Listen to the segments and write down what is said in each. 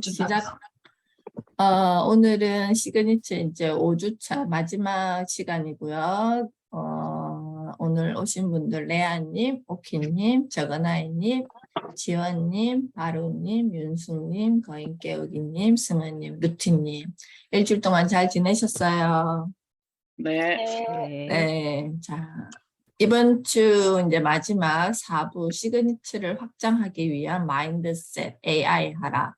시작. 오늘은 시그니처 이제 5주차 마지막 시간이고요. 오늘 오신 분들 레아님, 오키님, 저거나이님, 지원님, 바로님, 윤숙님, 거인깨우기님, 승은님, 루티님. 일주일 동안 잘 지내셨어요? 네. 네. 네. 자, 이번 주 이제 마지막 4부 시그니처를 확장하기 위한 마인드셋 AI 하라.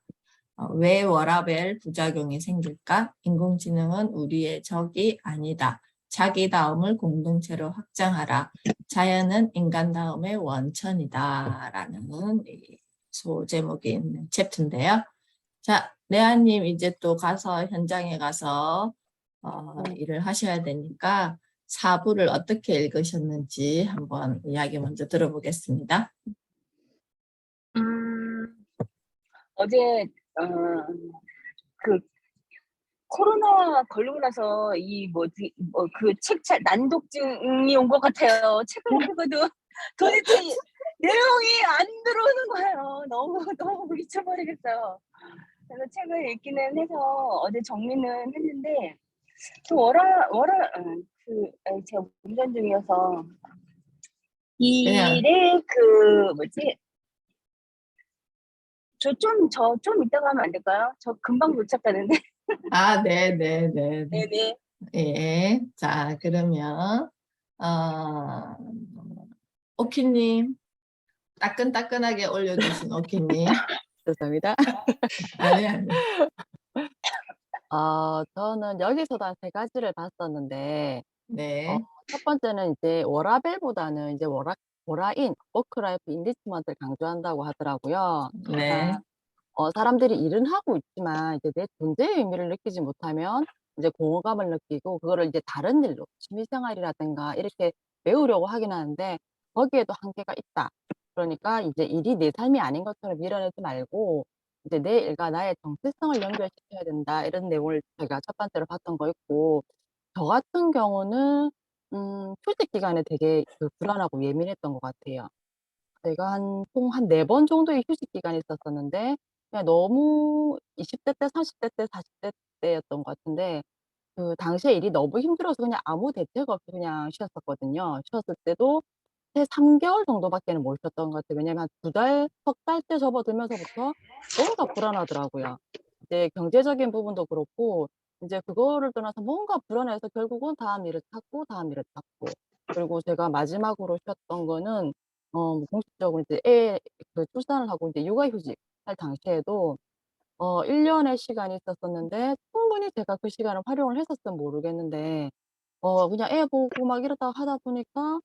왜 워라밸 부작용이 생길까? 인공지능은 우리의 적이 아니다. 자기 다음을 공동체로 확장하라. 자연은 인간 다음의 원천이다. 라는 소제목이 있는 챕터인데요. 자, 레아님 이제 또 가서 현장에 가서 일을 하셔야 되니까 4부를 어떻게 읽으셨는지 한번 이야기 먼저 들어보겠습니다. 어제 그 코로나 걸리고 나서 이 뭐지 그 책 난독증이 온 것 같아요. 책을 읽어도 도대체 내용이 안 들어오는 거예요. 너무 미쳐버리겠어요. 그래서 책을 읽기는 해서 어제 정리는 했는데 또 제가 운전 중이어서 일에 그 뭐지 저 좀 이따가 하면 안 될까요? 저 금방 도착하는데. 아, 네네네. 네네. 예. 자, 그러면, 오키님. 따끈따끈하게 올려주신 오키님. 죄송합니다. 아니. 저는 여기서도 한 3가지를 봤었는데, 네. 첫 번째는 이제 워라밸보다는 이제 워라인, 워크라이프 인리치먼트를 강조한다고 하더라고요. 네. 사람들이 일은 하고 있지만 이제 내 존재의 의미를 느끼지 못하면 이제 공허감을 느끼고 그거를 이제 다른 일로 취미생활이라든가 이렇게 메우려고 하긴 하는데 거기에도 한계가 있다. 그러니까 이제 일이 내 삶이 아닌 것처럼 밀어내지 말고 이제 내 일과 나의 정체성을 연결시켜야 된다. 이런 내용을 제가 첫 번째로 봤던 거 있고 저 같은 경우는 휴직 기간에 되게 불안하고 예민했던 것 같아요. 제가 총 한 4번 정도의 휴직 기간이 있었었는데 그냥 너무 20대 때, 30대 때, 40대 때였던 것 같은데 그 당시에 일이 너무 힘들어서 그냥 아무 대책 없이 그냥 쉬었었거든요. 쉬었을 때도 채 3 개월 정도밖에는 못 쉬었던 것 같아요. 왜냐면 한 2 달, 석 달째 접어들면서부터 뭔가 불안하더라고요. 이제 경제적인 부분도 그렇고 인제 그거를 떠나서 뭔가 불안해서 결국은 다음 일을 찾고, 다음 일을 찾고 그리고 제가 마지막으로 쉬었던 거는 뭐 공식적으로 이제 출산을 하고 이제 육아휴직할 당시에도 1 년의 시간이 있었었는데 충분히 제가 그 시간을 활용을 했었으면 모르겠는데 그냥 애 보고 막 이러다가 하다 보니까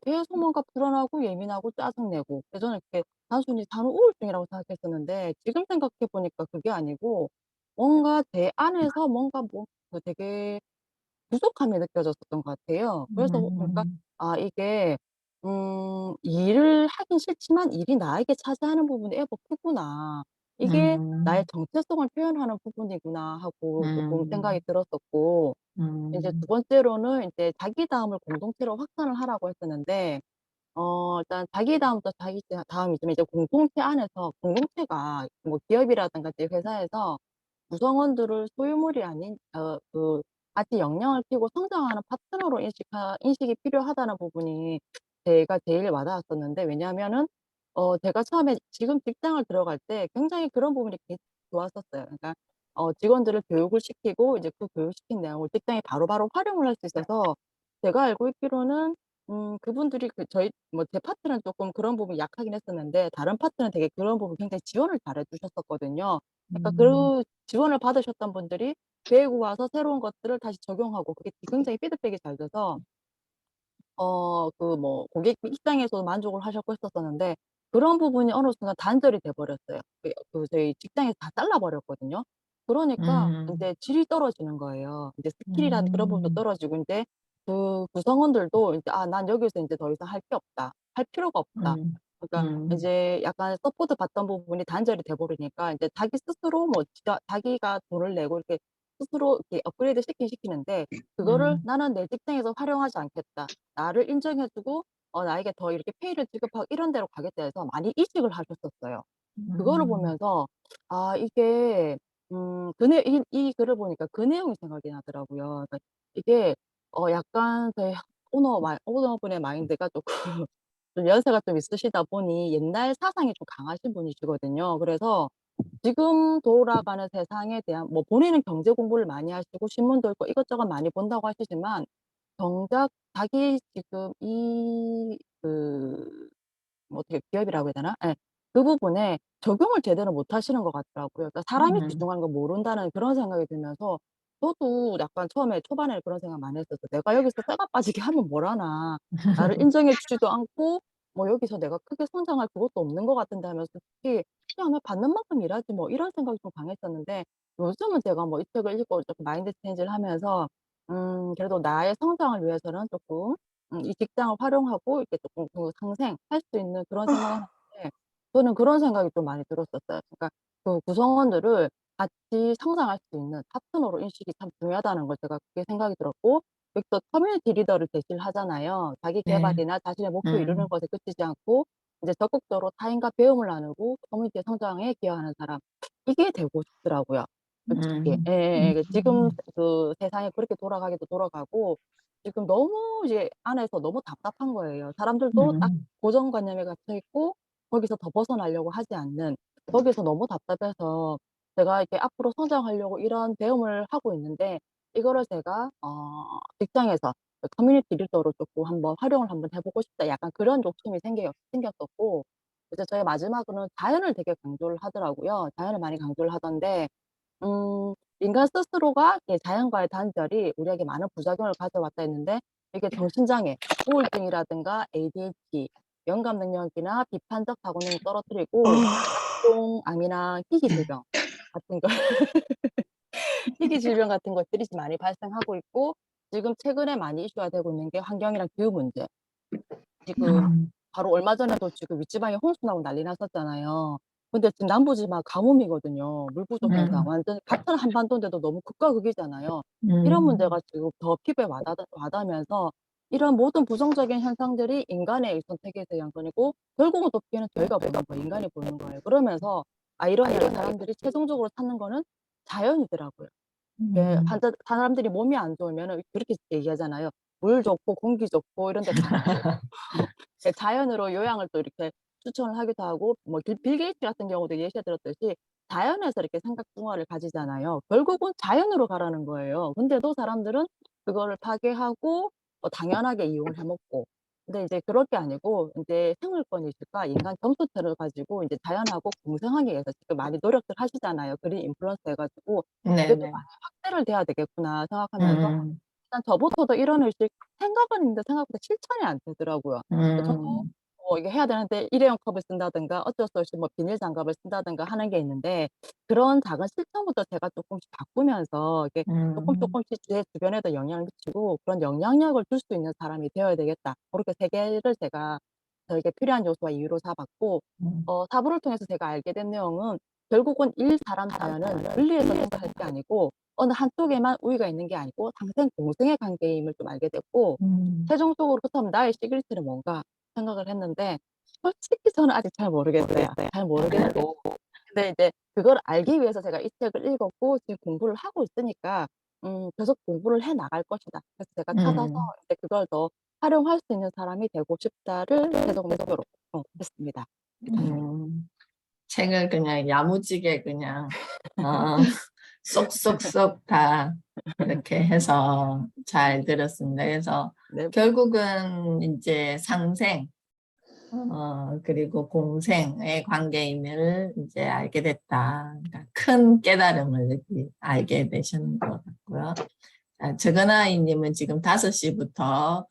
계속 뭔가 불안하고 예민하고 짜증내고 예전에 그게 단순히 산후 우울증이라고 생각했었는데 지금 생각해 보니까 그게 아니고 뭔가 제 안에서 뭔가 되게 부족함이 느껴졌었던 것 같아요. 그래서 그러니까 이게 '일을 하긴 싫지만 일이 나에게 차지하는 부분이 애가 크구나. 이게 나의 정체성을 표현하는 부분이구나.' 하고 조금 생각이 들었었고 인제 두 번째로는 인제 자기 다음을 공동체로 확산을 하라고 했었는데 일단 자기 다음부터 자기 다음이지만 이제 공동체 안에서 공동체가 뭐 기업이라든가 이제 회사에서 구성원들을 소유물이 아닌 같이 역량을 띠고 성장하는 파트너로 인식이 필요하다는 부분이 제가 제일 와닿았었는데 왜냐하면은 제가 처음에 지금 직장을 들어갈 때 굉장히 그런 부분이 되게 좋았었어요. 그러니까 직원들을 교육을 시키고 이제 그 교육시킨 내용을 직장에 바로바로 활용을 할 수 있어서 제가 알고 있기로는 그분들이 저희 제 파트는 쪼끔 그런 부분이 약하긴 했었는데 다른 파트는 되게 그런 부분 굉장히 지원을 잘해 주셨었거든요. 그러니까 그 지원을 받으셨던 분들이 배우고 와서 새로운 것들을 다시 적용하고 그게 굉장히 피드백이 잘 돼서 고객 입장에서도 만족을 하셨고 했었었는데 그런 부분이 어느 순간 단절이 돼 버렸어요. 저희 직장에서 다 잘라 버렸거든요. 그러니까 인제 질이 떨어지는 거예요. 인제 스킬이라는 그런 부분도 떨어지고 인제 그 구성원들도 인제 '아 난 여기서 인제 더 이상 할 게 없다. 할 필요가 없다.' 그러니까 이제 약간 서포트 받던 부분이 단절이 돼 버리니까 인제 자기 스스로 자기가 돈을 내고 이렇게 스스로 이렇게 업그레이드 시키는데 그거를 '나는 내 직장에서 활용하지 않겠다. 나를 인정해 주고 나에게 더 이렇게 페이를 지급하고 이런 데로 가겠다 해서 많이 이직을 하셨었어요. 그거를 음, 보면서 이게 이 글을 보니까 그 내용이 생각이 나더라고요. 그러니까 이게 약간 저희 오너분의 마인드가 쪼끔 좀 연세가 좀 있으시다 보니 옛날 사상이 좀 강하신 분이시거든요. 그래서 지금 돌아가는 세상에 대한 뭐 본인은 경제 공부를 많이 하시고 신문도 읽고 이것저것 많이 본다고 하시지만 정작 자기 지금 뭐 어떻게 기업이라고 해야 되나? 예. 그 부분에 적용을 제대로 못 하시는 것 같더라고요. 그러니까 사람이 음, 귀중한 걸 모른다는 그런 생각이 들면서 저도 약간 처음에 초반에 그런 생각 많이 했었어요. '내가 여기서 쇠가 빠지게 하면 뭘 하나. 나를 인정해 주지도 않고 뭐 여기서 내가 크게 성장할 그것도 없는 것 같은데.' 하면서 특히 '그냥 나 받는 만큼 일하지 뭐.' 이런 생각이 좀 강했었는데 요즘은 제가 뭐 이 책을 읽고 쪼끔 마인드 체인지를 하면서 그래도 나의 성장을 위해서는 쪼끔 이 직장을 활용하고 이렇게 쪼끔 상생할 수 있는 그런 생각을 하는데 저는 그런 생각이 좀 많이 들었었어요. 그러니까 그 구성원들을 같이 성장할 수 있는 파트너로 인식이 참 중요하다는 걸 제가 그게 생각이 들었고 여기 또 커뮤니티 리더를 제시를 하잖아요. 자기 네. 계발이나 자신의 목표 이루는 음, 것에 그치지 않고 이제 적극적으로 타인과 배움을 나누고 커뮤니티의 성장에 기여하는 사람. 이게 되고 싶더라고요, 솔직히. 음, 예예예. 지금 음, 그 세상이 그렇게 돌아가기도 돌아가고 지금 너무 이제 안에서 너무 답답한 거예요. 사람들도 딱 음, 고정관념에 갇혀 있고 거기서 더 벗어나려고 하지 않는 거기서 너무 답답해서 제가 이렇게 앞으로 성장하려고 이런 배움을 하고 있는데 이거를 제가 직장에서 그 커뮤니티 리더로 쪼끔 한번 활용을 한번 해 보고 싶다. 약간 그런 욕심이 생겼었고 이제 저희 마지막으로는 자연을 되게 강조를 하더라고요. 자연을 많이 강조를 하던데 인간 스스로가 이 자연과의 단절이 우리에게 많은 부작용을 가져왔다 했는데 이게 정신장애, 우울증이라든가 ADHD, 영감 능력이나 비판적 사고 능력을 떨어뜨리고 각종암이나 희귀 질병 같은 거 희귀 질병 같은 것들이 지금 많이 발생하고 있고 지금 최근에 많이 이슈화 되고 있는 게 환경이랑 기후 문제. 지금 음, 바로 얼마 전에도 지금 윗지방에 홍수 나고 난리 났었잖아요. 근데 지금 남부지방 가뭄이거든요. 물 부족 현상. 음, 완전 같은 한반도인데도 너무 극과 극이잖아요. 이런 음, 문제가 지금 더 피부에 와닿으면서 이런 모든 부정적인 현상들이 인간의 선택에 대한 거고 결국은 또 피해는 저희가 보는 거예요. 인간이 보는 거예요. 그러면서 아이러니하게 사람들이 최종적으로 찾는 거는 자연이더라고요. 예. 음, 환자 사람들이 몸이 안 좋으면은 그렇게 얘기하잖아요. "물 좋고 공기 좋고 이런 데 가라고." 예, 자연으로 요양을 또 이렇게 추천을 하기도 하고 뭐 빌 게이츠 같은 경우도 예시에 들었듯이 자연에서 이렇게 생각동화를 가지잖아요. 결국은 자연으로 가라는 거예요. 근데도 사람들은 그거를 파괴하고 당연하게 이용을 해 먹고. 근데 이제 그럴 게 아니고 인제 생물권이실까 인간 겸손태를 가지고 인제 자연하고 공생하기 위해서 지금 많이 노력들 하시잖아요. 그린 인플루언서 해 가지고 '이게 좀 네네. 많이 확대를 돼야 되겠구나.' 생각하면서 음, 일단 저부터도 이런 의식 생각은 있는데 생각보다 실천이 안 되더라고요. 저도 음, 이게 해야 되는데 일회용 컵을 쓴다든가 어쩔 수 없이 뭐 비닐 장갑을 쓴다든가 하는 게 있는데 그런 작은 실천부터 제가 쪼끔씩 바꾸면서 이게 음, 쪼끔씩 제 주변에도 영향을 미치고 '그런 영향력을 줄 수 있는 사람이 되어야 되겠다.' 고렇게 3 개를 제가 저에게 필요한 요소와 이유로 잡았고 음, 사부를 통해서 제가 알게 된 내용은 결국은 일, 사람, 자연은 분리해서 생각할 게 아니고 어느 한쪽에만 우위가 있는 게 아니고 상생 공생의 관계임을 좀 알게 됐고 음, 최종적으로 그렇다면 '나의 시그니처는 뭔가?' 생각을 했는데 솔직히 저는 아직 잘 모르겠어요. 잘 모르겠고 근데 이제 그걸 알기 위해서 제가 이 책을 읽었고 지금 공부를 하고 있으니까 계속 공부를 해 나갈 것이다. 그래서 제가 찾아서 음, 이제 '그걸 더 활용할 수 있는 사람이 되고 싶다.'를 최종 목표로 했습니다. 음. 책을 그냥 야무지게 그냥 어, 쏙쏙쏙 다 이렇게 해서 잘 들었습니다. 그래서 네. 결국은 이제 상생, 그리고 공생의 관계임을 이제 알게 됐다. 그러니까 큰 깨달음을 알게 되신 것 같고요. 자, 적은아이님은 지금 5시부터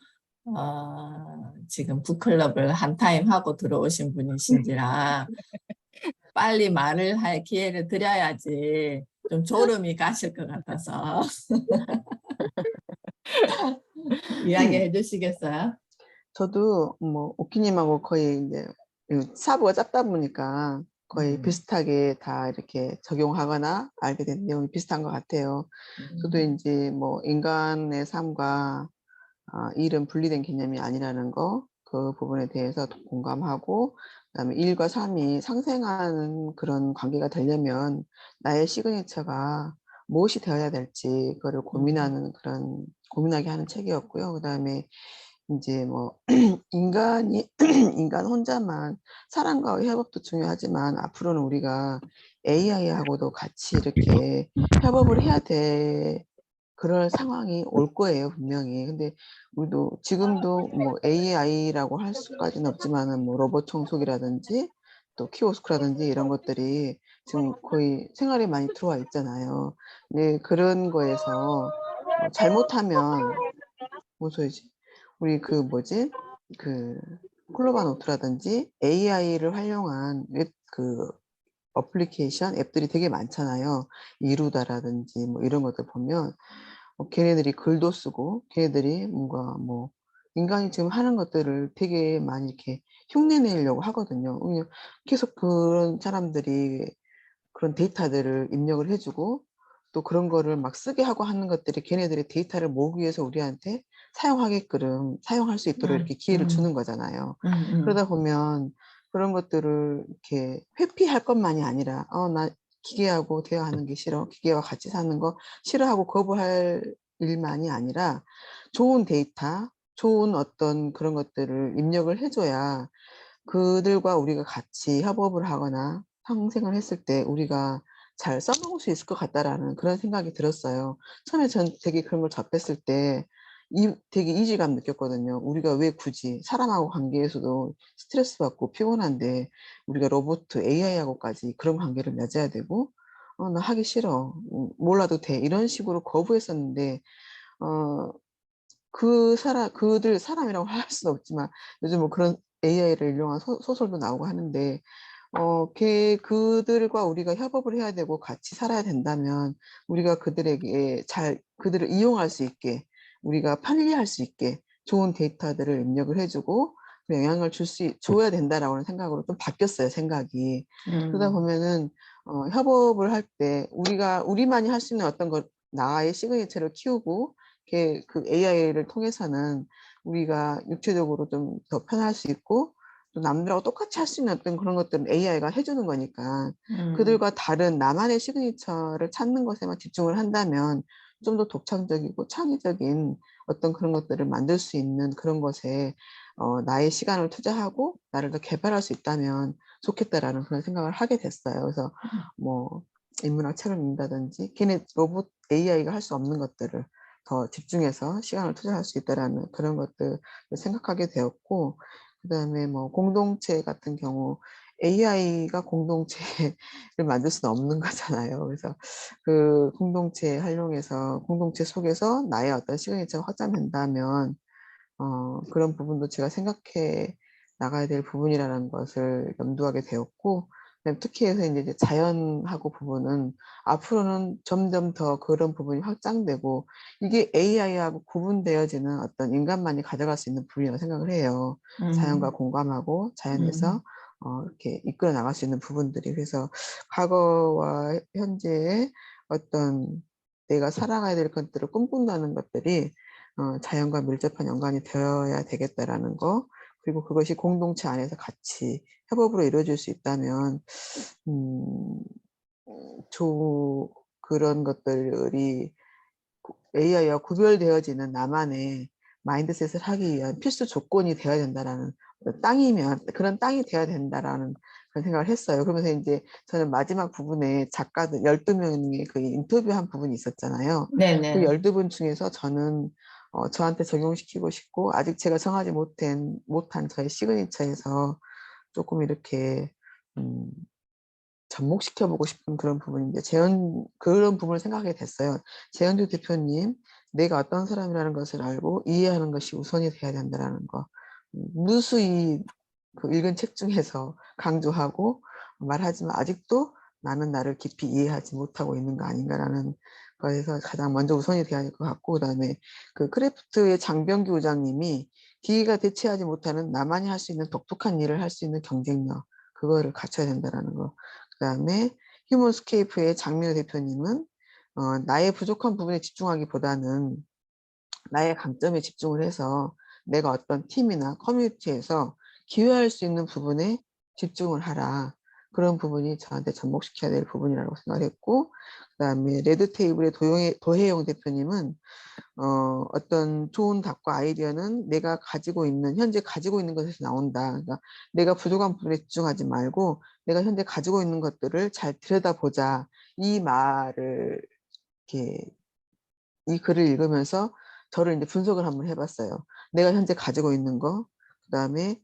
지금 북클럽을 한 타임 하고 들어오신 분이신지라 빨리 말을 할 기회를 드려야지 좀 졸음이 가실 것 같아서 이야기해 주시겠어요? 저도 뭐 오키님하고 거의 이제 사부가 짧다 보니까 거의 음, 비슷하게 다 이렇게 적용하거나 알게 된 내용이 비슷한 것 같아요. 저도 음, 인제 뭐 인간의 삶과 일은 분리된 개념이 아니라는 거, 그 부분에 대해서 공감하고, 그다음에 1과 3이 상생하는 그런 관계가 되려면 나의 시그니처가 무엇이 되어야 될지 그거를 고민하는 그런 고민하게 하는 책이었고요. 그다음에 이제 뭐 인간이 인간 혼자만 사랑과 협업도 중요하지만 앞으로는 우리가 AI하고도 같이 이렇게 협업을 해야 돼. 그럴 상황이 올 거예요, 분명히. 근데 우리도 지금도 뭐 AI라고 할 수까지는 없지만은 뭐 로봇 청소기라든지 또 키오스크라든지 이런 것들이 지금 거의 생활에 많이 들어와 있잖아요. 네, 그런 거에서 잘못하면 뭔 소리지? 우리 그 뭐지? 그 클로바 노트라든지 AI를 활용한 그 어플리케이션 앱들이 되게 많잖아요. 이루다라든지 뭐 이런 것들 보면 걔네들이 글도 쓰고 걔네들이 뭔가 뭐 인간이 지금 하는 것들을 되게 많이 이렇게 흉내 내려고 하거든요. 그냥 계속 그런 사람들이 그런 데이터들을 입력을 해 주고 또 그런 거를 막 쓰게 하고 하는 것들이 걔네들의 데이터를 모으기 위해서 우리한테 사용하게끔 사용할 수 있도록 이렇게 기회를 주는 거잖아요. 그러다 보면 그런 것들을 이렇게 회피할 것만이 아니라 나 기계하고 대화하는 게 싫어. 기계와 같이 사는 거 싫어하고 거부할 일만이 아니라 좋은 데이터, 좋은 어떤 그런 것들을 입력을 해 줘야 그들과 우리가 같이 협업을 하거나 상생을 했을 때 우리가 잘 써먹을 수 있을 것 같다라는 그런 생각이 들었어요. 처음에 전 되게 그런 걸 접했을 때 되게 이질감 느꼈거든요. 우리가 왜 굳이 사람하고 관계에서도 스트레스 받고 피곤한데 우리가 로봇 AI하고까지 그런 관계를 맺어야 되고 나 하기 싫어. 몰라도 돼. 이런 식으로 거부했었는데 어 그들 사람이라고 할 수는 없지만 요즘 뭐 그런 AI를 이용한 소설도 나오고 하는데 그들과 우리가 협업을 해야 되고 같이 살아야 된다면 우리가 그들에게 그들을 이용할 수 있게 우리가 편리할 수 있게 좋은 데이터들을 입력을 해 주고 그 영향을 줘야 된다라고 하는 생각으로 좀 바뀌었어요, 생각이. 그러다 보면은 협업을 할 때 우리만이 할 수 있는 어떤 것 나의 시그니처를 키우고 그 AI를 통해서는 우리가 육체적으로 좀 더 편할 수 있고 또 남들하고 똑같이 할 수 있는 어떤 그런 것들은 AI가 해 주는 거니까 그들과 다른 나만의 시그니처를 찾는 것에만 집중을 한다면 좀 더 독창적이고 창의적인 어떤 그런 것들을 만들 수 있는 그런 것에 나의 시간을 투자하고 나를 더 개발할 수 있다면 좋겠다라는 그런 생각을 하게 됐어요. 그래서 뭐 인문학 책을 읽는다든지 걔네 로봇 AI가 할 수 없는 것들을 더 집중해서 시간을 투자할 수 있다라는 그런 것들을 생각하게 되었고 그다음에 뭐 공동체 같은 경우 AI가 공동체를 만들 수는 없는 거잖아요. 그래서 그 공동체 활용해서 공동체 속에서 나의 어떤 시그니처가 확장된다면 그런 부분도 제가 생각해 나가야 될 부분이라는 것을 염두하게 되었고 그다음에 특히 해서 이제 자연하고 부분은 앞으로는 점점 더 그런 부분이 확장되고 이게 AI하고 구분되어지는 어떤 인간만이 가져갈 수 있는 부분이라고 생각을 해요. 자연과 공감하고 자연에서 이렇게 이끌어 나갈 수 있는 부분들이. 그래서 과거와 현재의 어떤 내가 살아가야 될 것들을 꿈꾼다는 것들이 자연과 밀접한 연관이 되어야 되겠다라는 거 그리고 그것이 공동체 안에서 같이 협업으로 이루어질 수 있다면 음 그런 것들이 AI와 구별되어지는 나만의 마인드셋을 하기 위한 필수 조건이 되어야 된다라는 그런 땅이 되어야 된다라는 그런 생각을 했어요. 그러면서 인제 저는 마지막 부분에 작가들 12명의 그 인터뷰한 부분이 있었잖아요. 그 네네. 12분 중에서 저는 저한테 적용시키고 싶고 아직 제가 정하지 못한 저의 시그니처에서 쪼끔 이렇게 음 접목시켜 보고 싶은 그런 부분인데 그런 부분을 생각하게 됐어요. 재현주 대표님, 내가 어떤 사람이라는 것을 알고 이해하는 것이 우선이 돼야 된다라는 거. 무수히 그 읽은 책 중에서 강조하고 말하지만 아직도 나는 나를 깊이 이해하지 못하고 있는 거 아닌가라는 거에서 가장 먼저 우선이 돼야 될 것 같고 그다음에 그 크래프트의 장병규 부장님이 기계가 대체하지 못하는 나만이 할 수 있는 독특한 일을 할 수 있는 경쟁력 그거를 갖춰야 된다라는 거. 그다음에 휴먼스케이프의 장민호 대표님은 나의 부족한 부분에 집중하기보다는 나의 강점에 집중을 해서 내가 어떤 팀이나 커뮤니티에서 기여할 수 있는 부분에 집중을 하라. 그런 부분이 저한테 접목시켜야 될 부분이라고 생각했고, 그다음에 레드테이블의 도혜영 대표님은 어떤 좋은 답과 아이디어는 내가 가지고 있는, 현재 가지고 있는 것에서 나온다. 그러니까 내가 부족한 부분에 집중하지 말고 내가 현재 가지고 있는 것들을 잘 들여다보자. 이 말을 이렇게 이 글을 읽으면서 저를 이제 분석을 한번 해봤어요. 내가 현재 가지고 있는 거, 그다음에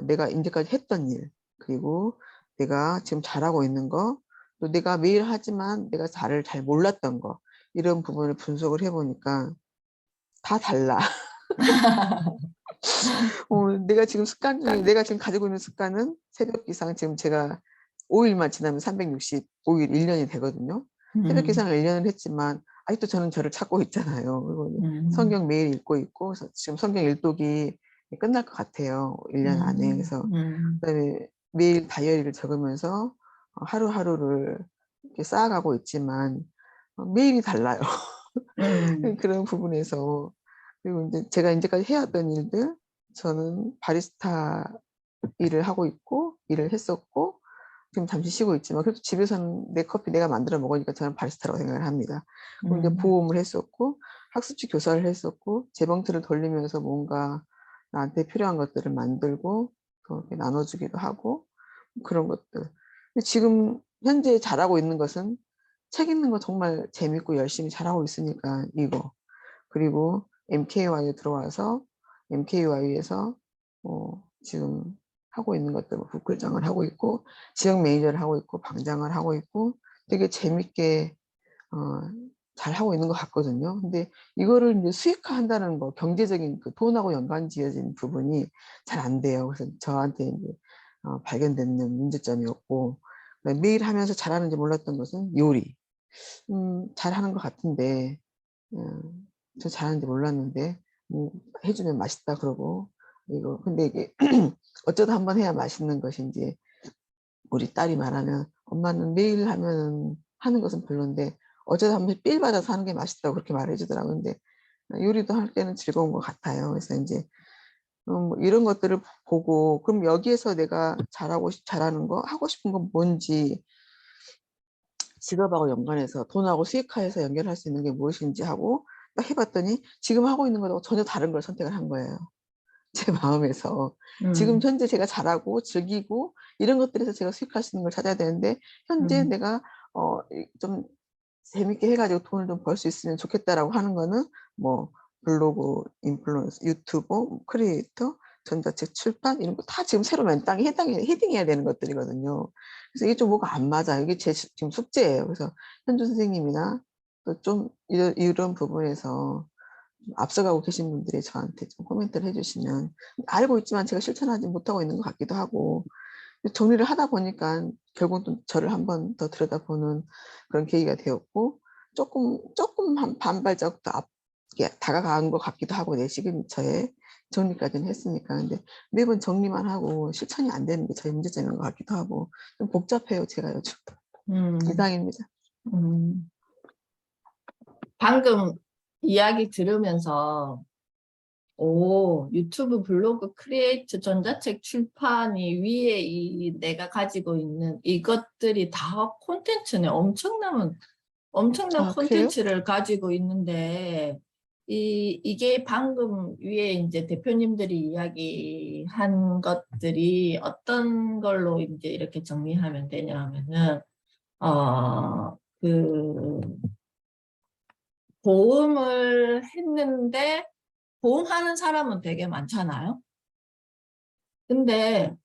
내가 이제까지 했던 일, 그리고 내가 지금 잘하고 있는 거, 또 내가 매일 하지만 내가 잘 몰랐던 거, 이런 부분을 분석을 해보니까 다 달라. 내가 지금 습관 중에 내가 지금 가지고 있는 습관은 새벽 기상, 지금 제가 5일만 지나면 365일 1년이 되거든요. 새벽 기상을 1년을 했지만 아직도 저는 저를 찾고 있잖아요. 그리고 성경 매일 읽고 있고, 그래서 지금 성경 일독이 끝날 것 같아요. 1년 안에. 그래서 그다음에 매일 다이어리를 적으면서 하루하루를 이렇게 쌓아가고 있지만 매일이 달라요. 그런 부분에서, 그리고 이제 제가 이제까지 해왔던 일들, 저는 바리스타 일을 하고 있고 일을 했었고 지금 잠시 쉬고 있지만 그래도 집에서는 내 커피 내가 만들어 먹으니까 저는 바리스타라고 생각을 합니다. 그리고 이제 보험을 했었고 학습지 교사를 했었고 재봉틀을 돌리면서 뭔가 나한테 필요한 것들을 만들고 그렇게 나눠주기도 하고 그런 것들. 근데 지금 현재 잘하고 있는 것은 책 읽는 거 정말 재밌고 열심히 잘하고 있으니까 이거. 그리고 MKY에 들어와서 MKY에서 지금 하고 있는 것들, 부클장을 하고 있고 지역 매니저를 하고 있고 방장을 하고 있고 되게 재밌게 잘 하고 있는 것 같거든요. 근데 이거를 이제 수익화한다는 거, 경제적인 그 돈하고 연관 지어진 부분이 잘 안 돼요. 그래서 저한테 이제 발견되는 문제점이었고, 매일 하면서 잘하는지 몰랐던 것은 요리. 잘하는 것 같은데 저 잘하는지 몰랐는데 해주면 맛있다 그러고 이거 근데 이게 어쩌다 한번 해야 맛있는 것인지, 우리 딸이 말하면 엄마는 매일 하면 하는 것은 별론데 어쩌다 한번 삘 받아서 하는 게 맛있다고 그렇게 말해 주더라고요. 근데 요리도 할 때는 즐거운 것 같아요. 그래서 이제 뭐 이런 것들을 보고 그럼 여기에서 내가 잘하는 거 하고 싶은 건 뭔지, 직업하고 연관해서 돈하고 수익화해서 연결할 수 있는 게 무엇인지 하고 딱 해봤더니 지금 하고 있는 거하고 전혀 다른 걸 선택을 한 거예요. 제 마음에서. 지금 현재 제가 잘하고 즐기고 이런 것들에서 제가 수익할 수 있는 걸 찾아야 되는데 현재 내가 좀 재밌게 해가지고 돈을 좀 벌 수 있으면 좋겠다라고 하는 거는 뭐 블로그, 인플루언서, 유튜버, 크리에이터, 전자책 출판 이런 거 다 지금 새로 맨땅에 헤딩해야 되는 것들이거든요. 그래서 이게 좀 뭐가 안 맞아요. 이게 제 지금 숙제예요. 그래서 현주 선생님이나 또 좀 이런 부분에서 앞서가고 계신 분들이 저한테 좀 코멘트를 해주시면, 알고 있지만 제가 실천하지 못하고 있는 것 같기도 하고, 정리를 하다 보니까 결국 또 저를 한 번 더 들여다보는 그런 계기가 되었고, 조금 한 반발짝 더 다가간 것 같기도 하고, 내 시그니처에 정리까지는 했으니까. 근데 매번 정리만 하고 실천이 안 되는 게 저희 문제점인 것 같기도 하고, 좀 복잡해요, 제가 요즘. 이상입니다. 방금 이야기 들으면서 유튜브 블로그 크리에이트 전자책 출판이 위에 내가 가지고 있는 이것들이 다 콘텐츠네. 엄청난 아, 그래요? 콘텐츠를 가지고 있는데 이게 방금 위에 이제 대표님들이 이야기한 것들이 어떤 걸로 이제 이렇게 정리하면 되냐 하면은 그 보험을 했는데 보험하는 사람은 되게 많잖아요. 근데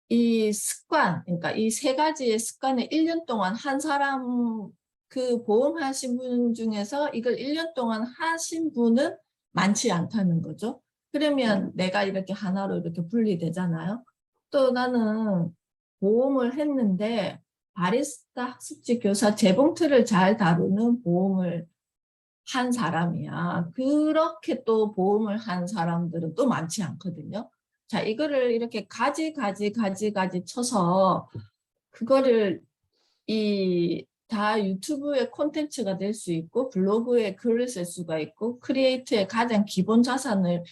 이 습관, 그러니까 이 세 가지의 습관을 1년 동안 한 사람, 그 보험하신 분 중에서 이걸 1년 동안 하신 분은 많지 않다는 거죠. 그러면 내가 이렇게 하나로 이렇게 분리되잖아요. 또 나는 보험을 했는데 바리스타, 학습지 교사, 재봉틀을 잘 다루는 보험을 한 사람이야. 그렇게 또 보험을 한 사람들은 또 많지 않거든요. 자, 이거를 이렇게 가지 쳐서 그거를 다 유튜브의 콘텐츠가 될 수 있고 블로그에 글을 쓸 수가 있고 크리에이트의 가장 기본 자산을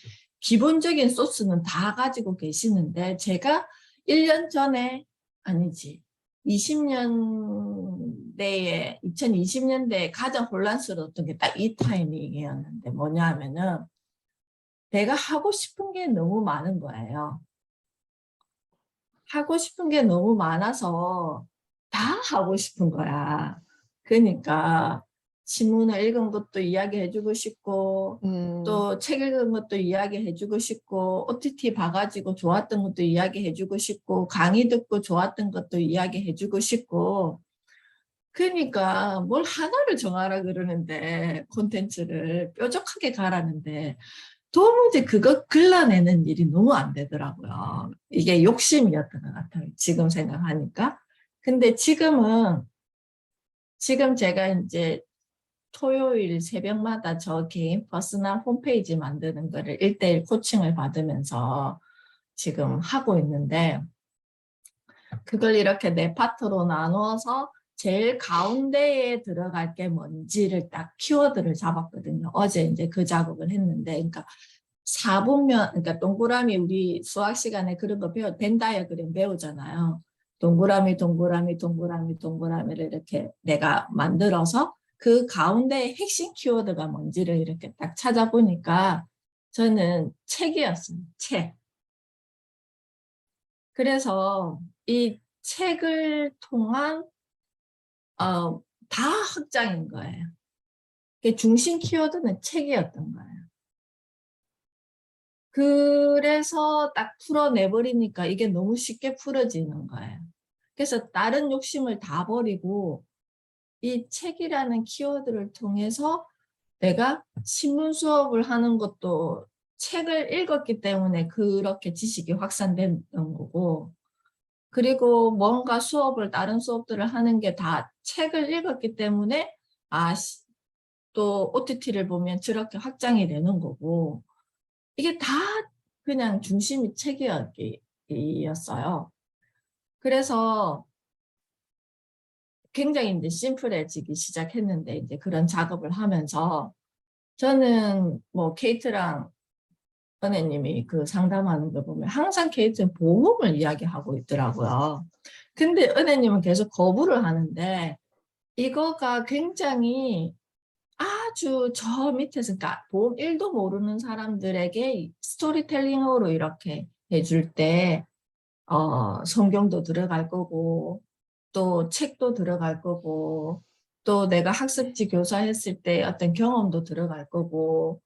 기본적인 소스는 다 가지고 계시는데 제가 1년 전에 아니지 2020년대에 가장 혼란스러웠던 게 딱 이 타이밍이었는데 뭐냐 하면은 내가 하고 싶은 게 너무 많은 거예요. 하고 싶은 게 너무 많아서 다 하고 싶은 거야. 그러니까 신문을 읽은 것도 이야기해주고 싶고 또 책 읽은 것도 이야기해주고 싶고 OTT 봐가지고 좋았던 것도 이야기해주고 싶고 강의 듣고 좋았던 것도 이야기해주고 싶고 그러니까 뭘 하나를 정하라 그러는데 콘텐츠를 뾰족하게 가라는데 도무지 그거 글러내는 일이 너무 안 되더라고요. 이게 욕심이었던 것 같아요. 지금 생각하니까. 근데 지금 제가 이제 토요일 새벽마다 저 개인 퍼스널 홈페이지 만드는 거를 1:1 코칭을 받으면서 지금 하고 있는데 그걸 이렇게 네 파트로 나누어서 제일 가운데에 들어갈 게 뭔지를 딱 키워드를 잡았거든요. 어제 이제 그 작업을 했는데, 그러니까 4분면, 그러니까 동그라미 우리 수학 시간에 그런 거 벤 다이어그램 배우잖아요. 동그라미, 동그라미, 동그라미, 동그라미를 이렇게 내가 만들어서 그 가운데의 핵심 키워드가 뭔지를 이렇게 딱 찾아보니까 저는 책이었어요. 책. 그래서 이 책을 통한 다 확장인 거예요. 중심 키워드는 책이었던 거예요. 그래서 딱 풀어내버리니까 이게 너무 쉽게 풀어지는 거예요. 그래서 다른 욕심을 다 버리고 이 책이라는 키워드를 통해서 내가 신문 수업을 하는 것도 책을 읽었기 때문에 그렇게 지식이 확산된 거고 그리고 뭔가 다른 수업들을 하는 게 다 책을 읽었기 때문에 또 OTT를 보면 저렇게 확장이 되는 거고 이게 다 그냥 중심이 책이었어요. 그래서 굉장히 이제 심플해지기 시작했는데 이제 그런 작업을 하면서 저는 뭐 케이트랑 은혜님이 그 상담하는 거 보면 항상 케이트는 보험을 이야기하고 있더라고요. 근데 은혜님은 계속 거부를 하는데 이거가 굉장히 아주 저 밑에서 그러니까 보험 1도 모르는 사람들에게 스토리텔링으로 이렇게 해줄 때 성경도 들어갈 거고 또 책도 들어갈 거고 또 내가 학습지 교사했을 때 어떤 경험도 들어갈 거고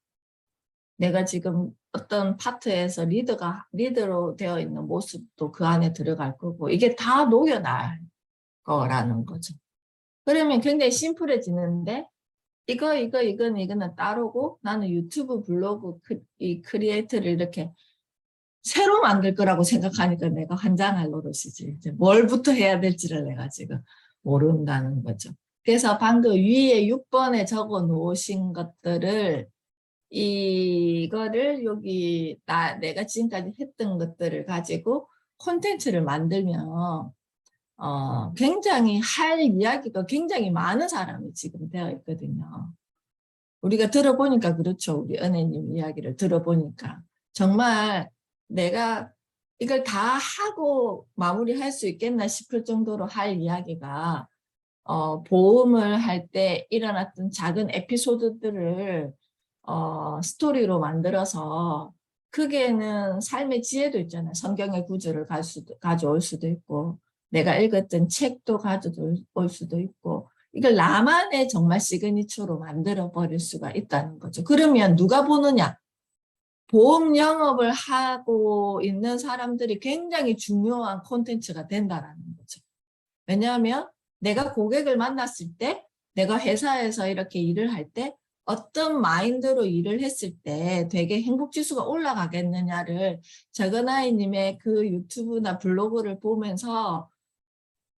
내가 지금 어떤 파트에서 리더로 되어 있는 모습도 그 안에 들어갈 거고 이게 다 녹여날 거라는 거죠. 그러면 굉장히 심플해지는데 이거는 따로고 나는 유튜브 블로그 이 크리에이터를 이렇게 새로 만들 거라고 생각하니까 내가 환장할 노릇이지. 이제 뭘부터 해야 될지를 내가 지금 모른다는 거죠. 그래서 방금 위에 6번에 적어 놓으신 것들을 이거를 여기 내가 지금까지 했던 것들을 가지고 콘텐츠를 만들면 굉장히 할 이야기가 굉장히 많은 사람이 지금 되어 있거든요. 우리가 들어보니까 그렇죠. 우리 은혜님 이야기를 들어보니까 정말 내가 이걸 다 하고 마무리할 수 있겠나 싶을 정도로 할 이야기가 보험을 할 때 일어났던 작은 에피소드들을 스토리로 만들어서 그게는 삶의 지혜도 있잖아요. 성경의 구절을 가져올 수도 있고 내가 읽었던 책도 가져올 수도 있고 이걸 나만의 정말 시그니처로 만들어 버릴 수가 있다는 거죠. 그러면 누가 보느냐? 보험 영업을 하고 있는 사람들이 굉장히 중요한 콘텐츠가 된다는 거죠. 왜냐하면 내가 고객을 만났을 때 내가 회사에서 이렇게 일을 할 때 어떤 마인드로 일을 했을 때 되게 행복지수가 올라가겠느냐를 저건아이님의 그 유튜브나 블로그를 보면서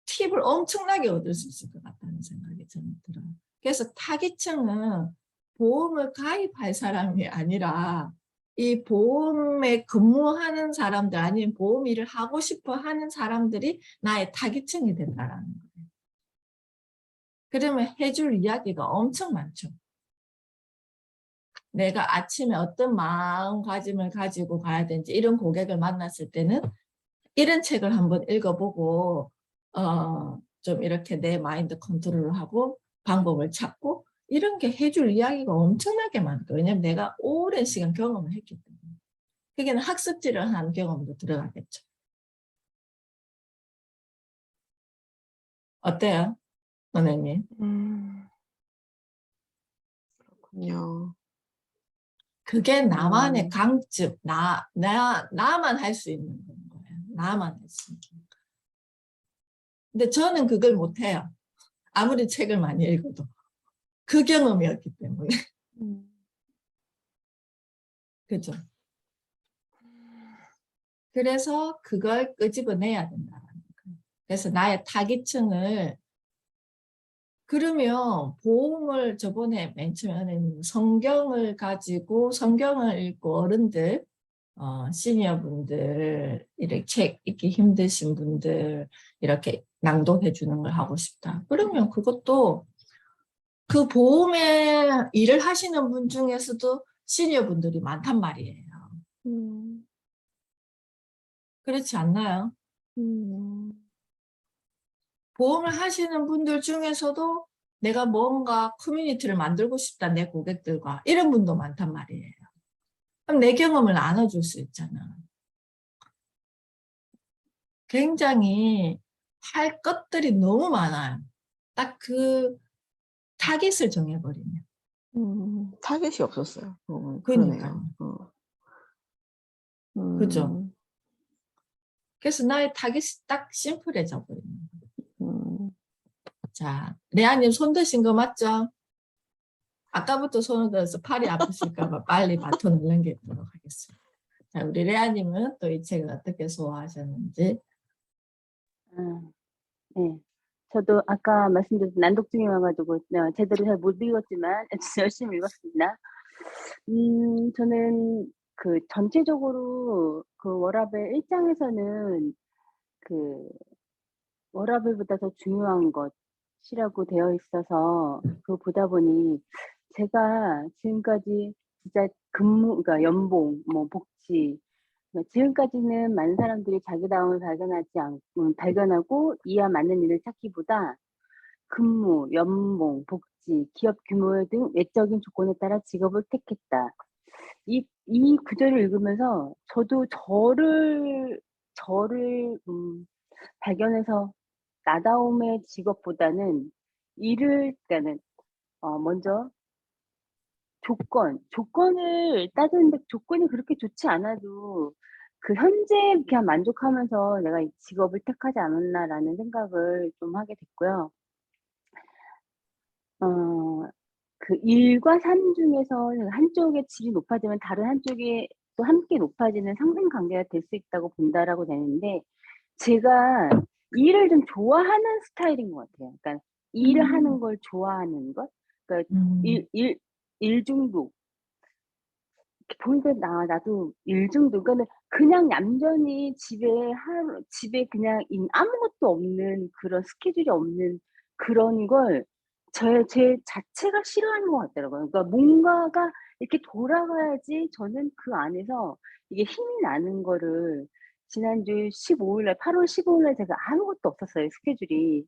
팁을 엄청나게 얻을 수 있을 것 같다는 생각이 저는 들어요. 그래서 타깃층은 보험을 가입할 사람이 아니라 이 보험에 근무하는 사람들 아니면 보험 일을 하고 싶어 하는 사람들이 나의 타깃층이 된다는 거예요. 그러면 해줄 이야기가 엄청 많죠. 내가 아침에 어떤 마음가짐을 가지고 가야 되는지 이런 고객을 만났을 때는 이런 책을 한번 읽어보고 좀 이렇게 내 마인드 컨트롤을 하고 방법을 찾고 이런 게 해줄 이야기가 엄청나게 많고 왜냐면 내가 오랜 시간 경험을 했기 때문에 그게는 학습지를 한 경험도 들어가겠죠. 어때요, 선생님? 그렇군요. 그게 나만의 음. 강점, 나만 할 수 있는 거예요. 나만 할 수 있는 거. 근데 저는 그걸 못해요. 아무리 책을 많이 읽어도. 그 경험이었기 때문에. 그죠? 그래서 그걸 끄집어내야 된다는 거예요. 그래서 나의 타깃층을 그러면 보험을 저번에 맨 처음에는 성경을 가지고 성경을 읽고 어른들 시니어분들 이렇게 책 읽기 힘드신 분들 이렇게 낭독해 주는 걸 하고 싶다. 그러면 그것도 그 보험에 일을 하시는 분 중에서도 시니어분들이 많단 말이에요. 그렇지 않나요? 보험을 하시는 분들 중에서도 내가 뭔가 커뮤니티를 만들고 싶다, 내 고객들과. 이런 분도 많단 말이에요. 그럼 내 경험을 나눠줄 수 있잖아. 굉장히 할 것들이 너무 많아요. 딱 그 타깃을 정해버리면. 타겟이 없었어요. 그러니까요. 그러네요. 그죠? 그래서 나의 타깃이 딱 심플해져 버리는 거예요. 자, 레아님 손 드신 거 맞죠? 아까부터 손을 들어서 팔이 아프실까 봐 빨리 바톤을 넘기도록 하겠습니다. 자, 우리 레아님은 또 이 책을 어떻게 소화하셨는지. 네. 저도 아까 말씀드린 난독증이 와가지고 제대로 잘 못 읽었지만 열심히 읽었습니다. 저는 그 전체적으로 그 워라밸 1장에서는 그 워라밸보다 더 중요한 것이라고 되어 있어서 그거 보다 보니 제가 지금까지 진짜 그러니까 연봉, 뭐 복지, 지금까지는 많은 사람들이 자기다움을 발견하고 이와 맞는 일을 찾기보다 근무, 연봉, 복지, 기업 규모 등 외적인 조건에 따라 직업을 택했다. 이 구절을 읽으면서 저도 저를 발견해서 나다움의 직업보다는 그러니까는 먼저 조건을 따지는데 조건이 그렇게 좋지 않아도 그 현재 그냥 만족하면서 내가 이 직업을 택하지 않았나라는 생각을 좀 하게 됐고요. 그 일과 삶 중에서 한쪽의 질이 높아지면 다른 한쪽이 또 함께 높아지는 상생관계가 될 수 있다고 본다라고 되는데 제가 일을 좀 좋아하는 스타일인 것 같아요. 그러니까 일을 하는 걸 좋아하는 것. 그러니까 일 중독. 보니까 나도 일 중독. 그러니까 그냥 얌전히 집에 그냥 아무것도 없는 그런 스케줄이 없는 그런 걸 제 자체가 싫어하는 것 같더라고요. 그러니까 뭔가가 이렇게 돌아가야지 저는 그 안에서 이게 힘이 나는 거를 지난주 15일 날 8월 15일 날 제가 아무것도 없었어요, 스케줄이.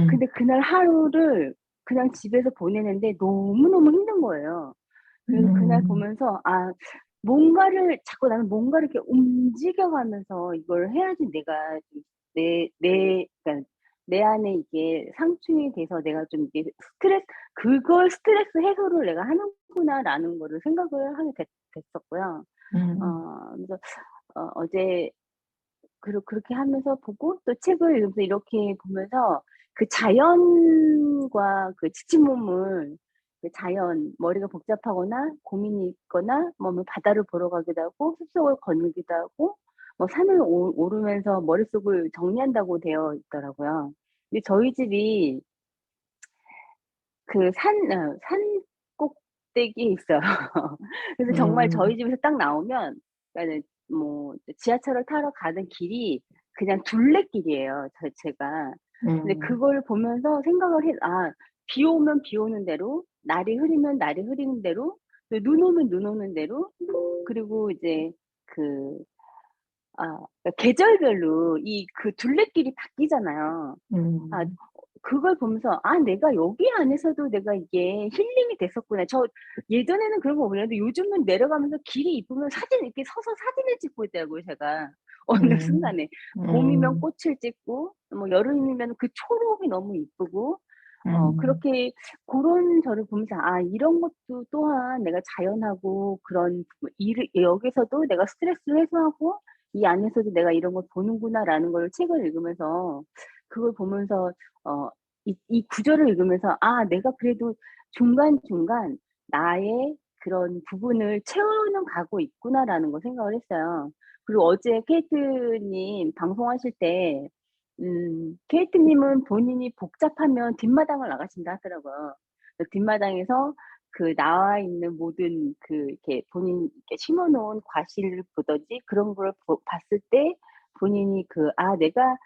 근데 그날 하루를 그냥 집에서 보내는데 너무너무 힘든 거예요. 그래서 그날 보면서 자꾸 나는 뭔가를 이렇게 움직여가면서 이걸 해야지 내가 그러니까 내 안에 이게 상충이 돼서 내가 좀 이게 스트레스 해소를 내가 하는구나라는 거를 생각을 하게 됐었고요. 그래서 어제 그렇게 하면서 보고 또 책을 읽으면서 이렇게 보면서 그 자연과 그 지친 몸을 머리가 복잡하거나 고민이 있거나 뭐 바다를 보러 가기도 하고 숲속을 거닐기도 하고 뭐 산을 오르면서 머릿속을 정리한다고 되어 있더라고요. 근데 저희 집이 그 산 꼭대기에 있어요. 그래서 정말 저희 집에서 딱 나오면 그러니까는 뭐 지하철을 타러 가는 길이 그냥 둘레길이에요, 제가. 근데 그걸 보면서 생각을 비 오면 비 오는 대로, 날이 흐리면 날이 흐리는 대로 눈 오면 눈 오는 대로 그리고 이제 그 그러니까 계절별로 이 그 둘레길이 바뀌잖아요. 아 음. 그걸 보면서 '아 내가 여기 안에서도 내가 이게 힐링이 됐었구나.' 저 예전에는 그런 거 몰랐는데 요즘은 내려가면서 길이 이쁘면 사진 이렇게 서서 사진을 찍고 있더라고요 제가. 어느 음. 순간에. 봄이면 음. 꽃을 찍고 뭐 여름이면 그 초록이 너무 이쁘고 음. 그렇게 고런 저를 보면서 '아 이런 것도 또한 내가 자연하고 그런 일을 여기서도 내가 스트레스를 해소하고 이 안에서도 내가 이런 걸 보는구나.'라는 걸 책을 읽으면서 그걸 보면서 어 이 구절을 읽으면서 '아 내가 그래도 중간중간 나의 그런 부분을 채우는 가고 있구나.'라는 걸 생각을 했어요. 그리고 어제 케이트 님 방송하실 때 케이트 님은 본인이 복잡하면 뒷마당을 나가신다 하더라고요. 그 뒷마당에서 그 나와 있는 모든 그 이렇게 본인 이렇게 심어 놓은 과실을 보든지 그런 걸 봤을 때 본인이 그 '아 내가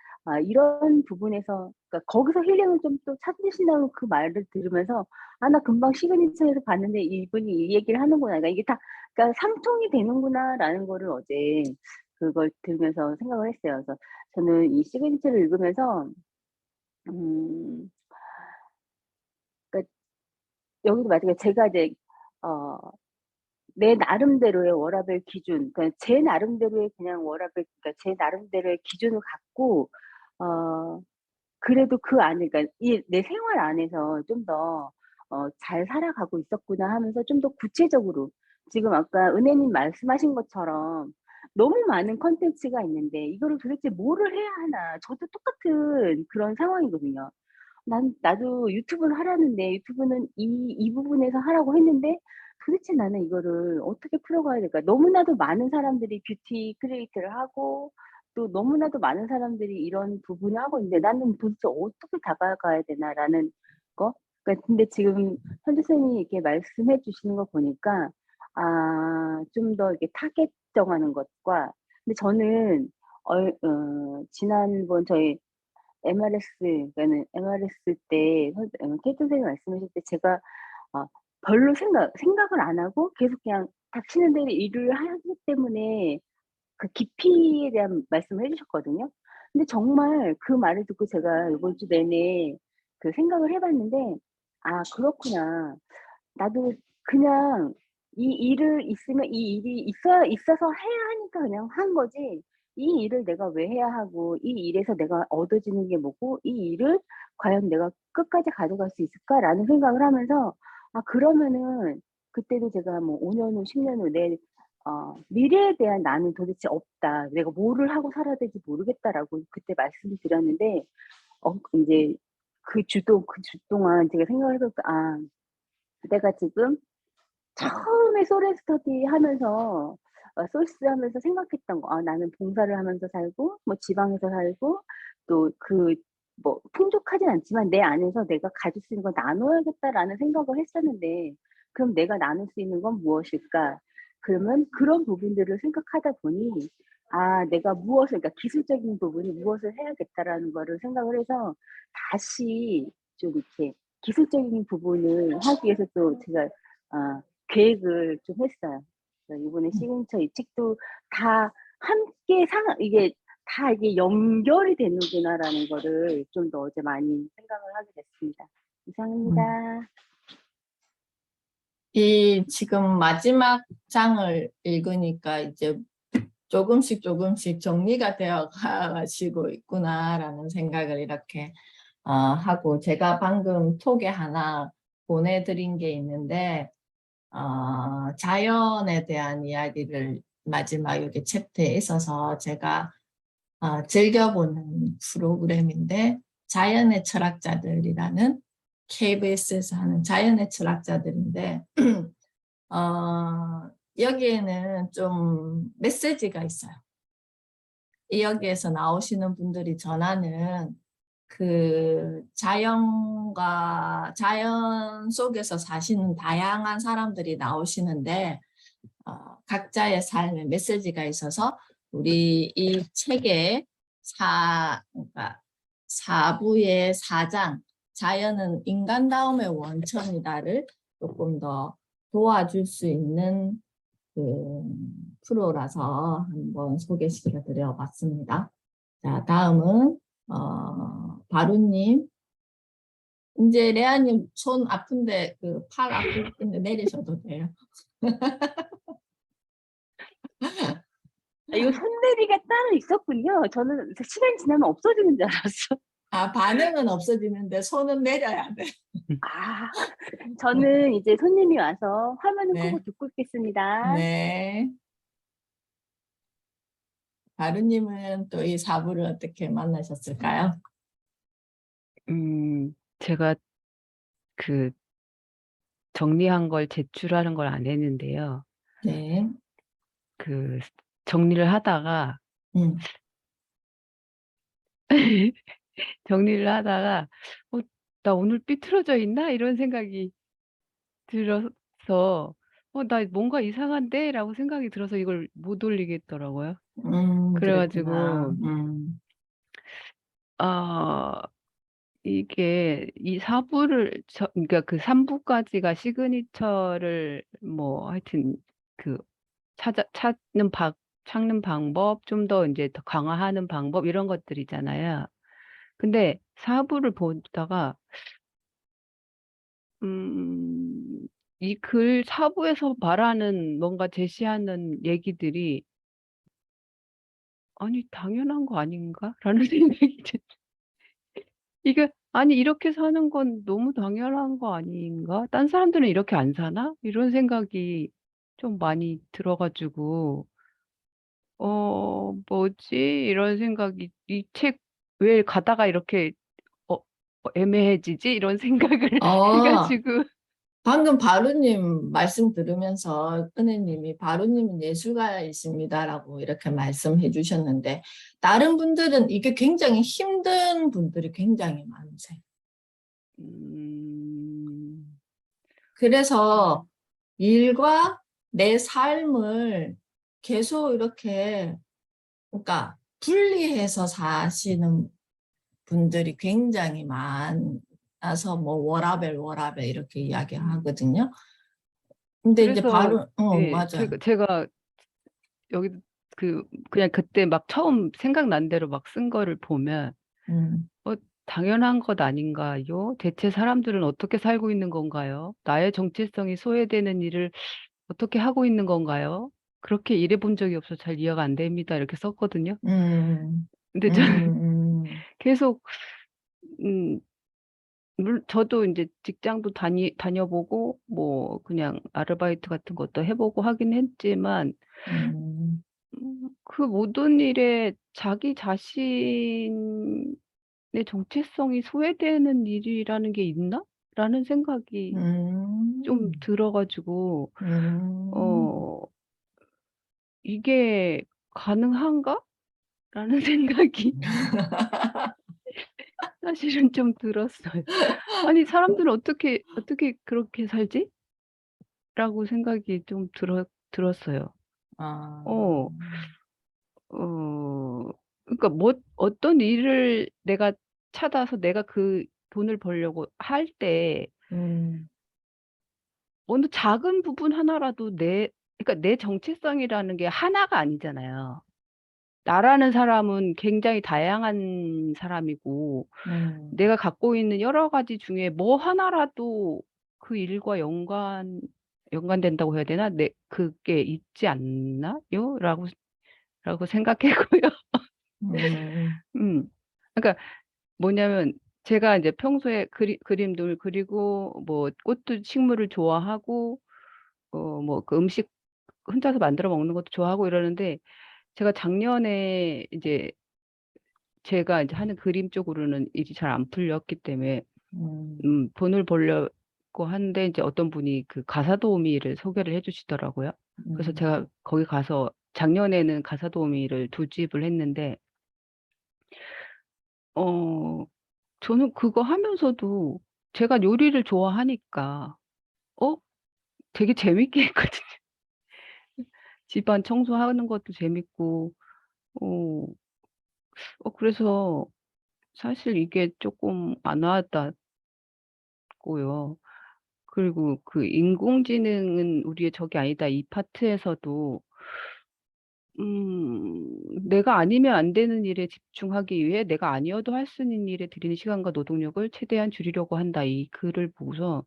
이런 부분에서' 그러니까 거기서 힐링을 좀 또 찾으신다는 그 말을 들으면서 '아 나 금방 시그니처에서 봤는데 이분이 이 얘기를 하는구나. 그러니까 이게 다 그러니까 상통이 되는구나.'라는 거를 어제 그걸 들으면서 생각을 했어요. 그래서 저는 이 시그니처를 읽으면서 음 그러니까 여기도 마찬가지로 제가 이제 어 내 나름대로의 워라밸 기준 그러니까 제 나름대로의 그냥 워라밸 그러니까 제 나름대로의 기준을 갖고 어 그래도 그 안에 그러니까 이 내 생활 안에서 좀 더 '잘 살아가고 있었구나.' 하면서 좀 더 구체적으로 지금 아까 은혜님 말씀하신 것처럼 너무 많은 콘텐츠가 있는데 이거를 도대체 뭐를 해야 하나. 저도 똑같은 그런 상황이거든요. 나도 유튜브를 하라는데 유튜브는 이 부분에서 하라고 했는데 도대체 나는 이거를 어떻게 풀어가야 될까? 너무나도 많은 사람들이 뷰티 크리에이터를 하고 또 너무나도 많은 사람들이 이런 부분을 하고 있는데 '나는 도대체 어떻게 다가가야 되나.'라는 거? 그러니까 근데 지금 현주 선생님이 이렇게 말씀해 주시는 거 보니까 좀 더 이렇게 타겟 정하는 것과 근데 저는 지난번 저희 MRS 그러니까는 MRS 때 케이트 선생님이 말씀하실 때 제가 어 별로 생각을 안 하고 계속 그냥 닥치는 대로 일을 하기 때문에 그 깊이에 대한 말씀을 해 주셨거든요. 근데 정말 그 말을 듣고 제가 이번 주 내내 그 생각을 해 봤는데 '아 그렇구나. 나도 그냥 이 일을 있으면 이 일이 있어서 해야 하니까 그냥 한 거지 이 일을 내가 왜 해야 하고 이 일에서 내가 얻어지는 게 뭐고 이 일을 과연 내가 끝까지 가져갈 수 있을까?'라는 생각을 하면서 그러면은 그때도 제가 뭐 5년 후, 10년 후 내 미래에 대한 '나는 도대체 없다. 내가 뭐를 하고 살아야 될지 모르겠다.'라고 그때 말씀을 드렸는데 인제 그 주 동안 제가 생각을 해 보니까 내가 지금 처음에 소렌 스터디 하면서 솔스하면서 생각했던 거 '아 나는 봉사를 하면서 살고 뭐 지방에서 살고 또 그 뭐 풍족하진 않지만 내 안에서 내가 가질 수 있는 걸 나눠야겠다.'라는 생각을 했었는데 그럼 내가 나눌 수 있는 건 무엇일까? 그러면 그런 부분들을 생각하다 보니 내가 무엇을 그러니까 '기술적인 부분이 무엇을 해야겠다.'라는 거를 생각을 해서 다시 좀 이렇게 기술적인 부분을 하기 위해서 또 제가 계획을 좀 했어요. 그래서 이번에 시그니처 이 책도 다 함께 이게 다 이게 '연결이 되는구나.'라는 거를 좀 더 어제 많이 생각을 하게 됐습니다. 음. 이상입니다. 이 지금 마지막 장을 읽으니까 이제 조금씩 조금씩 정리가 되어 가시고 있구나라는 생각을 이렇게 하고 제가 방금 톡에 하나 보내드린 게 있는데 자연에 대한 이야기를 마지막 여기 챕터에 있어서 제가 즐겨보는 프로그램인데 자연의 철학자들이라는 KBS에서 하는 자연의 철학자들인데 여기에는 좀 메시지가 있어요. 여기에서 나오시는 분들이 전하는 그 자연과 자연 속에서 사시는 다양한 사람들이 나오시는데 각자의 삶에 메시지가 있어서 우리 이 책의 그러니까 4부의 4장 자연은 인간다움의 원천이다를 조금 더 도와줄 수 있는 그 프로라서 한번 소개시켜 드려 봤습니다. 자, 다음은 바루님. 이제 레아님 손 아픈데 그 팔 아픈데 내리셔도 돼요. 이거 손내리가 따로 있었군요. 저는 시간이 지나면 없어지는 줄 알았어. 아, 반응은 없어지는데 손은 내려야 돼. 아, 저는 이제 손님이 와서 화면을 끄고 네. 듣고 있겠습니다. 네. 바루님은 또 이 사부를 어떻게 만나셨을까요? 제가 그 정리한 걸 제출하는 걸 안 했는데요. 네. 그 정리를 하다가 음. 정리를 하다가 나 오늘 삐뚤어져 있나? 이런 생각이 들어서 나 뭔가 이상한데? 라고 생각이 들어서 이걸 못 올리겠더라고요. 그랬구나. 그래가지고 이게 이 사부를 그러니까 그 3부까지가 시그니처를 뭐 하여튼 그 찾는 방법, 좀 더 이제 더 강화하는 방법 이런 것들이잖아요. 근데 4부를 보다가 이 글 4부에서 말하는 뭔가 제시하는 얘기들이 '아니 당연한 거 아닌가?'라는 생각이 이게 '아니 이렇게 사는 건 너무 당연한 거 아닌가? 딴 사람들은 이렇게 안 사나?' 이런 생각이 좀 많이 들어 가지고 '뭐지?' 이런 생각이 '이 책 왜 가다가 이렇게 애매해지지?' 이런 생각을 해 어, 가지고 방금 바루님 말씀 들으면서 은혜님이 바루님은 예술가이십니다라고 이렇게 말씀해 주셨는데 다른 분들은 이게 굉장히 힘든 분들이 굉장히 많으세요. 음. 그래서 일과 내 삶을 계속 이렇게 그러니까 분리해서 사시는 분들이 굉장히 많아서 뭐 워라벨 이렇게 이야기하거든요. 근데 이제 그래서 바로 예 맞아요. 제가 여기 그냥 그때 막 처음 생각난 대로 막 쓴 거를 보면 음, '당연한 것 아닌가요? 대체 사람들은 어떻게 살고 있는 건가요? 나의 정체성이 소외되는 일을 어떻게 하고 있는 건가요? 그렇게 일해 본 적이 없어서 잘 이해가 안 됩니다.' 이렇게 썼거든요. 음, 근데 저는 계속 음 저도 인제 직장도 다녀보고 뭐 그냥 아르바이트 같은 것도 해 보고 하긴 했지만 음, 그 모든 일에 자기 자신의 정체성이 소외되는 일이라는 게 있나?'라는 생각이 좀 음, 들어 가지고 음. 어 '이게 가능한가?'라는 생각이 사실은 좀 들었어요. '아니 사람들은 어떻게 그렇게 살지?'라고 생각이 좀 들었어요. 아, 어. 어 그러니까 어떤 일을 내가 찾아서 내가 그 돈을 벌려고 할 때 음, 어느 작은 부분 하나라도 그러니까 내 정체성이라는 게 하나가 아니잖아요. 나라는 사람은 굉장히 다양한 사람이고 음, 내가 갖고 있는 여러 가지 중에 뭐 하나라도 그 일과 연관된다고 해야 되나? 그게 있지 않나요? 라고 생각했고요. 음, 음. 그러니까 뭐냐면 제가 인제 평소에 그림도 그리고 뭐 꽃도 식물을 좋아하고 뭐 그 음식 혼자서 만들어 먹는 것도 좋아하고 이러는데 제가 작년에 이제 제가 인제 하는 그림 쪽으로는 일이 잘 안 풀렸기 때문에 돈을 벌려고 하는데 인제 어떤 분이 그 가사 도우미를 소개를 해 주시더라고요. 그래서 음, 제가 거기 가서 작년에는 가사 도우미를 2집을 했는데 어 저는 그거 하면서도 제가 요리를 좋아하니까 어 되게 재밌게 했거든요. 집안 청소하는 것도 재밌고 어 그래서 사실 이게 쪼끔 안 와닿고요. 그리고 그 인공지능은 우리의 적이 아니다. 이 파트에서도 내가 아니면 안 되는 일에 집중하기 위해 내가 아니어도 할 수 있는 일에 들이는 시간과 노동력을 최대한 줄이려고 한다. 이 글을 보고서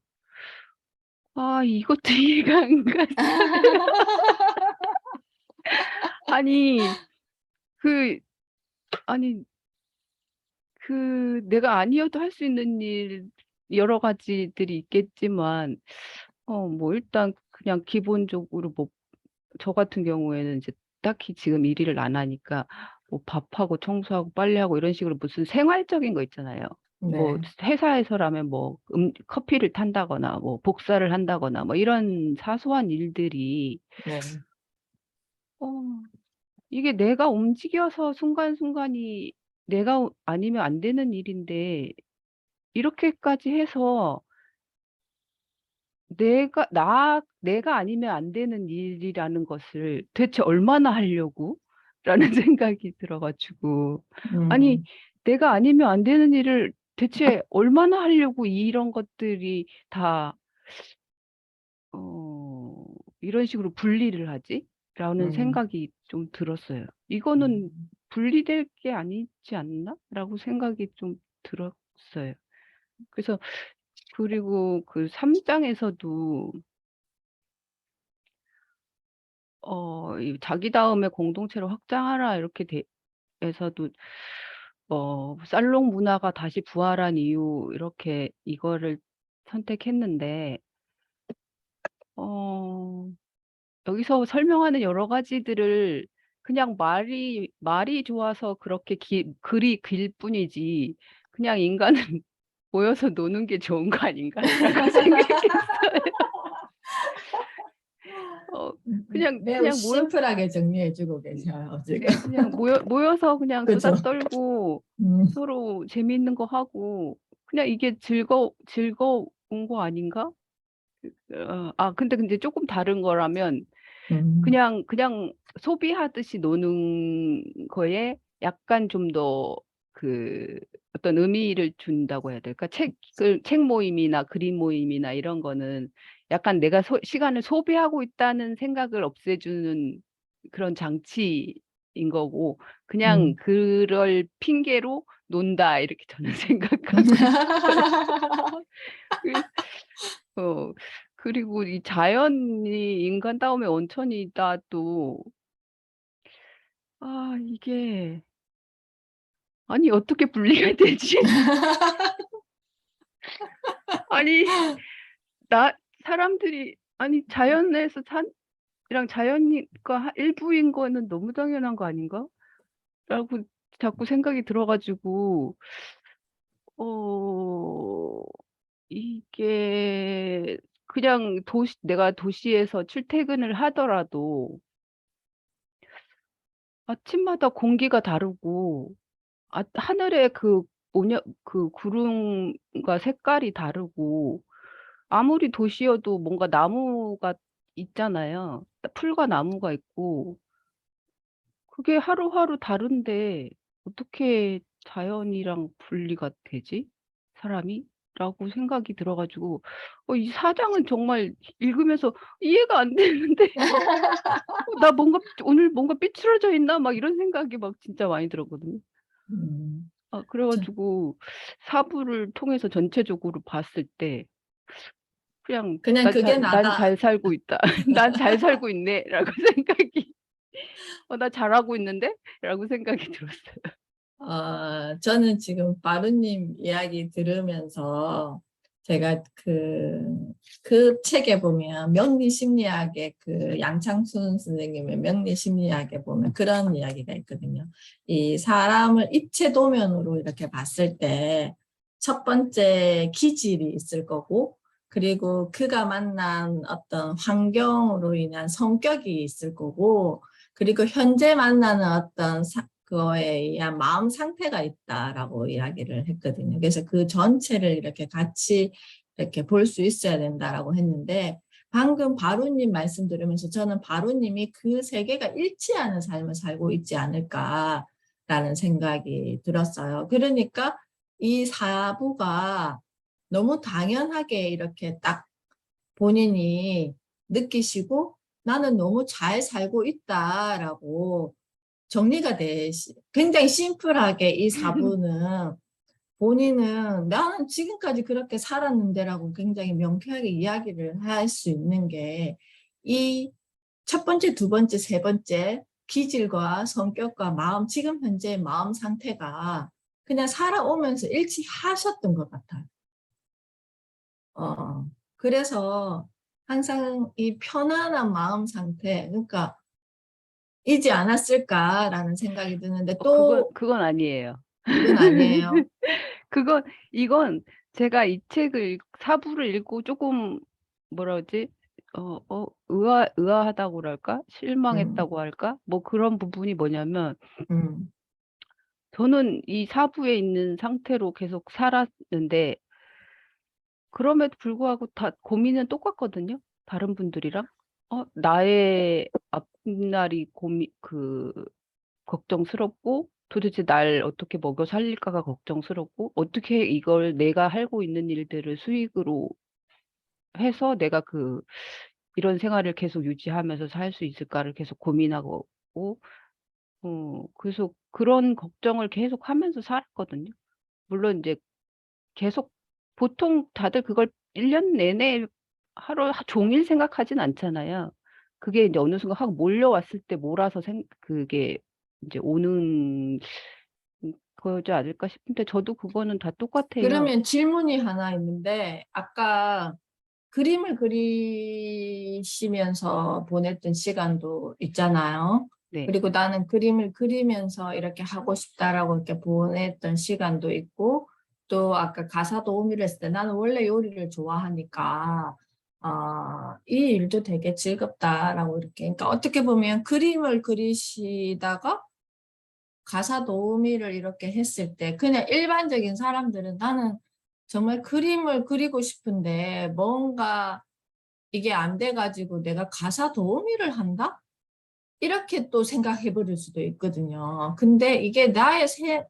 아, 이것도 이해가 안 갔어요. 아니, 그, 아니, 내가 아니어도 할 수 있는 일 여러 가지들이 있겠지만, 뭐 일단 그냥 기본적으로 뭐 저 같은 경우에는 이제 딱히 지금 일을 안 하니까 뭐 밥하고 청소하고 빨래하고 이런 식으로 무슨 생활적인 거 있잖아요. 뭐 네. 회사에서라면 뭐 커피를 탄다거나 뭐 복사를 한다거나 뭐 이런 사소한 일들이 네. 어, 이게 내가 움직여서 순간순간이 내가 아니면 안 되는 일인데 이렇게까지 해서 내가 아니면 안 되는 일이라는 것을 대체 얼마나 하려고? 라는 생각이 들어가지고. 아니, 음. 내가 아니면 안 되는 일을 대체 얼마나 하려고 이런 것들이 다, 이런 식으로 분리를 하지? 라는 음. 생각이 좀 들었어요. 이거는 음. 분리될 게 아니지 않나? 라고 생각이 좀 들었어요. 그래서, 그리고 그 3장에서도 이 자기 다음에 공동체로 확장하라 이렇게 돼서도 살롱 문화가 다시 부활한 이유 이렇게 이거를 선택했는데 어, 여기서 설명하는 여러 가지들을 그냥 말이 좋아서 그렇게 글이 길 뿐이지 그냥 인간은 모여서 노는 게 좋은 거 아닌가라고 생각했어요. 매우 그냥 모여 심플하게 정리해주고 계셔요, 지금. 네, 그냥 모여서 그냥 수다 그죠? 떨고 음. 서로 재미있는 거 하고 그냥 이게 즐거운 거 아닌가? 근데 조금 다른 거라면 음. 그냥 소비하듯이 노는 거에 약간 좀 더 그 어떤 의미를 준다고 해야 될까? 책 모임이나 그림 모임이나 이런 거는 약간 내가 시간을 소비하고 있다는 생각을 없애주는 그런 장치인 거고 그냥 음. 그럴 핑계로 논다 이렇게 저는 생각하고 있어요. 그- 어, 그리고 이 자연이 인간다움의 원천이다 또 이게 아니 어떻게 분리가 되지? 아니 나 사람들이 아니 자연에서 산이랑 자연과 일부인 거는 너무 당연한 거 아닌가? 라고 자꾸 생각이 들어가지고 어 이게 그냥 내가 도시에서 출퇴근을 하더라도 아침마다 공기가 다르고 하늘에 그 구름과 색깔이 다르고 아무리 도시여도 뭔가 나무가 있잖아요. 풀과 나무가 있고 그게 하루하루 다른데 어떻게 자연이랑 분리가 되지? 사람이? 라고 생각이 들어가지고 이 사장은 정말 읽으면서 이해가 안 되는데 나 오늘 뭔가 삐뚤어져 있나? 막 이런 생각이 막 진짜 많이 들었거든요. 음. 그래가지고 사부를 통해서 전체적으로 봤을 때 그냥 그냥 그게 난 나다. 잘 살고 있다. 난 잘 살고 있네. 라고 생각이 나 잘하고 있는데? 라고 생각이 들었어요. 저는 지금 바루님 이야기 들으면서 제가 그 책에 보면 명리심리학의 그 양창순 선생님의 명리심리학에 보면 그런 이야기가 있거든요. 이 사람을 입체도면으로 이렇게 봤을 때 첫 번째 기질이 있을 거고 그리고 그가 만난 어떤 환경으로 인한 성격이 있을 거고 그리고 현재 만나는 어떤 그거에 의한 마음 상태가 있다라고 이야기를 했거든요. 그래서 그 전체를 이렇게 같이 이렇게 볼 수 있어야 된다라고 했는데 방금 바루님 말씀 들으면서 저는 바루님이 그 세 개가 일치하는 삶을 살고 있지 않을까라는 생각이 들었어요. 그러니까 이 사부가 너무 당연하게 이렇게 딱 본인이 느끼시고 나는 너무 잘 살고 있다라고 정리가 굉장히 심플하게 이 4부는 본인은 나는 지금까지 그렇게 살았는데라고 굉장히 명쾌하게 이야기를 할 수 있는 게 이 첫 번째, 두 번째, 세 번째 기질과 성격과 마음, 지금 현재 마음 상태가 그냥 살아오면서 일치하셨던 것 같아요. 그래서 항상 이 편안한 마음 상태, 그러니까 이지 않았을까라는 생각이 드는데 또 그건 아니에요. 그건 아니에요. 이건 제가 이 책을 사부를 읽고 조금 뭐라 그러지? 의아하다고 그럴까? 음, 실망했다고 할까? 뭐 그런 부분이 뭐냐면 음, 저는 이 사부에 있는 상태로 계속 살았는데 그럼에도 불구하고 다 고민은 똑같거든요. 다른 분들이랑. 나의 앞날이 걱정스럽고 도대체 날 어떻게 먹여 살릴까가 걱정스럽고 어떻게 이걸 내가 하고 있는 일들을 수익으로 해서 내가 이런 생활을 계속 유지하면서 살 수 있을까를 계속 고민하고 그래서 그런 걱정을 계속 하면서 살았거든요. 물론 이제 계속 보통 다들 그걸 1년 내내 하루 종일 생각하진 않잖아요. 그게 이제 어느 순간 확 몰려왔을 때 몰아서 그게 이제 오는 거지 않을까 싶은데 저도 그거는 다 똑같아요. 그러면 질문이 하나 있는데 아까 그림을 그리시면서 보냈던 시간도 있잖아요. 네. 그리고 나는 그림을 그리면서 이렇게 하고 싶다라고 이렇게 보냈던 시간도 있고 또 아까 가사 도우미를 했을 때 나는 원래 요리를 좋아하니까 이 일도 되게 즐겁다라고 이렇게 그러니까 어떻게 보면 그림을 그리시다가 가사 도우미를 이렇게 했을 때 그냥 일반적인 사람들은 나는 정말 그림을 그리고 싶은데 뭔가 이게 안 돼가지고 내가 가사 도우미를 한다? 이렇게 또 생각해 버릴 수도 있거든요. 근데 이게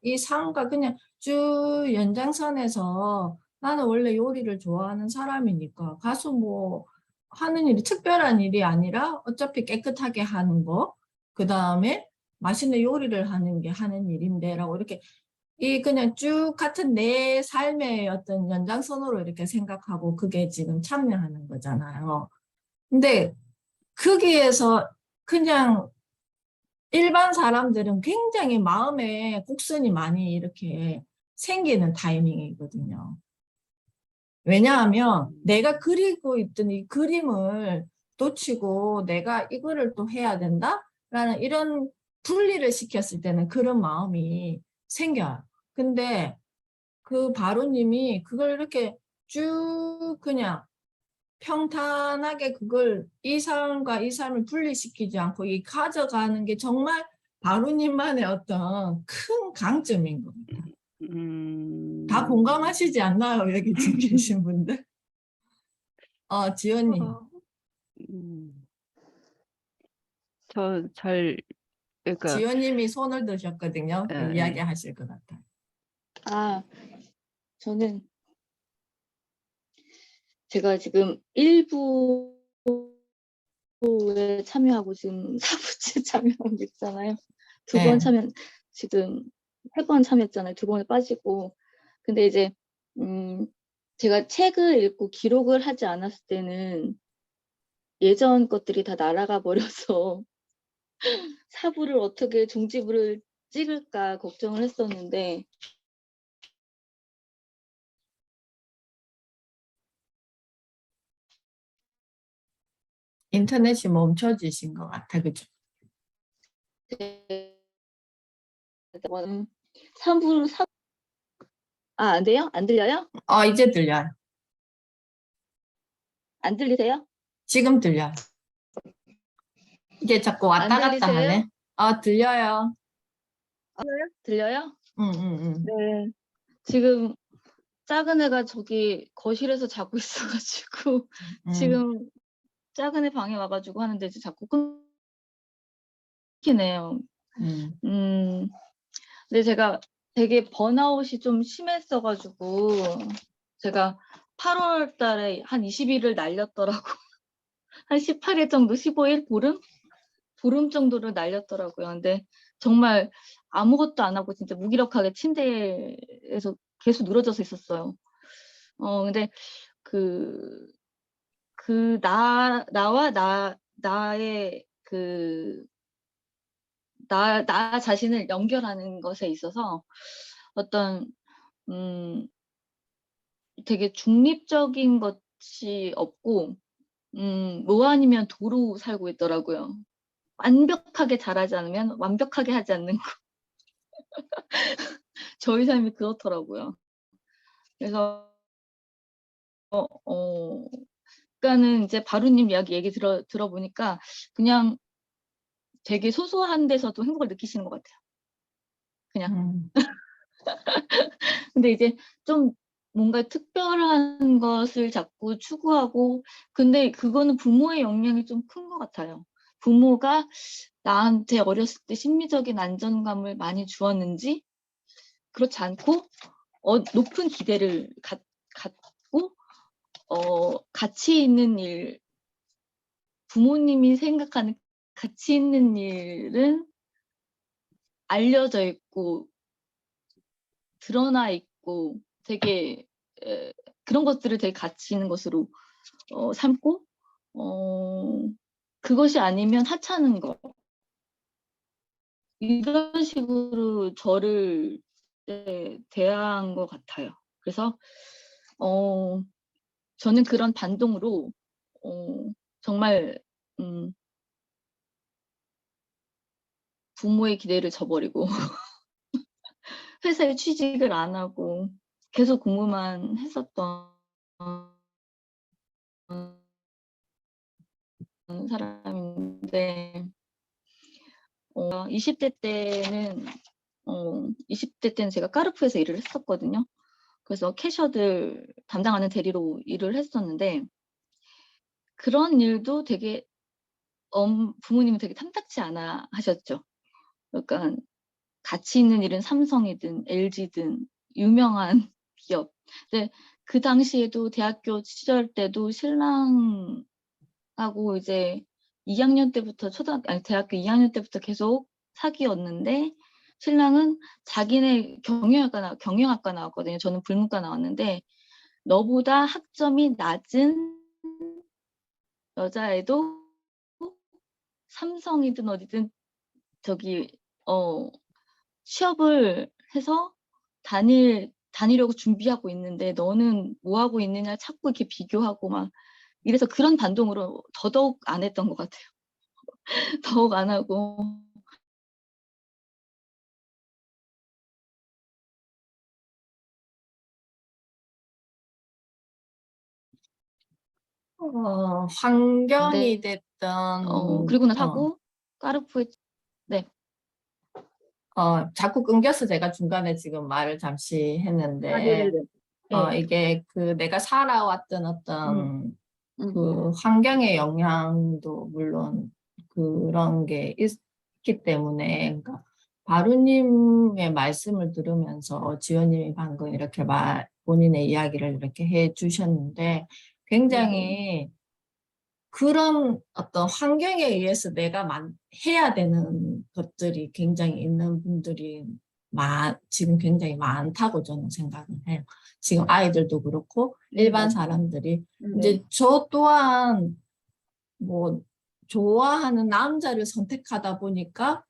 이 삶과 그냥 쭉 연장선에서 나는 원래 요리를 좋아하는 사람이니까 가서 뭐 하는 일이 특별한 일이 아니라 어차피 깨끗하게 하는 거, 그 다음에 맛있는 요리를 하는 게 하는 일인데라고 이렇게 이 그냥 쭉 같은 내 삶의 어떤 연장선으로 이렇게 생각하고 그게 지금 참여하는 거잖아요. 근데 거기에서 그냥 일반 사람들은 굉장히 마음에 곡선이 많이 이렇게 생기는 타이밍이거든요. 왜냐하면 내가 그리고 있던 이 그림을 놓치고 내가 이거를 또 해야 된다? 라는 이런 분리를 시켰을 때는 그런 마음이 생겨요. 근데 그 바로님이 그걸 이렇게 쭉 그냥 평탄하게 그걸 이 삶과 이 삶을 분리시키지 않고 이 가져가는 게 정말 바로님만의 어떤 큰 강점인 것 같아요. 다 공감하시지 않나요? 여기 지금 계신 분들? 지연님. 어, 음, 그러니까 지연님이 손을 드셨거든요. 예, 예. 이야기하실 것 같아요. 아, 저는 제가 지금 1부에 참여하고 지금 4부째 참여하고 있잖아요. 두 번 네. 지금 3번 참여했잖아요. 2번에 빠지고. 근데 이제 제가 책을 읽고 기록을 하지 않았을 때는 예전 것들이 다 날아가 버려서 4부를 어떻게 종지부를 찍을까 걱정을 했었는데 인터넷이 멈춰지신 것 같아. 그죠? 3부를 안 돼요? 안 들려요? 이제 들려요. 안 들리세요? 지금 들려요. 이게 자꾸 왔다 안 갔다 들리세요? 하네. 들려요. 들려요? 응. 네. 지금 작은 애가 저기 거실에서 자고 있어가지고 지금 작은 애 방에 와가지고 하는데 이제 자꾸 끊기네요. 근데 제가 되게 번아웃이 좀 심했어가지고 제가 8월 달에 한 20일을 날렸더라고. 한 18일 정도, 15일? 보름 정도를 날렸더라고요. 근데 정말 아무것도 안 하고 진짜 무기력하게 침대에서 계속 늘어져서 있었어요. 근데 나의 나 자신을 연결하는 것에 있어서 어떤, 되게 중립적인 것이 없고, 뭐 아니면 도로 살고 있더라고요. 완벽하게 잘하지 않으면 완벽하게 하지 않는 거. 저희 삶이 그렇더라고요. 그래서, 그러니까는 이제 바루님 이야기 얘기 들어보니까 그냥 되게 소소한 데서도 행복을 느끼시는 것 같아요. 그냥. 근데 이제 좀 뭔가 특별한 것을 자꾸 추구하고, 근데 그거는 부모의 영향이 좀 큰 것 같아요. 부모가 나한테 어렸을 때 심리적인 안정감을 많이 주었는지, 그렇지 않고, 높은 기대를 갖고, 가치 있는 일, 부모님이 생각하는 가치 있는 일은 알려져 있고, 드러나 있고, 되게 그런 것들을 되게 가치 있는 것으로 삼고, 그것이 아니면 하찮은 거, 이런 식으로 저를 대한 것 같아요. 그래서 저는 그런 반동으로 정말 부모의 기대를 저버리고 회사에 취직을 안 하고 계속 공부만 했었던 사람인데, 20대 때는 20대 때는 제가 까르푸에서 일을 했었거든요. 그래서 캐셔들 담당하는 대리로 일을 했었는데, 그런 일도 되게 부모님이 되게 탐탁치 않아 하셨죠. 그러니까 가치 있는 일은 삼성이든 LG든 유명한 기업. 근데 그 당시에도 대학교 시절 때도 신랑하고 이제 2학년 때부터 대학교 2학년 때부터 계속 사귀었는데, 신랑은 자기네 경영학과 나왔거든요. 저는 불문과 나왔는데, 너보다 학점이 낮은 여자애도 삼성이든 어디든 취업을 해서 다니려고 준비하고 있는데 너는 뭐 하고 있느냐 자꾸 이렇게 비교하고 막 이래서, 그런 반동으로 더더욱 안 했던 것 같아요. 더욱 안 하고. 환경이 네. 됐던, 그리고 나서 하고 까르푸에. 네. 자꾸 끊겨서 제가 중간에 지금 말을 잠시 했는데, 네네네. 네. 이게 내가 살아왔던 어떤 음. 그 환경의 영향도 물론 그런 게 있기 때문에, 그러니까 바루님의 말씀을 들으면서 지원님이 방금 이렇게 본인의 이야기를 이렇게 해 주셨는데, 굉장히 그런 어떤 환경에 의해서 내가 해야 되는 것들이 굉장히 있는 분들이 지금 굉장히 많다고 저는 생각을 해요. 지금 아이들도 그렇고 일반 사람들이. 이제 저 또한 뭐 좋아하는 남자를 선택하다 보니까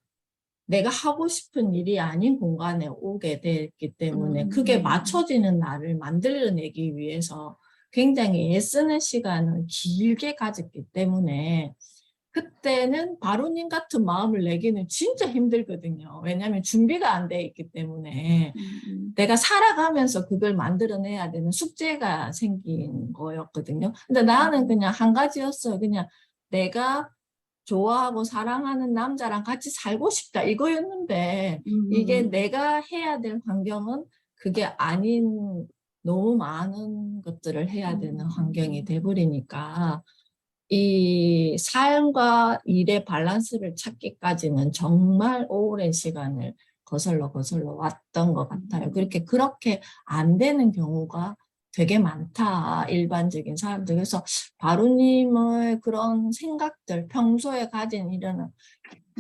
내가 하고 싶은 일이 아닌 공간에 오게 됐기 때문에 그게 맞춰지는 나를 만들어내기 위해서 굉장히 애쓰는 시간을 길게 가졌기 때문에, 그때는 바로님 같은 마음을 내기는 진짜 힘들거든요. 왜냐하면 준비가 안 돼 있기 때문에 내가 살아가면서 그걸 만들어내야 되는 숙제가 생긴 거였거든요. 근데 나는 그냥 한 가지였어요. 그냥 내가 좋아하고 사랑하는 남자랑 같이 살고 싶다 이거였는데, 이게 내가 해야 될 환경은 그게 아닌 너무 많은 것들을 해야 되는 환경이 돼버리니까 이 삶과 일의 밸런스를 찾기까지는 정말 오랜 시간을 거슬러 왔던 것 같아요. 그렇게 안 되는 경우가 되게 많다. 일반적인 사람들. 그래서 바로님의 그런 생각들, 평소에 가진 이런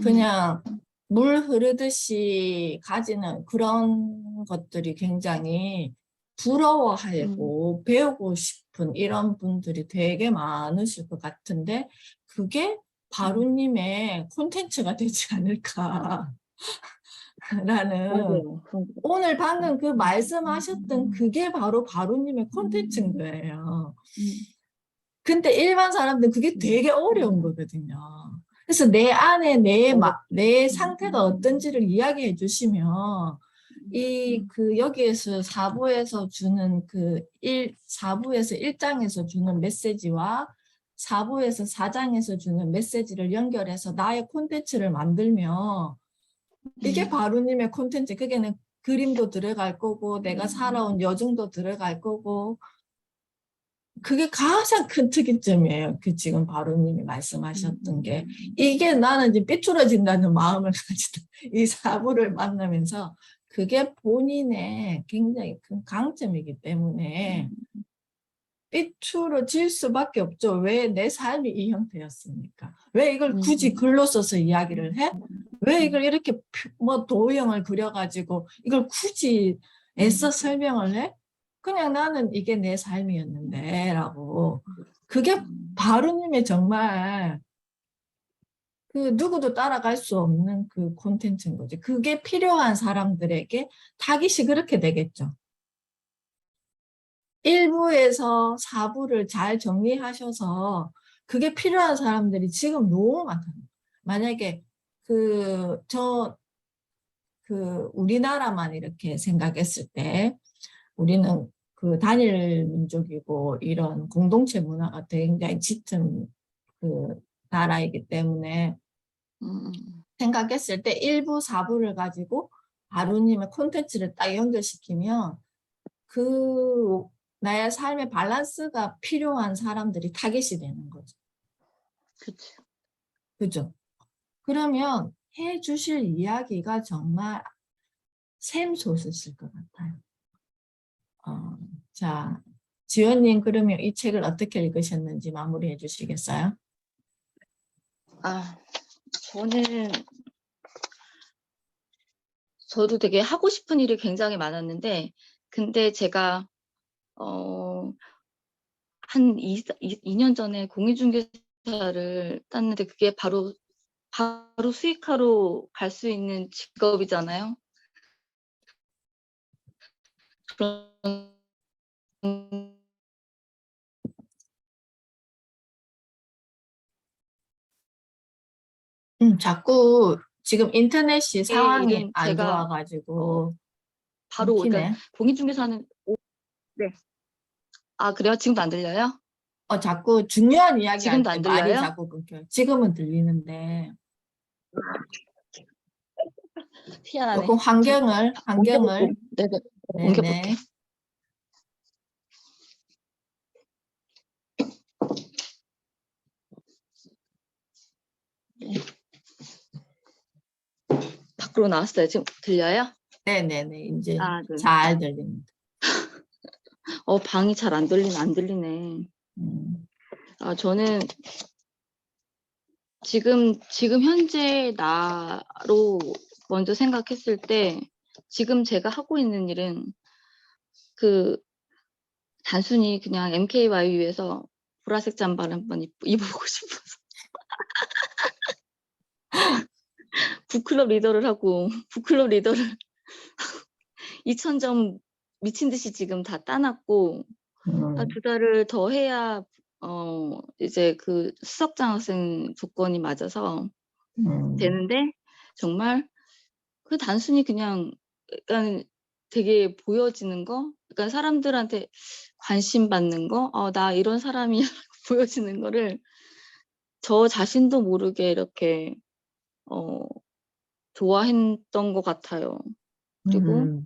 그냥 물 흐르듯이 가지는 그런 것들이 굉장히 부러워하고 배우고 싶은 이런 분들이 되게 많으실 것 같은데 그게 바로님의 콘텐츠가 되지 않을까. 라는 맞아요. 그런 거. 오늘 방금 그 말씀하셨던 그게 바로 바로님의 콘텐츠인 거예요. 근데 일반 사람들은 그게 되게 어려운 거거든요. 그래서 내 안에 내 상태가 어떤지를 이야기해 주시면 여기에서 4부에서 주는 4부에서 1장에서 주는 메시지와 4부에서 4장에서 주는 메시지를 연결해서 나의 콘텐츠를 만들면 이게 바로님의 콘텐츠. 그게는 그림도 들어갈 거고 내가 살아온 여정도 들어갈 거고 그게 가장 큰 특이점이에요. 그 지금 바로님이 말씀하셨던 게 이게 나는 이제 삐뚤어진다는 마음을 가지고 이 사부를 만나면서 그게 본인의 굉장히 큰 강점이기 때문에 삐뚤어질 수밖에 없죠. 왜 내 삶이 이 형태였습니까? 왜 이걸 굳이 글로 써서 이야기를 해? 왜 이걸 이렇게 뭐 도형을 그려가지고 이걸 굳이 애써 설명을 해? 그냥 나는 이게 내 삶이었는데 라고 그게 바로님의 정말 그 누구도 따라갈 수 없는 그 콘텐츠인 거지. 그게 필요한 사람들에게 타깃이 그렇게 되겠죠. 1부에서 4부를 잘 정리하셔서 그게 필요한 사람들이 지금 너무 많다. 만약에 우리나라만 이렇게 생각했을 때 우리는 그 단일 민족이고 이런 공동체 문화가 굉장히 짙은 그 나라이기 때문에 생각했을 때 1부, 4부를 가지고 바로님의 콘텐츠를 딱 연결시키면 나의 삶의 밸런스가 필요한 사람들이 타겟이 되는 거죠. 그치. 그죠? 그러면 해 주실 이야기가 정말 샘솟으실 것 같아요. 자, 지원님 그러면 이 책을 어떻게 읽으셨는지 마무리해 주시겠어요? 저도 되게 하고 싶은 일이 굉장히 많았는데, 근데 제가, 한 2년 전에 공인중개사를 땄는데, 그게 바로 수익화로 갈 수 있는 직업이잖아요. 그런 자꾸 지금 인터넷이 상황이 일은 안 제가 좋아가지고 바로, 그러니까 끊기네. 공인중개사는, 네. 아, 그래요? 지금도 안 들려요? 자꾸 중요한 이야기 할 지금도 때 안 말이 들려요? 자꾸 끊겨요. 지금은 들리는데 희한하네. 조금 환경을 네네. 옮겨볼게. 네네. 밖으로 나왔어요. 지금 들려요? 네네네. 이제 아, 네. 잘 들립니다. 방이 잘 안 들리네. 저는 지금 현재 나로 먼저 생각했을 때, 지금 제가 하고 있는 일은 단순히 그냥 MKYU에서 보라색 잠바를 한번 입어보고 싶어서 북클럽 리더를 하고 2,000점 미친 듯이 지금 다 따놨고, 한 2달을 더 해야 이제 그 수석장학생 조건이 맞아서 되는데, 정말 단순히 그냥 약간 되게 보여지는 거, 약간 사람들한테 관심 받는 거, 나 이런 사람이야 보여지는 거를 저 자신도 모르게 이렇게 좋아했던 것 같아요. 그리고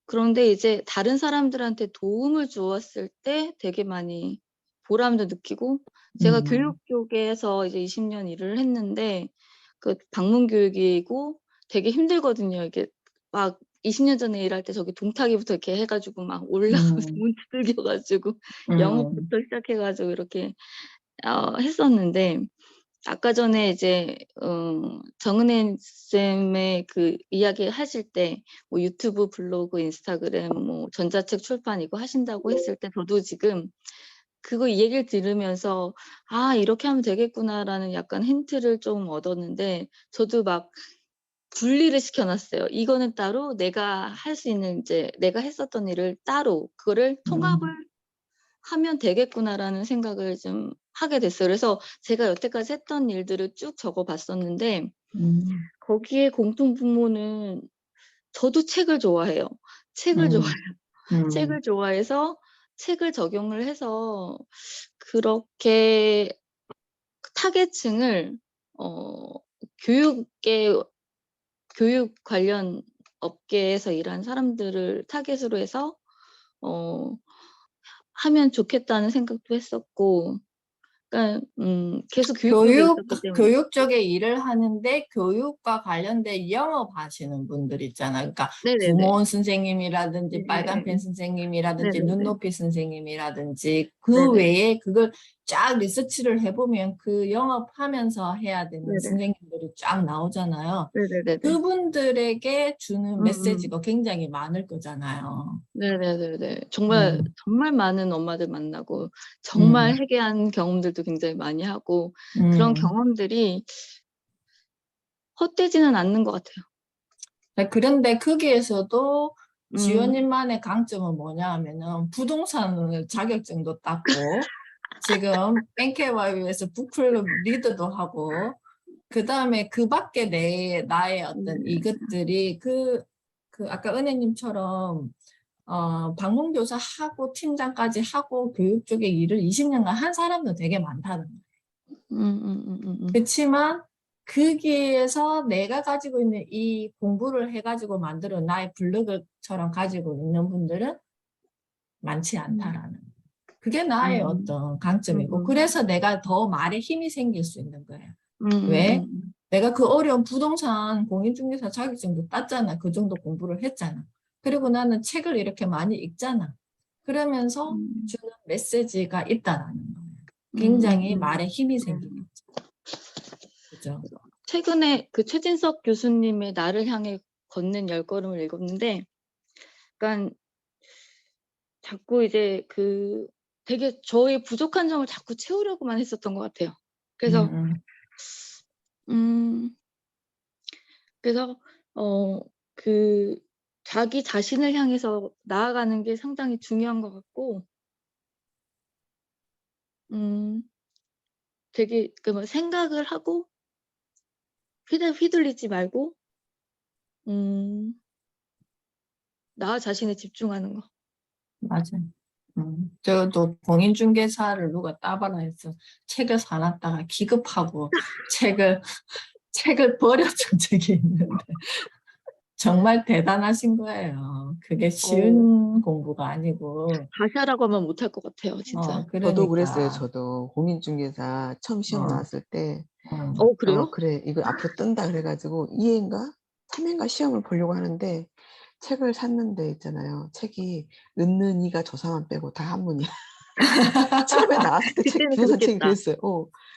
그런데 이제 다른 사람들한테 도움을 주었을 때 되게 많이 보람도 느끼고, 제가 교육 쪽에서 이제 20년 일을 했는데 방문 교육이고 되게 힘들거든요. 이게 막 20년 전에 일할 때 저기 동탁이부터 이렇게 해가지고 막 올라가서 음, 문 두들겨가지고 음, 영업부터 시작해가지고 이렇게 했었는데 아까 전에 이제 정은혜 쌤의 그 이야기 하실 때 뭐 유튜브, 블로그, 인스타그램, 뭐 전자책 출판 이거 하신다고 했을 때 저도 지금 그거 이 얘기를 들으면서 아 이렇게 하면 되겠구나라는 약간 힌트를 좀 얻었는데 저도 막 분리를 시켜놨어요. 이거는 따로 내가 할 수 있는 이제 내가 했었던 일을 따로 그거를 통합을 하면 되겠구나라는 생각을 좀 하게 됐어요. 그래서 제가 여태까지 했던 일들을 쭉 적어봤었는데 음, 거기에 공통분모는 저도 책을 좋아해요. 책을 좋아해요. 음, 책을 좋아해서 책을 적용을 해서 그렇게 타겟층을 교육계 교육 관련 업계에서 일하는 사람들을 타겟으로 해서 하면 좋겠다는 생각도 했었고, 그러니까 계속 교육국에 있었기 때문에. 교육 쪽에 일을 하는데 교육과 관련된 영업하시는 분들 있잖아요. 그러니까 네네네. 구몬 선생님이라든지 네, 빨간펜 네, 선생님이라든지 네네네. 눈높이 선생님이라든지 그 네네. 외에 그걸 쫙 리서치를 해보면 그 영업하면서 해야 되는 네네. 선생님들이 쫙 나오잖아요. 네네네. 그분들에게 주는 음. 메시지가 굉장히 많을 거잖아요. 네네네네. 정말 음, 정말 많은 엄마들 만나고 정말 해괴한 경험들도 굉장히 많이 하고 그런 음. 경험들이 헛되지는 않는 것 같아요. 네, 그런데 거기에서도 음. 지원님만의 강점은 뭐냐 하면은 부동산 자격증도 땄고 지금 NKY에서 북클럽 리더도 하고 그 다음에 그 밖에 나의 어떤 이것들이 그 아까 은혜님처럼 방문교사 하고 팀장까지 하고 교육 쪽에 일을 20년간 한 사람도 되게 많다는 거예요. 그렇지만 거기에서 내가 가지고 있는 이 공부를 해가지고 만들어 나의 블로그처럼 가지고 있는 분들은 많지 않다라는 거예요. 그게 나의 어떤 강점이고 그래서 내가 더 말에 힘이 생길 수 있는 거예요. 왜? 내가 그 어려운 부동산 공인중개사 자격증도 땄잖아. 그 정도 공부를 했잖아. 그리고 나는 책을 이렇게 많이 읽잖아. 그러면서 주는 메시지가 있다라는 거예요. 굉장히 말에 힘이 생기겠죠. 그죠? 최근에 그 최진석 교수님의 나를 향해 걷는 10걸음을 읽었는데, 그러니까 자꾸 이제 그 되게 저의 부족한 점을 자꾸 채우려고만 했었던 것 같아요. 그래서 그래서 그 자기 자신을 향해서 나아가는 게 상당히 중요한 것 같고, 되게 그 뭐 생각을 하고 휘둘리지 말고 나 자신에 집중하는 거. 맞아요. 저도 공인중개사를 누가 따봐라 해서 책을 사놨다가 기급하고 책을 버렸던 적이 있는데 정말 대단하신 거예요. 그게 쉬운 공부가 아니고. 다시 하라고 하면 못할 것 같아요, 진짜. 저도 그랬어요. 그러니까. 저도 공인중개사 처음 시험 나왔을 때 그래요? 그래 이거 앞으로 뜬다 그래가지고 2회인가 3회인가 시험을 보려고 하는데 책을 샀는데 있잖아요. 책이 은는이가 조사만 빼고 다 한문이야. 처음에 나왔을 때 책 그때는 부동산 책이 그렇겠다. 그랬어요.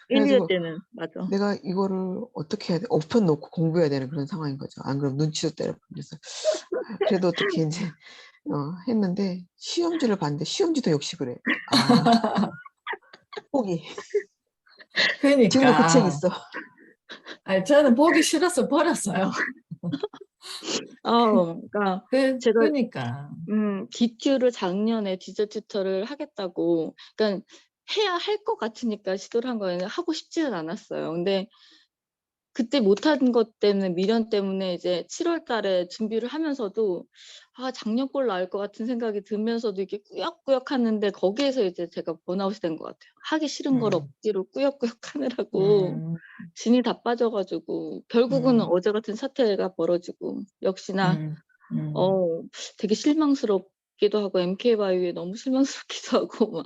1, 2회 그래가지고 때는. 맞아. 내가 이거를 어떻게 해야 돼? 우편 놓고 공부해야 되는 그런 상황인 거죠. 안 그러면 눈치도 때려. 그래서 그래도 어떻게 이제 했는데 시험지를 봤는데 시험지도 역시 그래. 포기. 지금도 그 책 그러니까. 있어. 아니, 저는 보기 싫어서 버렸어요. 그러니까 제가 그러니까. DTU를 작년에 디지털 튜터를 하겠다고, 그러니까 해야 할 것 같으니까 시도를 한 거예요. 하고 싶지는 않았어요. 근데 그때 못한 것 때문에 미련 때문에 이제 7월 달에 준비를 하면서도 작년 걸 나을 것 같은 생각이 들면서도 이게 꾸역꾸역 하는데 거기에서 이제 제가 번아웃이 된 것 같아요. 하기 싫은 걸 억지로 꾸역꾸역 하느라고 진이 다 빠져가지고 결국은 어제 같은 사태가 벌어지고 역시나 되게 실망스럽기도 하고 MK바이오에 너무 실망스럽기도 하고 막.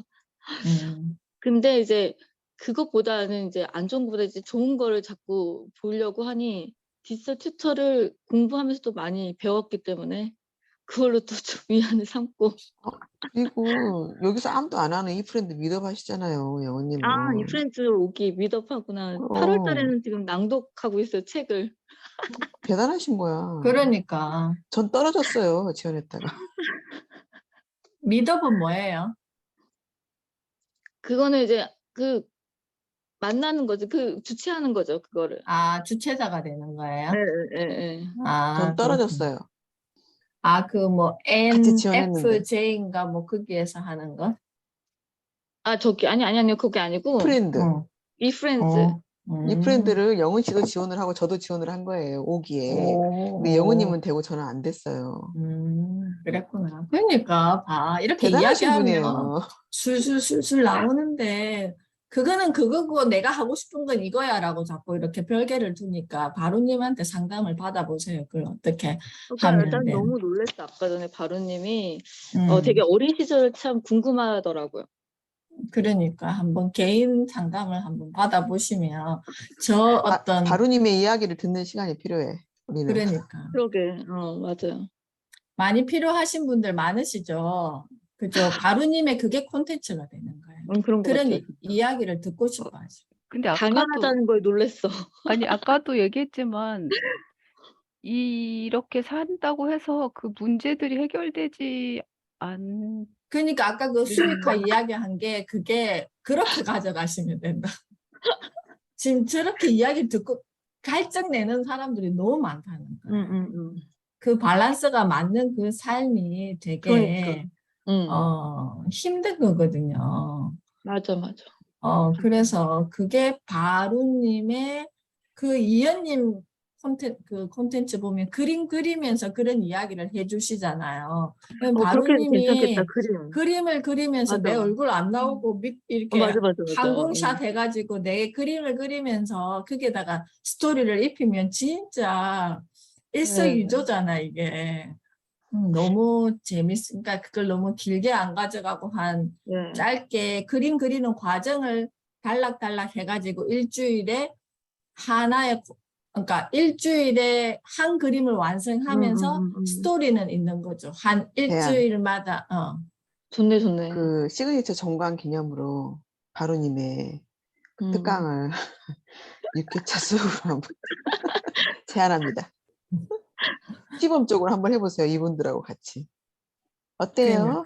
근데 이제 그것보다는 이제 안 좋은 것보다 이제 좋은 거를 자꾸 보려고 하니 디지털 튜터를 공부하면서도 많이 배웠기 때문에 그걸로 또 좀 위안을 삼고. 그리고 여기서 아무도 안 하는 이프렌드 미드업 하시잖아요, 아, 영원님은. 이프렌즈 오기 미드업하구나. 8월 그럼 달에는 지금 낭독하고 있어요, 책을. 대단하신 거야. 그러니까 전 떨어졌어요, 지원했다가. 미더분 뭐예요? 그거는 이제 그 만나는 거죠. 그 주최하는 거죠, 그거를. 아, 주최자가 되는 거예요? 예. 아, 전 떨어졌어요. 아, 그 뭐 같이 지원했는데. NFJ인가 뭐 거기에서 하는 거? 아, 저기 아니요. 그게 아니고 프렌드. 어. 이프렌즈. 이프렌드를 영은 씨도 지원을 하고 저도 지원을 한 거예요, 5기에. 근데 영은님은 되고 저는 안 됐어요. 그랬구나. 그러니까 봐. 이렇게 대단하신 이야기하면 분이에요. 술술술술 나오는데 그거는 그거고 내가 하고 싶은 건 이거야라고 자꾸 이렇게 별개를 두니까 바로님한테 상담을 받아보세요. 그걸 어떻게 하면 난 돼. 너무 놀랐어. 아까 전에 바로님이 음, 되게 어린 시절 참 궁금하더라고요. 그러니까 한번 개인 상담을 한번 받아보시면 저 어떤 바로님의 이야기를 듣는 시간이 필요해, 우리는. 그러니까 그러게. 맞아요. 많이 필요하신 분들 많으시죠. 그죠? 바로님의 그게 콘텐츠가 되는 거예요. 그런 것 그런 같아요. 이야기를 듣고 싶어 하죠. 근데 아까도 당연하다는 거에 놀랬어. 아니 아까도 얘기했지만 이렇게 산다고 해서 그 문제들이 해결되지 않 그러니까 아까 그 수익화 이야기한 게 그게 그렇게 가져가시면 된다. 지금 저렇게 이야기 듣고 갈증 내는 사람들이 너무 많다는 거예요. 그 밸런스가 맞는 그 삶이 되게 그러니까. 힘든 거거든요. 맞아. 그래서 그게 바로님의 그 이현님 콘텐츠 보면 그림 그리면서 그런 이야기를 해주시잖아요. 그렇게 바로님이 괜찮겠다, 그림. 그림을 그리면서 내 맞아. 얼굴 안 나오고 이렇게 맞아. 항공샷 해가지고 내 그림을 그리면서 거기에다가 스토리를 입히면 진짜 일석이조잖아 이게. 너무 재밌으니까 그걸 너무 길게 안 가져가고 한 네. 짧게 그림 그리는 과정을 단락단락 해가지고 일주일에 그러니까 일주일에 한 그림을 완성하면서 스토리는 있는 거죠. 한 대안. 일주일마다 좋네. 그 시그니처 정관 기념으로 바로님의 그 특강을 6회차 수업으로 한번 제안합니다. 시범적으로 한번 해보세요, 이분들하고 같이. 어때요?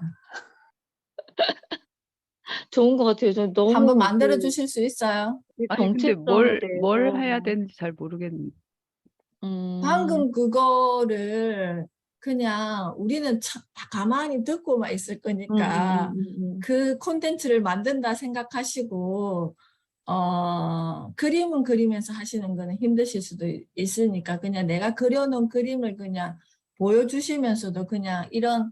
좋은 것 같아요. 저 너무 한번 만들어 주실 수 있어요? 아니 근데 정체성에 뭘 대해서 해야 되는지 잘 모르겠는데. 방금 그거를 그냥 우리는 다 가만히 듣고만 있을 거니까 그 콘텐츠를 만든다 생각하시고 그림은 그리면서 하시는 거는 힘드실 수도 있으니까 그냥 내가 그려놓은 그림을 그냥 보여주시면서도 그냥 이런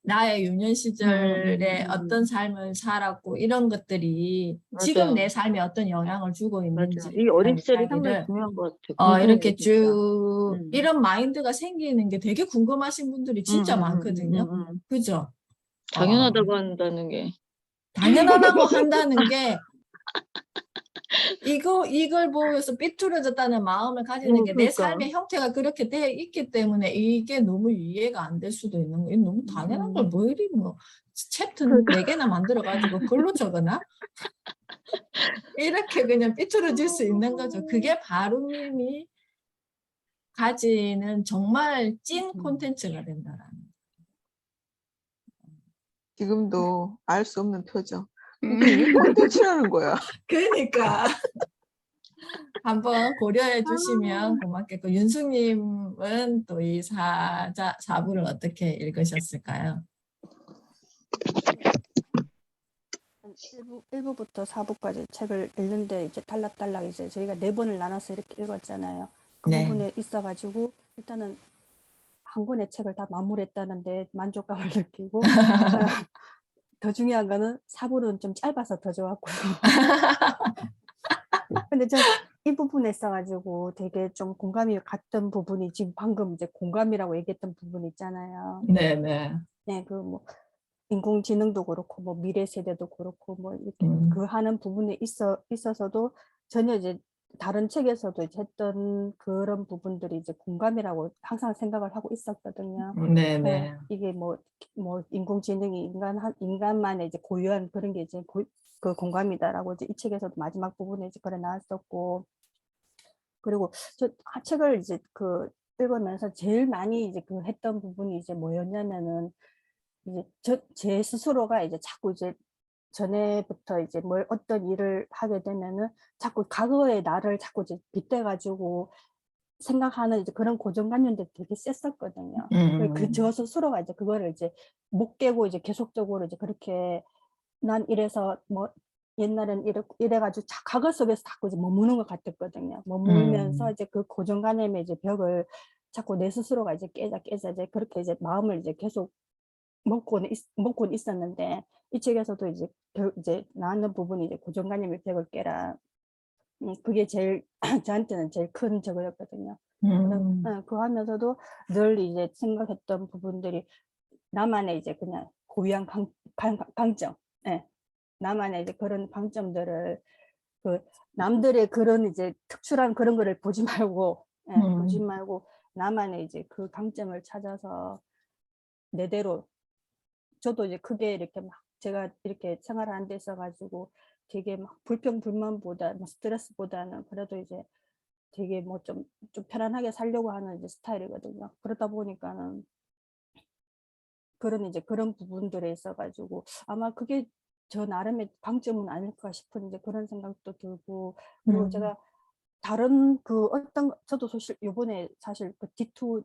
나의 유년 시절에 어떤 삶을 살았고 이런 것들이 지금 내 삶에 어떤 영향을 주고 있는지 이 어린 시절이 상당히 이야기를 중요한 것 같아요. 이렇게 진짜. 쭉 이런 마인드가 생기는 게 되게 궁금하신 분들이 진짜 많거든요. 그죠? 당연하다고 한다는 게. 당연하다고 한다는 게 이걸 보면서 삐뚤어졌다는 마음을 가지는 게 내 그러니까. 삶의 형태가 그렇게 돼 있기 때문에 이게 너무 이해가 안 될 수도 있는 거. 너무 당연한 걸 뭐 이리 뭐 챕터 4개나 만들어 가지고 글로 적어놔? 이렇게 그냥 삐뚤어질 수 있는 거죠. 그게 바로님이 가지는 정말 찐 콘텐츠가 된다라는. 지금도 알 수 없는 표정. 이게 콘텐츠라는 거야. 그러니까 한번 고려해 주시면 고맙겠고 윤숙님은 또 이 사부를 어떻게 읽으셨을까요? 1부부터 4부까지 책을 읽는데 이제 탈락탈락 이제 저희가 4번을 나눠서 이렇게 읽었잖아요. 그 네. 부분에 있어가지고 일단은 한 권의 책을 다 마무리했다는데 만족감을 느끼고 더 중요한 거는 4부는 좀 짧아서 더 좋았고요. 근데 저 이 부분에 있어가지고 되게 좀 공감이 갔던 부분이 지금 방금 이제 공감이라고 얘기했던 부분 있잖아요. 네네. 네, 그 뭐 인공지능도 그렇고 뭐 미래 세대도 그렇고 뭐 이렇게 그 하는 부분에 있어서도 전혀 이제 다른 책에서도 이제 했던 그런 부분들이 이제 공감이라고 항상 생각을 하고 있었거든요. 네네. 이게 뭐 인공지능이 인간만의 이제 고유한 그런 게 이제 그 공감이다라고 이제 이 책에서도 마지막 부분에 이제 그래 나왔었고, 그리고 저 책을 이제 그 읽으면서 제일 많이 이제 그 했던 부분이 이제 뭐였냐면은 이제 제 스스로가 이제 자꾸 이제 전에부터 이제 어떤 일을 하게 되면은 자꾸 과거의 나를 자꾸 이제 빗대가지고 생각하는 이제 그런 고정관념들이 되게 셌었거든요. 저 스스로가 이제 그거를 이제 못 깨고 이제 계속적으로 이제 그렇게 난 이래서 뭐 옛날엔 이래가지고 과거 속에서 자꾸 이제 머무는 것 같았거든요. 머물면서 이제 그 고정관념의 이제 벽을 자꾸 내 스스로가 이제 깨자 이제 그렇게 이제 마음을 이제 계속 먹고는 있었는데, 이 책에서도 이제 나오는 부분이 이제 고정관념의 벽을 깨라. 그게 제일 저한테는 제일 큰 저거였거든요. 그거 하면서도 늘 이제 생각했던 부분들이 나만의 이제 그냥 고유한 강점, 예. 나만의 이제 그런 강점들을 그 남들의 그런 이제 특출한 그런 거를 보지 말고, 보지 말고 나만의 이제 그 강점을 찾아서 내대로, 저도 이제 크게 이렇게 막 제가 이렇게 생활하는 데 있어가지고 되게 막 불평불만보다 뭐 스트레스보다는 그래도 이제 되게 뭐 좀 편안하게 살려고 하는 이제 스타일이거든요. 그러다 보니까는 그런 부분들에 있어가지고 아마 그게 저 나름의 강점은 아닐까 싶은 이제 그런 생각도 들고, 그리고 제가 다른 저도 요번에 사실 그 D2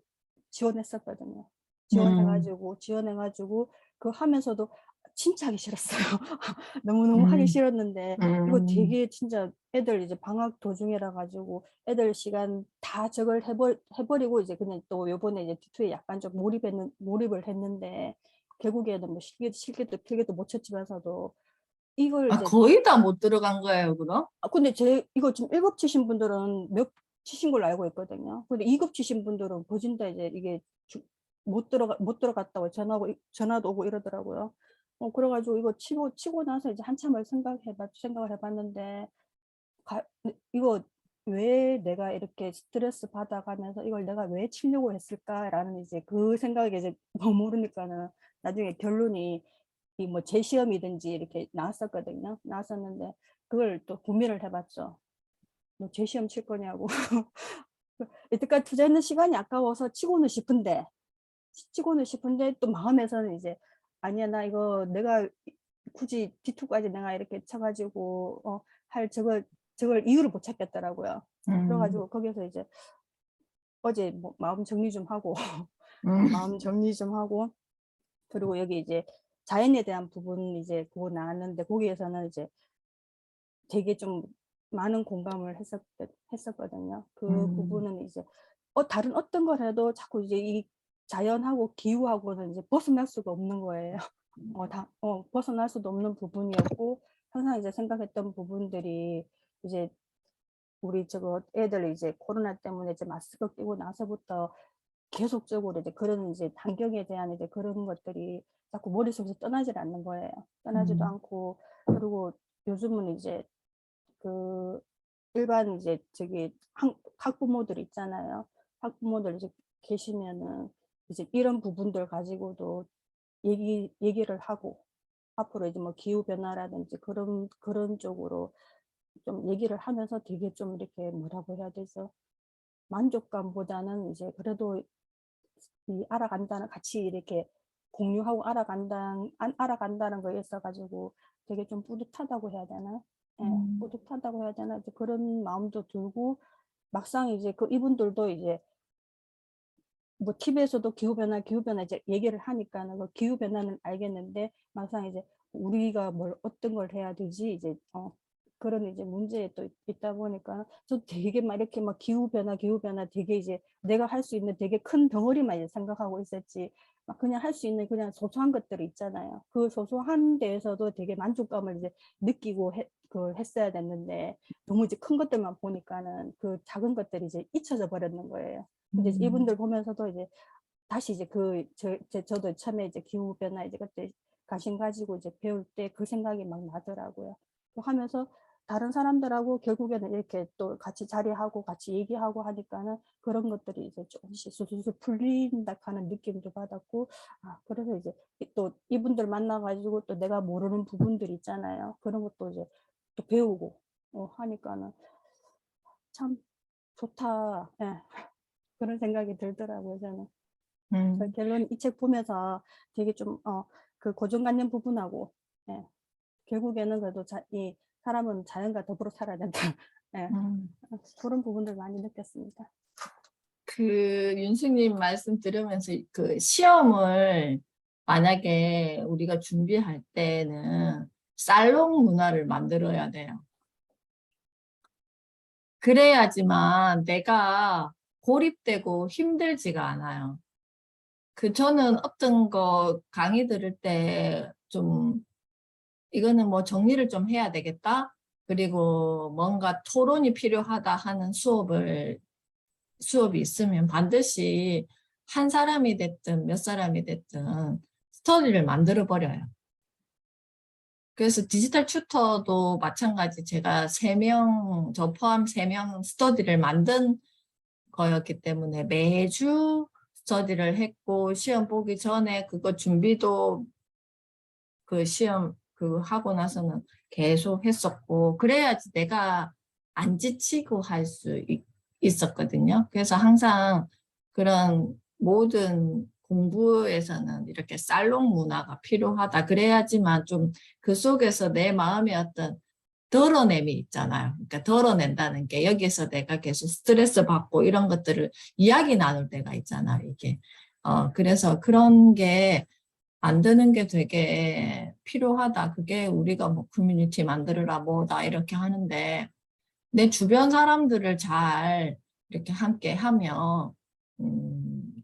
지원했었거든요. 지원해가지고 그 하면서도 진짜 하기 싫었어요. 너무너무 하기 싫었는데 이거 되게 진짜 애들 이제 방학 도중이라 가지고 애들 시간 다 저걸 해버리고 이제 그냥 또 요번에 이제 D2에 약간 좀 몰입을 했는데 결국에는 뭐 실기도 필기도 못 쳤지만서도 이걸 이제 거의 다 못 들어간 거예요, 그럼? 근데 이거 지금 1급 치신 분들은 몇 치신 걸로 알고 있거든요. 근데 2급 치신 분들은 거진다 이제 이게 못 들어갔다고 전화도 오고 이러더라고요. 그래가지고 이거 치고 나서 이제 한참을 생각을 해봤는데 이거 왜 내가 이렇게 스트레스 받아가면서 이걸 내가 왜 치려고 했을까라는 이제 그 생각에 이제 머무르니까는 나중에 결론이 이 뭐 재시험이든지 이렇게 나왔었는데 그걸 또 고민을 해봤죠. 뭐 재시험 칠 거냐고. 이때까지 투자했는 시간이 아까워서 치고는 싶은데 또 마음에서는 이제 아니야, 나 이거 내가 굳이 D2까지 내가 이렇게 쳐가지고 할 저걸 이유를 못 찾겠더라고요. 그래가지고 거기서 이제 어제 뭐 마음 정리 좀 하고 그리고 여기 이제 자연에 대한 부분 이제 그거 나왔는데 거기에서는 이제 되게 좀 많은 공감을 했었거든요. 그 부분은 이제 다른 어떤 걸 해도 자꾸 이제 이 자연하고 기후하고는 이제 벗어날 수가 없는 거예요. 벗어날 수도 없는 부분이었고, 항상 이제 생각했던 부분들이 이제 우리 애들 이제 코로나 때문에 이제 마스크 끼고 나서부터 계속적으로 이제 그런 이제 환경에 대한 이제 그런 것들이 자꾸 머릿속에서 떠나질 않는 거예요. 떠나지도 않고, 그리고 요즘은 이제 그 일반 이제 학부모들 있잖아요. 학부모들 이제 계시면은 이제 이런 부분들 가지고도 얘기를 하고, 앞으로 이제 뭐 기후 변화라든지 그런 쪽으로 좀 얘기를 하면서 되게 좀 이렇게 뭐라고 해야 되죠? 만족감보다는 이제 그래도 같이 이렇게 공유하고 알아간다는 거에 있어가지고 되게 좀 뿌듯하다고 해야 되나? 뿌듯하다고 해야 되나? 이제 그런 마음도 들고, 막상 이제 이분들도 이제 뭐 TV에서도 기후변화 이제 얘기를 하니까는 그 기후변화는 알겠는데 막상 이제 우리가 어떤 걸 해야 되지 이제 그런 이제 문제에 또 있다 보니까 저 되게 막 이렇게 막 기후변화 되게 이제 내가 할 수 있는 되게 큰 덩어리만 이제 생각하고 있었지, 막 그냥 할 수 있는 그냥 소소한 것들이 있잖아요. 그 소소한 데에서도 되게 만족감을 이제 느끼고 했어야 됐는데 너무 이제 큰 것들만 보니까는 그 작은 것들이 이제 잊혀져 버렸는 거예요. 근데 이분들 보면서도 이제 다시 이제 저도 처음에 이제 기후변화 이제 그때 관심 가지고 이제 배울 때 그 생각이 막 나더라고요. 하면서 다른 사람들하고 결국에는 이렇게 또 같이 자리하고 같이 얘기하고 하니까는 그런 것들이 이제 조금씩 술술 풀린다 하는 느낌도 받았고, 그래서 이제 또 이분들 만나가지고 또 내가 모르는 부분들 있잖아요. 그런 것도 이제 또 배우고 하니까는 참 좋다. 예. 그런 생각이 들더라고요, 저는. 그래서 결론 이 책 보면서 되게 좀 그 고정관념 부분하고, 예. 결국에는 그래도 이 사람은 자연과 더불어 살아야 된다. 예. 그런 부분들 많이 느꼈습니다. 그 윤숙님 말씀 들으면서 그 시험을 만약에 우리가 준비할 때는 살롱 문화를 만들어야 돼요. 그래야지만 내가 고립되고 힘들지가 않아요. 저는 어떤 거 강의 들을 때 좀 이거는 뭐 정리를 좀 해야 되겠다. 그리고 뭔가 토론이 필요하다 하는 수업이 있으면 반드시 한 사람이 됐든 몇 사람이 됐든 스터디를 만들어 버려요. 그래서 디지털 튜터도 마찬가지 제가 저 포함 3명 스터디를 만든 거였기 때문에 매주 스터디를 했고 시험 보기 전에 그거 준비도 그 시험 하고 나서는 계속 했었고 그래야지 내가 안 지치고 할 수 있었거든요. 그래서 항상 그런 모든 공부에서는 이렇게 살롱 문화가 필요하다. 그래야지만 좀 그 속에서 내 마음의 어떤 덜어냄이 있잖아요. 그러니까 덜어낸다는 게 여기서 내가 계속 스트레스 받고 이런 것들을 이야기 나눌 때가 있잖아요. 이게. 그래서 그런 게 만드는 게 되게 필요하다. 그게 우리가 뭐 커뮤니티 만들어라 뭐다 이렇게 하는데 내 주변 사람들을 잘 이렇게 함께 하면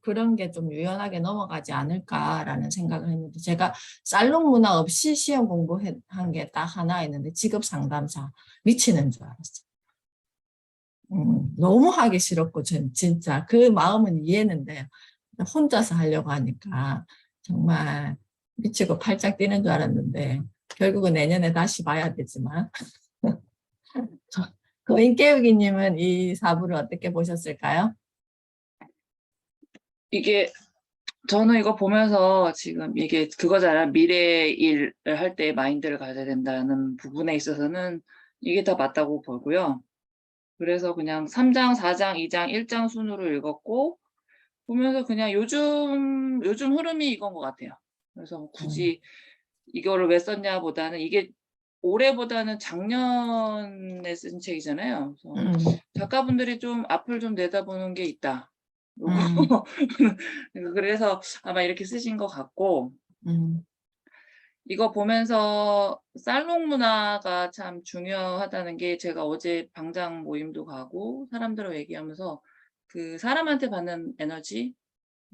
그런 게 좀 유연하게 넘어가지 않을까라는 생각을 했는데 제가 살롱 문화 없이 시험 공부한 게 딱 하나 있는데 직업 상담사 미치는 줄 알았어요. 너무 하기 싫었고 진짜 그 마음은 이해는 돼요. 혼자서 하려고 하니까 정말 미치고 팔짝 뛰는 줄 알았는데 결국은 내년에 다시 봐야 되지만 고인깨우기님은 이 4부를 어떻게 보셨을까요? 이게 저는 이거 보면서 지금 이게 그거잖아요. 미래 일을 할 때 마인드를 가져야 된다는 부분에 있어서는 이게 다 맞다고 보고요. 그래서 그냥 3장, 4장, 2장, 1장 순으로 읽었고 보면서 그냥 요즘 흐름이 이건 것 같아요. 그래서 굳이 이거를 왜 썼냐 보다는 이게 올해보다는 작년에 쓴 책이잖아요. 그래서 작가분들이 좀 앞을 좀 내다보는 게 있다. 그래서 아마 이렇게 쓰신 것 같고 이거 보면서 살롱 문화가 참 중요하다는 게 제가 어제 방장 모임도 가고 사람들하고 얘기하면서 그 사람한테 받는 에너지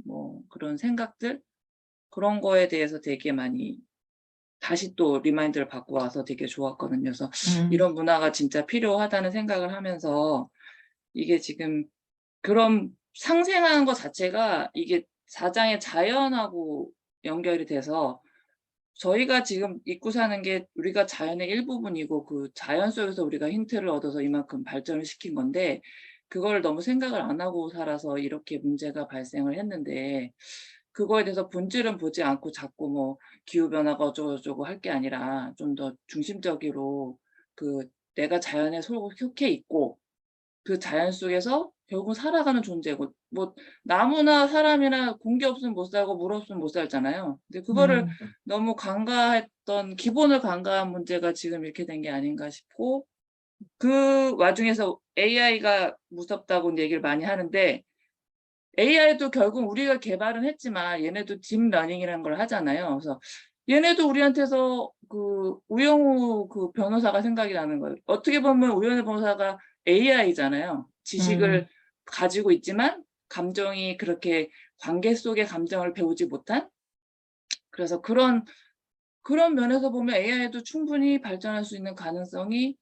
뭐 그런 생각들 그런 거에 대해서 되게 많이 다시 또 리마인드를 받고 와서 되게 좋았거든요. 그래서 이런 문화가 진짜 필요하다는 생각을 하면서 이게 지금 그런 상생하는 것 자체가 이게 4장의 자연하고 연결이 돼서 저희가 지금 입고 사는 게 우리가 자연의 일부분이고 그 자연 속에서 우리가 힌트를 얻어서 이만큼 발전을 시킨 건데 그걸 너무 생각을 안 하고 살아서 이렇게 문제가 발생을 했는데 그거에 대해서 본질은 보지 않고 자꾸 뭐 기후변화가 어쩌고저쩌고 할 게 아니라 좀 더 중심적으로 그 내가 자연에 속해 있고 그 자연 속에서 결국 살아가는 존재고 뭐 나무나 사람이나 공기 없으면 못 살고 물 없으면 못 살잖아요. 근데 그거를 너무 간과했던 기본을 간과한 문제가 지금 이렇게 된 게 아닌가 싶고 그 와중에서 AI가 무섭다고 얘기를 많이 하는데 AI도 결국 우리가 개발은 했지만 얘네도 딥러닝이라는 걸 하잖아요. 그래서 얘네도 우리한테서 그 우영우 그 변호사가 생각이 나는 거예요. 어떻게 보면 우영우 변호사가 AI잖아요. 지식을 가지고 있지만 감정이 그렇게 관계 속의 감정을 배우지 못한 그래서 그런 면에서 보면 AI도 충분히 발전할 수 있는 가능성이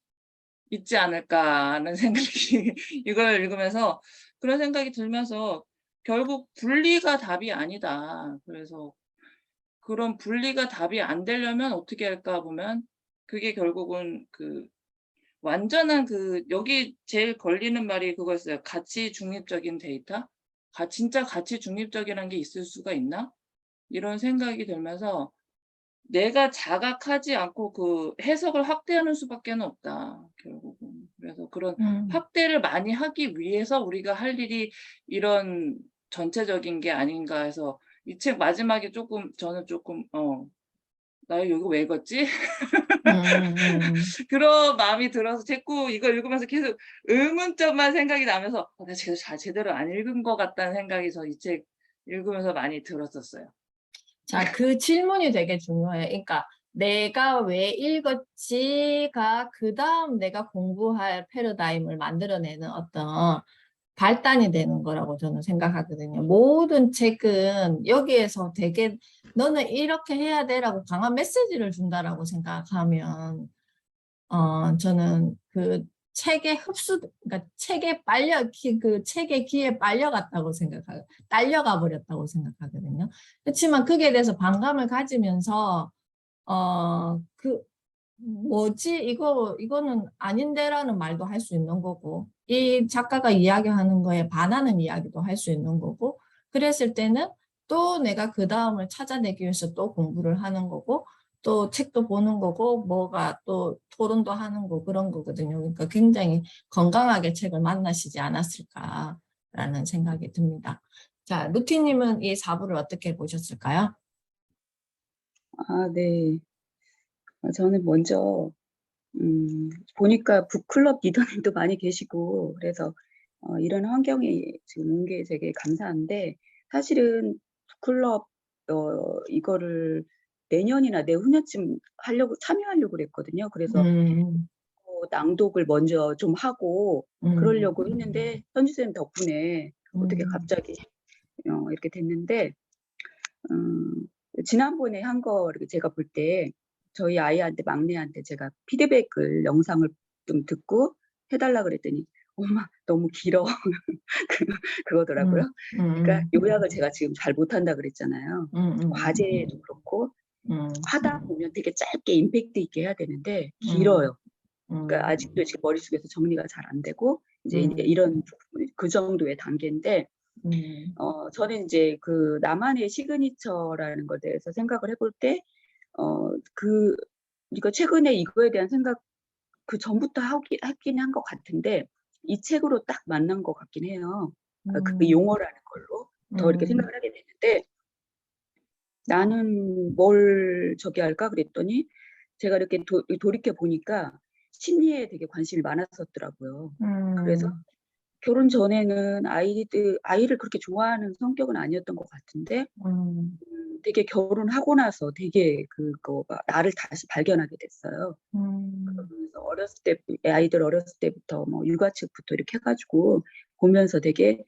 있지 않을까 하는 생각이 이걸 읽으면서 그런 생각이 들면서 결국 분리가 답이 아니다. 그래서 그런 분리가 답이 안 되려면 어떻게 할까 보면 그게 결국은 그 완전한 여기 제일 걸리는 말이 그거였어요. 가치 중립적인 데이터? 진짜 가치 중립적이라는 게 있을 수가 있나? 이런 생각이 들면서 내가 자각하지 않고 그 해석을 확대하는 수밖에는 없다, 결국은. 그래서 그런 확대를 많이 하기 위해서 우리가 할 일이 이런 전체적인 게 아닌가 해서 이 책 마지막에 저는 조금 나 여기 왜 읽었지? 그런 마음이 들어서 자꾸 이거 읽으면서 계속 의문점만 생각이 나면서 내가 제대로 안 읽은 것 같다는 생각이 저 이 책 읽으면서 많이 들었었어요. 자, 그 질문이 되게 중요해요. 그러니까 내가 왜 읽었지가 그다음 내가 공부할 패러다임을 만들어내는 어떤 발단이 되는 거라고 저는 생각하거든요. 모든 책은 여기에서 되게 너는 이렇게 해야 돼라고 강한 메시지를 준다라고 생각하면 저는 그 책의 그러니까 그 책의 귀에 빨려갔다고 딸려가 버렸다고 생각하거든요. 그렇지만 거기에 대해서 반감을 가지면서, 뭐지? 이거는 아닌데라는 말도 할 수 있는 거고, 이 작가가 이야기하는 거에 반하는 이야기도 할 수 있는 거고, 그랬을 때는 또 내가 그 다음을 찾아내기 위해서 또 공부를 하는 거고, 또 책도 보는 거고, 뭐가 또 토론도 하는 거 그런 거거든요. 그러니까 굉장히 건강하게 책을 만나시지 않았을까라는 생각이 듭니다. 자, 루티님은 이 4부를 어떻게 보셨을까요? 네. 저는 먼저 보니까 북클럽 리더님도 많이 계시고 그래서 이런 환경에 지금 온 게 되게 감사한데 사실은 북클럽 이거를 내년이나 내후년쯤 참여하려고 그랬거든요. 그래서 낭독을 먼저 좀 하고 그러려고 했는데 현주쌤 덕분에 어떻게 갑자기 이렇게 됐는데 지난번에 한 거 제가 볼 때 저희 아이한테 막내한테 제가 피드백을 영상을 좀 듣고 해달라 그랬더니 엄마 너무 길어 그거더라고요. 그러니까 요약을 제가 지금 잘 못한다 그랬잖아요. 과제도 그렇고 하다 보면 되게 짧게 임팩트 있게 해야 되는데 길어요. 그러니까 아직도 지금 머릿속에서 정리가 잘 안 되고 이제 이런 그 정도의 단계인데 저는 이제 그 나만의 시그니처라는 것에 대해서 생각을 해볼 때 이거 최근에 이거에 대한 생각 그 전부터 하긴 한 것 같은데 이 책으로 딱 만난 것 같긴 해요. 그 용어라는 걸로 더 이렇게 생각을 하게 됐는데 나는 뭘 저기 할까 그랬더니 제가 이렇게 돌이켜 보니까 심리에 되게 관심이 많았었더라고요. 그래서 결혼 전에는 아이를 그렇게 좋아하는 성격은 아니었던 것 같은데 되게 결혼하고 나서 되게 그거가 나를 다시 발견하게 됐어요. 그러면서 아이들 어렸을 때부터 뭐 육아책부터 이렇게 해가지고 보면서 되게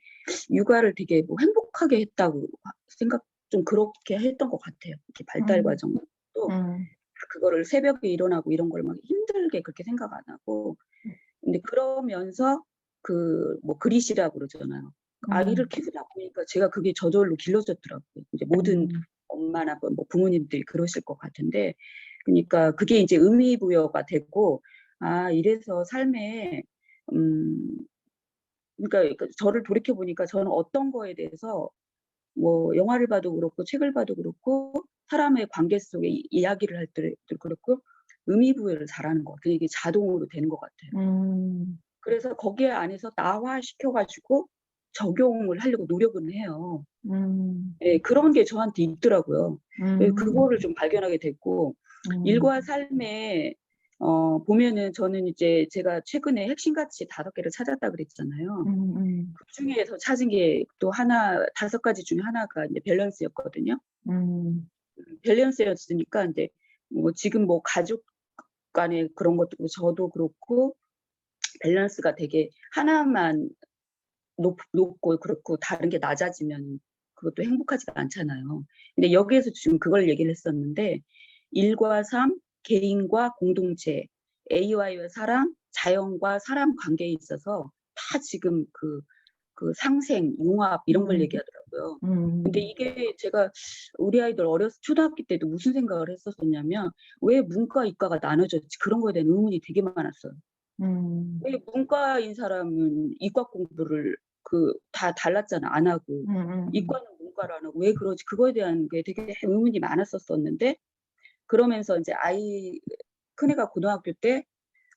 육아를 되게 뭐 행복하게 했다고 좀 그렇게 했던 것 같아요. 이렇게 발달 과정도 그거를 새벽에 일어나고 이런 걸 막 힘들게 그렇게 생각 안 하고 근데 그러면서 뭐 그릿이라고 그러잖아요. 아이를 키우다 보니까 제가 그게 저절로 길러졌더라고요. 이제 모든 엄마나 뭐 부모님들이 그러실 것 같은데, 그러니까 그게 이제 의미부여가 되고, 이래서 삶에, 그러니까 저를 돌이켜 보니까 저는 어떤 거에 대해서 뭐 영화를 봐도 그렇고 책을 봐도 그렇고 사람의 관계 속에 이야기를 할 때도 그렇고 의미부여를 잘하는 것 같아요. 이게 자동으로 되는 것 같아요. 그래서 거기에 안에서 나화시켜가지고 적용을 하려고 노력은 해요. 예, 그런 게 저한테 있더라고요. 그거를 좀 발견하게 됐고 일과 삶에 보면은 저는 이제 제가 최근에 핵심가치 5개를 찾았다 그랬잖아요. 그 중에서 찾은 게 또 5가지 중에 하나가 이제 밸런스였거든요. 밸런스였으니까 이제 뭐 지금 뭐 가족 간에 그런 것도 그렇고 저도 그렇고 밸런스가 되게 하나만 높고 그렇고 다른 게 낮아지면 그것도 행복하지가 않잖아요. 근데 여기에서 지금 그걸 얘기를 했었는데 일과 삶, 개인과 공동체, AI와 사람, 자연과 사람 관계에 있어서 다 지금 그 상생, 융합 이런 걸 얘기하더라고요. 근데 이게 제가 우리 아이들 초등학교 때도 무슨 생각을 했었냐면 왜 문과, 이과가 나눠졌지 그런 거에 대한 의문이 되게 많았어요. 왜 문과인 사람은 이과 공부를 다 달랐잖아. 안 하고. 이과는 문과를 안 하고 왜 그러지? 그거에 대한 게 되게 의문이 많았었는데 그러면서 이제 큰애가 고등학교 때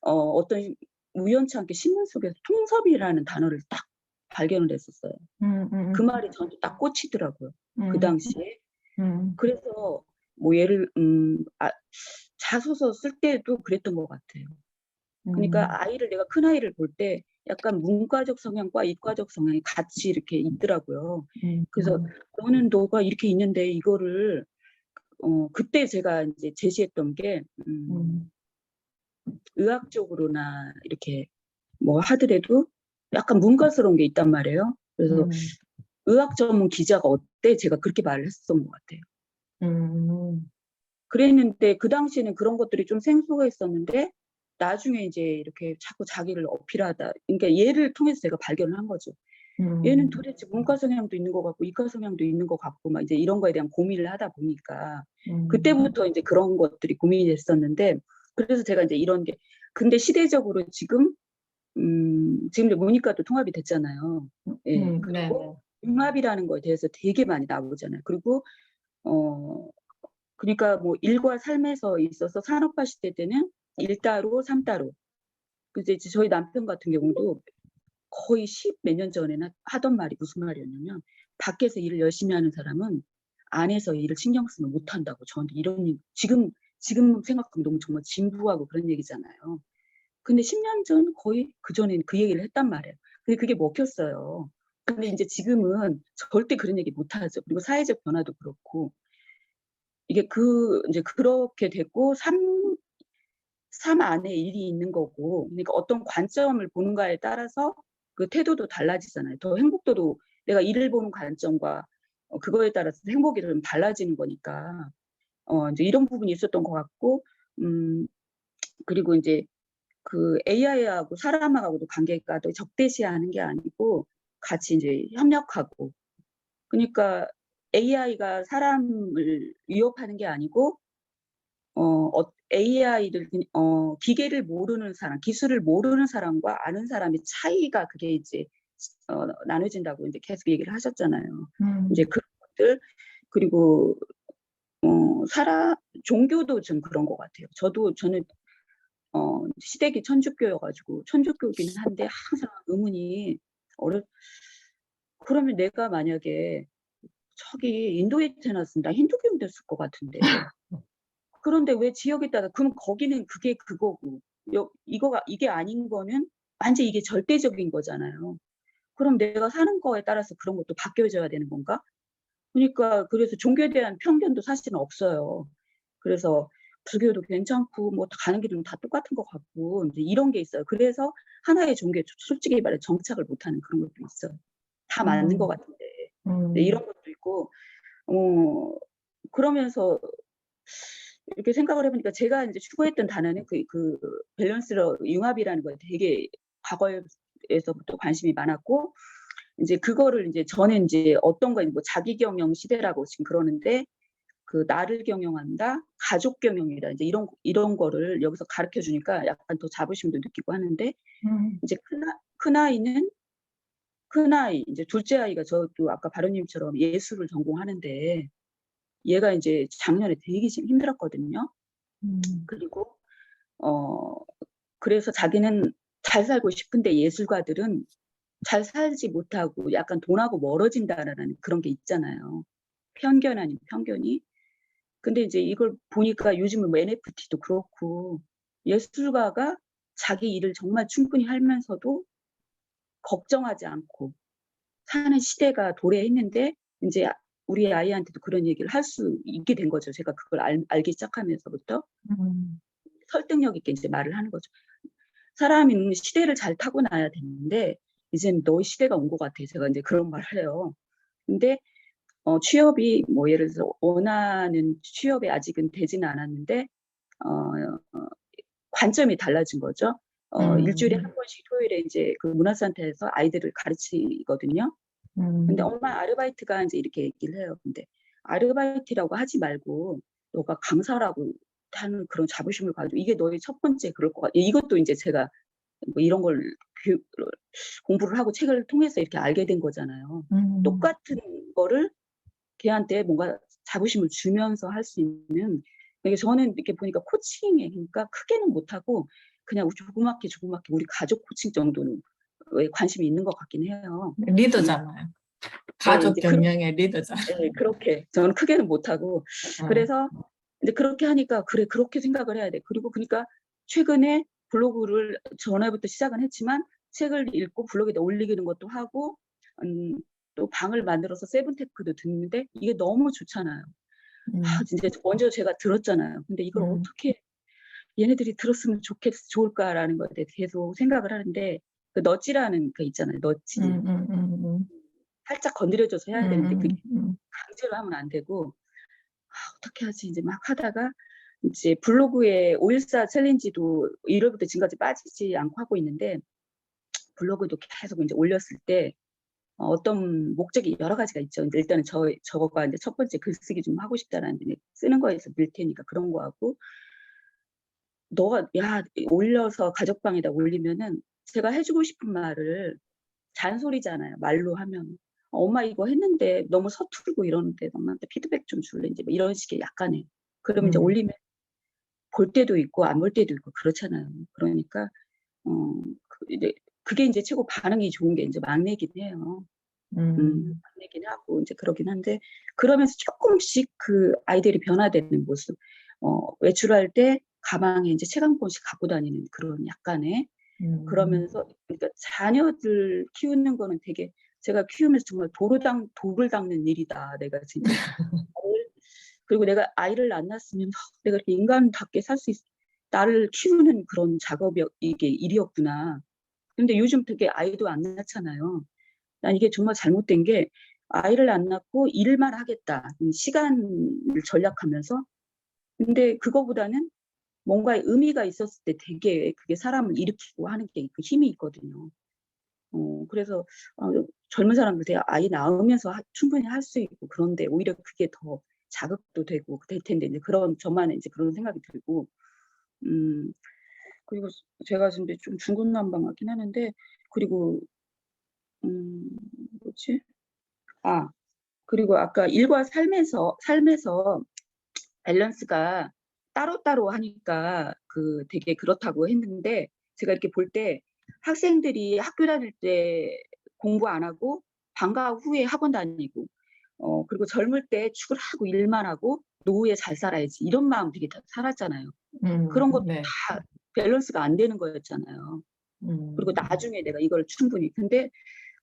어떤 우연치 않게 신문 속에서 통섭이라는 단어를 딱 발견을 했었어요. 그 말이 저한테 딱 꽂히더라고요. 그 당시에. 그래서 뭐 자소서 쓸 때도 그랬던 것 같아요. 그러니까 내가 큰아이를 볼 때 약간 문과적 성향과 이과적 성향이 같이 이렇게 있더라고요. 그래서 너가 이렇게 있는데 이거를 그때 제가 이제 제시했던 게 의학적으로나 이렇게 뭐 하더라도 약간 문과스러운 게 있단 말이에요. 그래서 의학 전문 기자가 어때? 제가 그렇게 말을 했었던 것 같아요. 그랬는데 그 당시에는 그런 것들이 좀 생소했었는데 나중에 이제 이렇게 자꾸 자기를 어필하다. 그러니까 얘를 통해서 제가 발견을 한 거죠. 얘는 도대체 문과 성향도 있는 것 같고 이과 성향도 있는 것 같고 막 이제 이런 거에 대한 고민을 하다 보니까 그때부터 이제 그런 것들이 고민이 됐었는데 그래서 제가 이제 이런 게 근데 시대적으로 지금 이제 문이과도 통합이 됐잖아요. 예. 네. 그리고 융합이라는 거에 대해서 되게 많이 나오잖아요. 그리고 그러니까 뭐 일과 삶에서 있어서 산업화 시대 때는 1따로 3따로. 그래서 이제 저희 남편 같은 경우도 거의 10 몇 년 전에는 하던 말이 무슨 말이었냐면 밖에서 일을 열심히 하는 사람은 안에서 일을 신경 쓰면 못한다고 저한테 이런 얘기, 지금 생각하면 너무 정말 진부하고 그런 얘기잖아요. 근데 10년 전 거의 그전에는 그 얘기를 했단 말이에요. 근데 그게 먹혔어요. 근데 이제 지금은 절대 그런 얘기 못하죠. 그리고 사회적 변화도 그렇고 이게 이제 그렇게 됐고 삶 안에 일이 있는 거고 그러니까 어떤 관점을 보는가에 따라서 그 태도도 달라지잖아요. 더 행복도도 내가 일을 보는 관점과 그거에 따라서 행복이 좀 달라지는 거니까 이제 이런 부분이 있었던 것 같고 그리고 이제 그 AI하고 사람하고도 관계가 또 적대시하는 게 아니고 같이 이제 협력하고 그러니까 AI가 사람을 위협하는 게 아니고 AI를 기계를 모르는 사람, 기술을 모르는 사람과 아는 사람의 차이가 그게 이제 나눠진다고 이제 계속 얘기를 하셨잖아요. 이제 그런 것들 그리고 종교도 좀 그런 것 같아요. 저는 시댁이 천주교여가지고 천주교긴 한데 항상 의문이 그러면 내가 만약에 저기 인도에 태어났으면 나 힌두교인 됐을 것 같은데 그런데 왜 지역에 따라 그럼 거기는 그게 그거고 이게 아닌 거는 완전 이게 절대적인 거잖아요. 그럼 내가 사는 거에 따라서 그런 것도 바뀌어져야 되는 건가? 그러니까 그래서 종교에 대한 편견도 사실은 없어요. 그래서 불교도 괜찮고 뭐 가는 길은 다 똑같은 것 같고 이제 이런 게 있어요. 그래서 하나의 종교에 솔직히 말해 정착을 못하는 그런 것도 있어요. 다 맞는 것 같은데 네, 이런 것도 있고 그러면서 이렇게 생각을 해보니까 제가 이제 추구했던 단어는 그 밸런스로 융합이라는 거에 되게 과거에서부터 관심이 많았고 이제 그거를 이제 저는 이제 어떤 거 뭐 자기 경영 시대라고 지금 그러는데 그 나를 경영한다, 가족 경영이다 이제 이런 거를 여기서 가르쳐 주니까 약간 더 자부심도 느끼고 하는데 이제 큰아이 이제 둘째 아이가 저도 아까 바로님처럼 예술을 전공하는데 얘가 이제 작년에 되게 힘들었거든요. 그리고 그래서 자기는 잘 살고 싶은데 예술가들은 잘 살지 못하고 약간 돈하고 멀어진다라는 그런 게 있잖아요. 편견 아닌 편견이. 근데 이제 이걸 보니까 요즘은 뭐 NFT도 그렇고 예술가가 자기 일을 정말 충분히 하면서도 걱정하지 않고 사는 시대가 도래했는데 이제 우리 아이한테도 그런 얘기를 할 수 있게 된 거죠. 제가 그걸 알기 시작하면서부터 설득력 있게 이제 말을 하는 거죠. 사람은 시대를 잘 타고나야 되는데 이제는 너의 시대가 온 것 같아. 제가 이제 그런 말을 해요. 근데 취업이 뭐 예를 들어서 원하는 취업이 아직은 되지는 않았는데 관점이 달라진 거죠. 일주일에 한 번씩 토요일에 이제 그 문화센터에서 아이들을 가르치거든요. 근데 엄마 아르바이트가 이제 이렇게 얘기를 해요. 근데 아르바이트라고 하지 말고 너가 강사라고 하는 그런 자부심을 가지고 이게 너의 첫 번째 그럴 것 같아. 이것도 이제 제가 뭐 이런 걸 공부를 하고 책을 통해서 이렇게 알게 된 거잖아요. 똑같은 거를 걔한테 뭔가 자부심을 주면서 할 수 있는. 이게 저는 이렇게 보니까 코칭에 그러니까 크게는 못하고 그냥 조그맣게 우리 가족 코칭 정도는 관심이 있는 것 같긴 해요. 리더잖아요. 네, 가족 이제 경영의 리더잖아요. 네, 그렇게 저는 크게는 못하고 그래서 이제 그렇게 하니까 그래 그렇게 생각을 해야 돼. 그리고 그러니까 최근에 블로그를 전에부터 시작은 했지만 책을 읽고 블로그에다 올리는 것도 하고 또 방을 만들어서 세븐테크도 듣는데 이게 너무 좋잖아요. 진짜 먼저 제가 들었잖아요. 근데 이걸 어떻게 얘네들이 들었으면 좋을까라는 것에 대해 계속 생각을 하는데 그 너찌라는 그 있잖아요. 너찌. 살짝 건드려줘서 해야 되는데 그게 강제로 하면 안 되고 어떻게 하지 이제 막 하다가 이제 블로그에 514 챌린지도 1월부터 지금까지 빠지지 않고 하고 있는데 블로그도 계속 이제 올렸을 때 어떤 목적이 여러 가지가 있죠. 이제 일단은 저거가 이제 첫 번째 글쓰기 좀 하고 싶다라는 데 쓰는 거에서 밀 테니까 그런 거 하고 너가 야 올려서 가족방에다 올리면은 제가 해주고 싶은 말을 잔소리잖아요. 말로 하면 엄마 이거 했는데 너무 서툴고 이러는데 엄마한테 피드백 좀 줄래 이제 뭐 이런 식의 약간의 그러면 이제 올리면 볼 때도 있고 안 볼 때도 있고 그렇잖아요. 그러니까 이제 그게 이제 최고 반응이 좋은 게 이제 막내긴 해요. 막내긴 하고 이제 그러긴 한데 그러면서 조금씩 그 아이들이 변화되는 모습. 외출할 때 가방에 이제 책 한 권씩 갖고 다니는 그런 약간의 그러면서 그러니까 자녀들 키우는 거는 되게 제가 키우면서 정말 돌을 닦는 일이다. 내가 진짜 그리고 내가 아이를 안 낳았으면 내가 이렇게 인간답게 살 수 나를 키우는 그런 작업이 이게 일이었구나. 근데 요즘 되게 아이도 안 낳잖아요. 난 이게 정말 잘못된 게 아이를 안 낳고 일만 하겠다. 시간을 절약하면서. 근데 그거보다는 뭔가 의미가 있었을 때 되게 그게 사람을 일으키고 하는 게 그 힘이 있거든요. 그래서 젊은 사람들 되게 아이 낳으면서 충분히 할 수 있고 그런데 오히려 그게 더 자극도 되고 될 텐데 이제 저만의 이제 그런 생각이 들고 그리고 제가 근데 좀 중구난방하긴 하는데 그리고 뭐지? 그리고 아까 일과 삶에서 밸런스가 따로따로 하니까 그 되게 그렇다고 했는데 제가 이렇게 볼 때 학생들이 학교 다닐 때 공부 안 하고 방과 후에 학원 다니고 그리고 젊을 때 출근하고 일만 하고 노후에 잘 살아야지 이런 마음 되게 다 살았잖아요. 그런 것도 네. 다 밸런스가 안 되는 거였잖아요. 그리고 나중에 내가 이걸 충분히 근데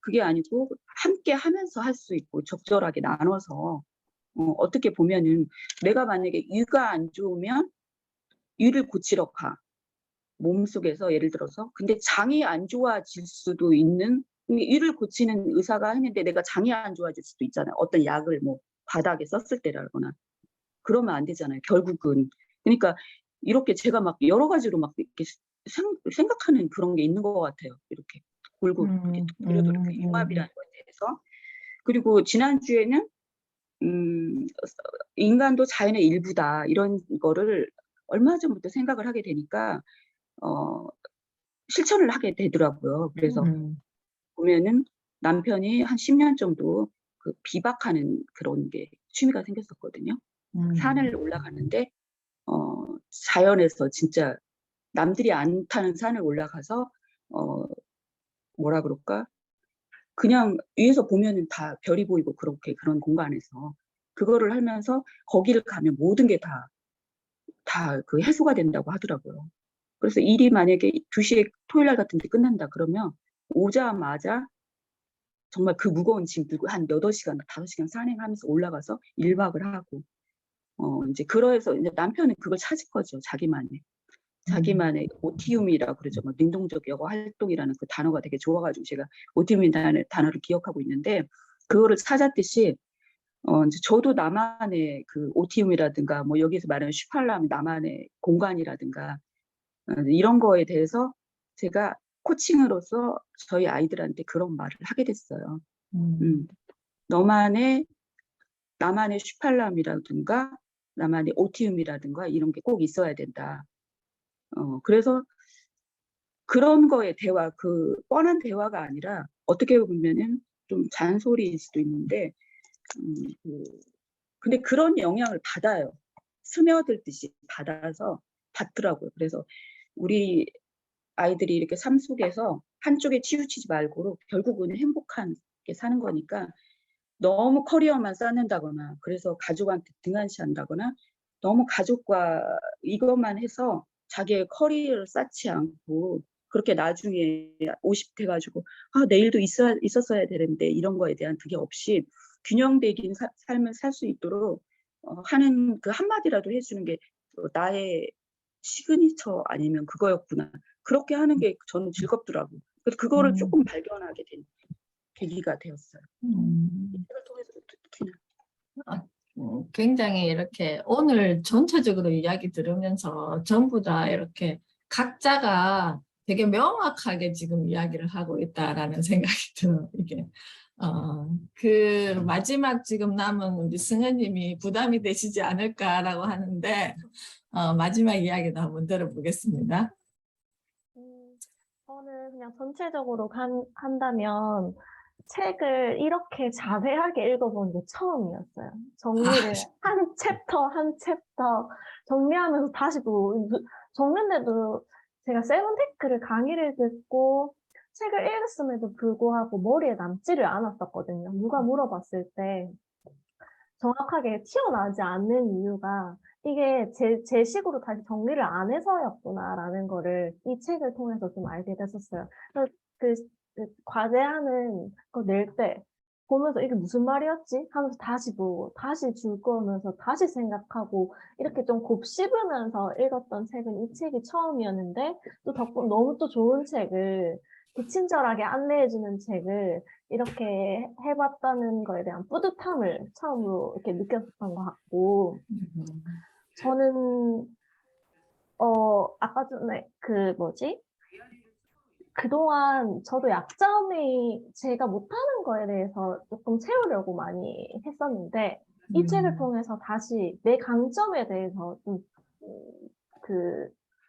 그게 아니고 함께 하면서 할 수 있고 적절하게 나눠서 어떻게 보면은 내가 만약에 위가 안 좋으면 위를 고치러 가. 몸속에서 예를 들어서 근데 장이 안 좋아질 수도 있는 위를 고치는 의사가 했는데 내가 장이 안 좋아질 수도 있잖아요. 어떤 약을 뭐 바닥에 썼을 때라거나 그러면 안 되잖아요. 결국은 그러니까 이렇게 제가 막 여러 가지로 막 이렇게 생각하는 그런 게 있는 것 같아요. 이렇게 골고루 이렇게 그래도 이렇게 융합이라는 거에 대해서 그리고 지난주에는 인간도 자연의 일부다 이런 거를 얼마 전부터 생각을 하게 되니까 실천을 하게 되더라고요. 그래서 보면은 남편이 한 10년 정도 그 비박하는 그런 게 취미가 생겼었거든요. 산을 올라가는데 자연에서 진짜 남들이 안 타는 산을 올라가서 뭐라 그럴까? 그냥 위에서 보면은 다 별이 보이고 그렇게 그런 공간에서 그거를 하면서 거기를 가면 모든 게 다 그 해소가 된다고 하더라고요. 그래서 일이 만약에 2시에 토요일 날 같은 데 끝난다 그러면 오자마자 정말 그 무거운 짐 들고 한 8시간, 5시간 산행하면서 올라가서 1박을 하고 이제 그래서 이제 남편은 그걸 찾을 거죠. 자기만의 오티움이라고 그러죠. 뭐 능동적 여가 활동이라는 그 단어가 되게 좋아가지고 제가 오티움이라는 단어를 기억하고 있는데 그거를 찾았듯이 이제 저도 나만의 그 오티움이라든가 뭐 여기서 말하는 슈팔람 나만의 공간이라든가 이런 거에 대해서 제가 코칭으로서 저희 아이들한테 그런 말을 하게 됐어요. 나만의 슈팔람이라든가 나만의 오티움이라든가 이런 게 꼭 있어야 된다. 그래서 그런 거에 대화, 그 뻔한 대화가 아니라 어떻게 보면은 좀 잔소리일 수도 있는데, 근데 그런 영향을 받아요. 스며들듯이 받더라고요. 그래서 우리 아이들이 이렇게 삶 속에서 한쪽에 치우치지 말고 결국은 행복하게 사는 거니까 너무 커리어만 쌓는다거나 그래서 가족한테 등한시한다거나 너무 가족과 이것만 해서 자기의 커리어를 쌓지 않고 그렇게 나중에 50대 가지고 내일도 있었어야 되는데 이런 거에 대한 그게 없이 균형되긴 삶을 살 수 있도록 하는 그 한마디라도 해주는 게 나의 시그니처 아니면 그거였구나. 그렇게 하는 게 저는 즐겁더라고요. 그래서 그거를 조금 발견하게 된 계기가 되었어요. 이 책을 통해서도 특히나. 굉장히 이렇게 오늘 전체적으로 이야기 들으면서 전부 다 이렇게 각자가 되게 명확하게 지금 이야기를 하고 있다라는 생각이 들어요. 이게 그 마지막 지금 남은 우리 승은님이 부담이 되시지 않을까라고 하는데 마지막 이야기도 한번 들어보겠습니다. 저는 그냥 전체적으로 한다면 책을 이렇게 자세하게 읽어본 게 처음이었어요. 정리를 한 챕터 한 챕터 정리하면서 다시 또 적는데도 제가 세븐테크를 강의를 듣고 책을 읽었음에도 불구하고 머리에 남지를 않았었거든요. 누가 물어봤을 때 정확하게 튀어나오지 않는 이유가 이게 제 식으로 다시 정리를 안 해서였구나라는 거를 이 책을 통해서 좀 알게 됐었어요. 그 과제하는 거 낼 때 보면서 이게 무슨 말이었지? 하면서 다시 보고 다시 줄 거면서 다시 생각하고 이렇게 좀 곱씹으면서 읽었던 책은 이 책이 처음이었는데 또 덕분 너무 또 좋은 책을 친절하게 안내해주는 책을 이렇게 해봤다는 거에 대한 뿌듯함을 처음으로 이렇게 느꼈었던 것 같고 저는 아까 전에 그동안 저도 약점이 제가 못하는 거에 대해서 조금 채우려고 많이 했었는데 이 책을 통해서 다시 내 강점에 대해서 좀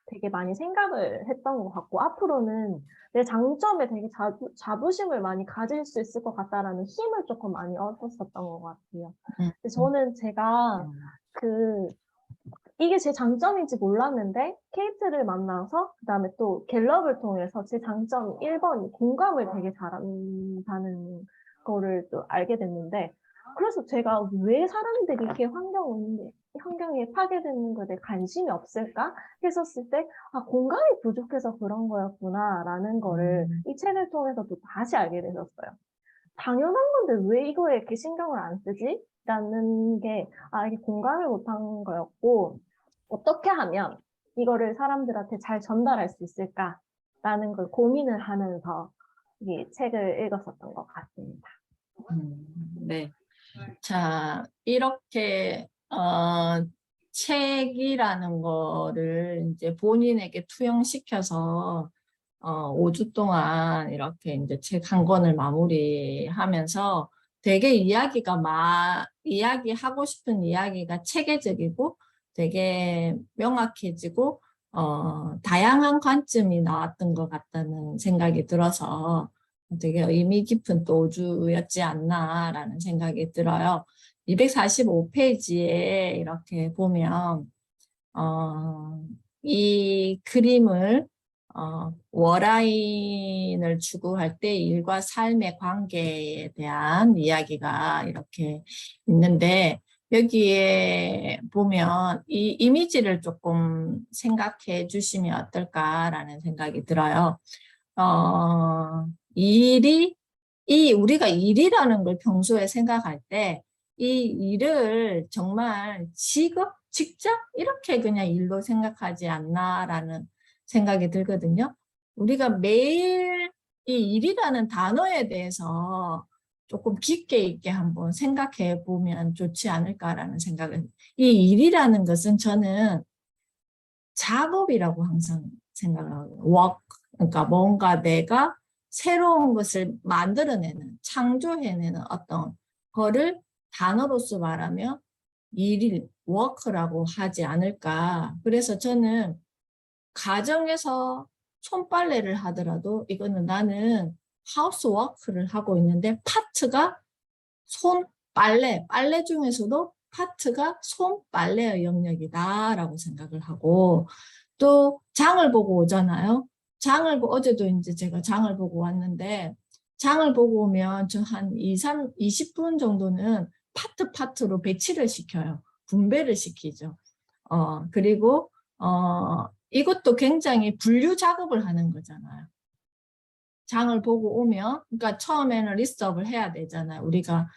되게 많이 생각을 했던 것 같고 앞으로는 내 장점에 되게 자부심을 많이 가질 수 있을 것 같다라는 힘을 조금 많이 얻었었던 것 같아요. 근데 저는 제가 이게 제 장점인지 몰랐는데 케이트를 만나서 그다음에 또 갤럽을 통해서 제 장점 1번이 공감을 되게 잘한다는 거를 또 알게 됐는데 그래서 제가 왜 사람들이 이렇게 환경에 파괴되는 것에 대해 관심이 없을까 했었을 때 공감이 부족해서 그런 거였구나라는 거를 이 책을 통해서 또 다시 알게 되셨어요. 당연한 건데 왜 이거에 이렇게 신경을 안 쓰지? 라는 게 이게 공감을 못한 거였고 어떻게 하면 이거를 사람들한테 잘 전달할 수 있을까라는 걸 고민을 하면서 이 책을 읽었었던 것 같습니다. 네. 자, 이렇게 책이라는 거를 이제 본인에게 투영시켜서 5주 동안 이렇게 이제 책 한 권을 마무리하면서 되게 이야기하고 싶은 이야기가 체계적이고 되게 명확해지고 다양한 관점이 나왔던 것 같다는 생각이 들어서 되게 의미 깊은 또 5주였지 않나라는 생각이 들어요. 245페이지에 이렇게 보면 이 그림을 워라인을 추구할 때 일과 삶의 관계에 대한 이야기가 이렇게 있는데 여기에 보면 이 이미지를 조금 생각해 주시면 어떨까라는 생각이 들어요. 우리가 일이라는 걸 평소에 생각할 때 이 일을 정말 직업, 직장 이렇게 그냥 일로 생각하지 않나라는 생각이 들거든요. 우리가 매일 이 일이라는 단어에 대해서 조금 깊게 있게 한번 생각해 보면 좋지 않을까라는 생각을. 이 일이라는 것은 저는 작업이라고 항상 생각을 하고 work, 그러니까 뭔가 내가 새로운 것을 만들어내는, 창조해내는 어떤 거를 단어로서 말하면 일일, work라고 하지 않을까. 그래서 저는 가정에서 손빨래를 하더라도 이거는 나는 하우스워크를 하고 있는데 파트가 손빨래, 빨래 중에서도 파트가 손빨래의 영역이다라고 생각을 하고 또 장을 보고 오잖아요. 어제도 이제 제가 장을 보고 왔는데 장을 보고 오면 저 한 20분 정도는 파트로 배치를 시켜요. 분배를 시키죠. 그리고 이것도 굉장히 분류 작업을 하는 거잖아요. 장을 보고 오면, 그러니까 처음에는 리스트업을 해야 되잖아요. 우리가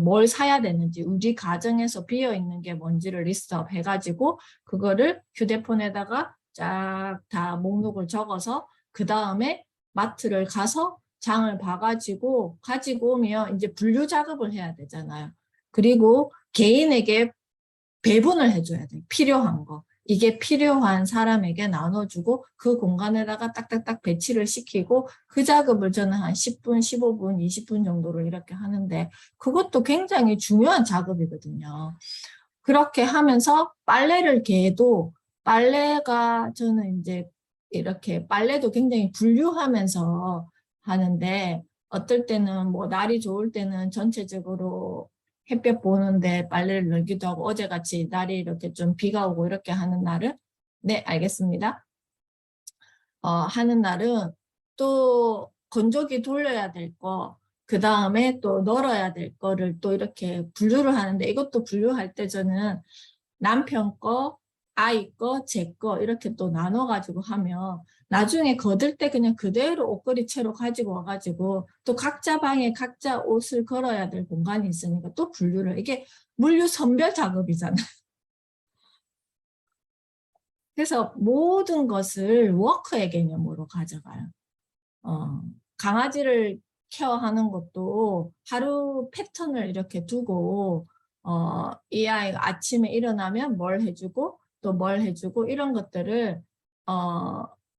뭘 사야 되는지, 우리 가정에서 비어있는 게 뭔지를 리스트업 해가지고, 그거를 휴대폰에다가 쫙 다 목록을 적어서, 그 다음에 마트를 가서 장을 봐가지고, 가지고 오면 이제 분류 작업을 해야 되잖아요. 그리고 개인에게 배분을 해줘야 돼요. 필요한 거. 이게 필요한 사람에게 나눠주고 그 공간에다가 딱딱딱 배치를 시키고 그 작업을 저는 한 10분, 15분, 20분 정도를 이렇게 하는데 그것도 굉장히 중요한 작업이거든요. 그렇게 하면서 빨래를 개도 빨래가 저는 이제 이렇게 빨래도 굉장히 분류하면서 하는데 어떨 때는 뭐 날이 좋을 때는 전체적으로 햇볕 보는데 빨래를 널기도 하고 어제같이 날이 이렇게 좀 비가 오고 이렇게 하는 날은 네 알겠습니다. 하는 날은 또 건조기 돌려야 될 거, 그 다음에 또 널어야 될 거를 또 이렇게 분류를 하는데 이것도 분류할 때 저는 남편 거, 아이 거, 제 거 이렇게 또 나눠가지고 하면 나중에 거들 때 그냥 그대로 옷걸이 채로 가지고 와가지고 또 각자 방에 각자 옷을 걸어야 될 공간이 있으니까 또 분류를 이게 물류 선별 작업이잖아요. 그래서 모든 것을 워크의 개념으로 가져가요. 강아지를 케어하는 것도 하루 패턴을 이렇게 두고 이 아이가 아침에 일어나면 뭘 해주고 또 뭘 해주고 이런 것들을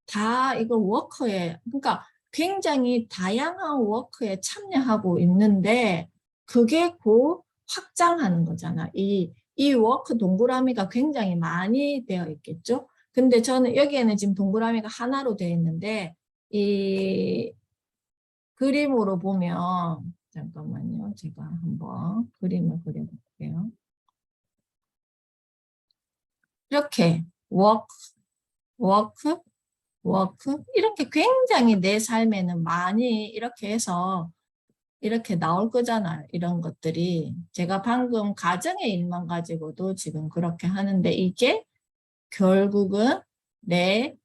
다 이거 워크에 그러니까 굉장히 다양한 워크에 참여하고 있는데 그게 곧 확장하는 거잖아. 이 워크 동그라미가 굉장히 많이 되어 있겠죠. 근데 저는 여기에는 지금 동그라미가 하나로 되어 있는데 이 그림으로 보면 잠깐만요. 제가 한번 그림을 그려볼게요. 이렇게 워크 이렇게 굉장히 내 삶에는 많이 이렇게 해서 이렇게 나올 거잖아요. 이런 것들이 제가 방금 가정의 일만 가지고도 지금 그렇게 하는데 이게 결국은 내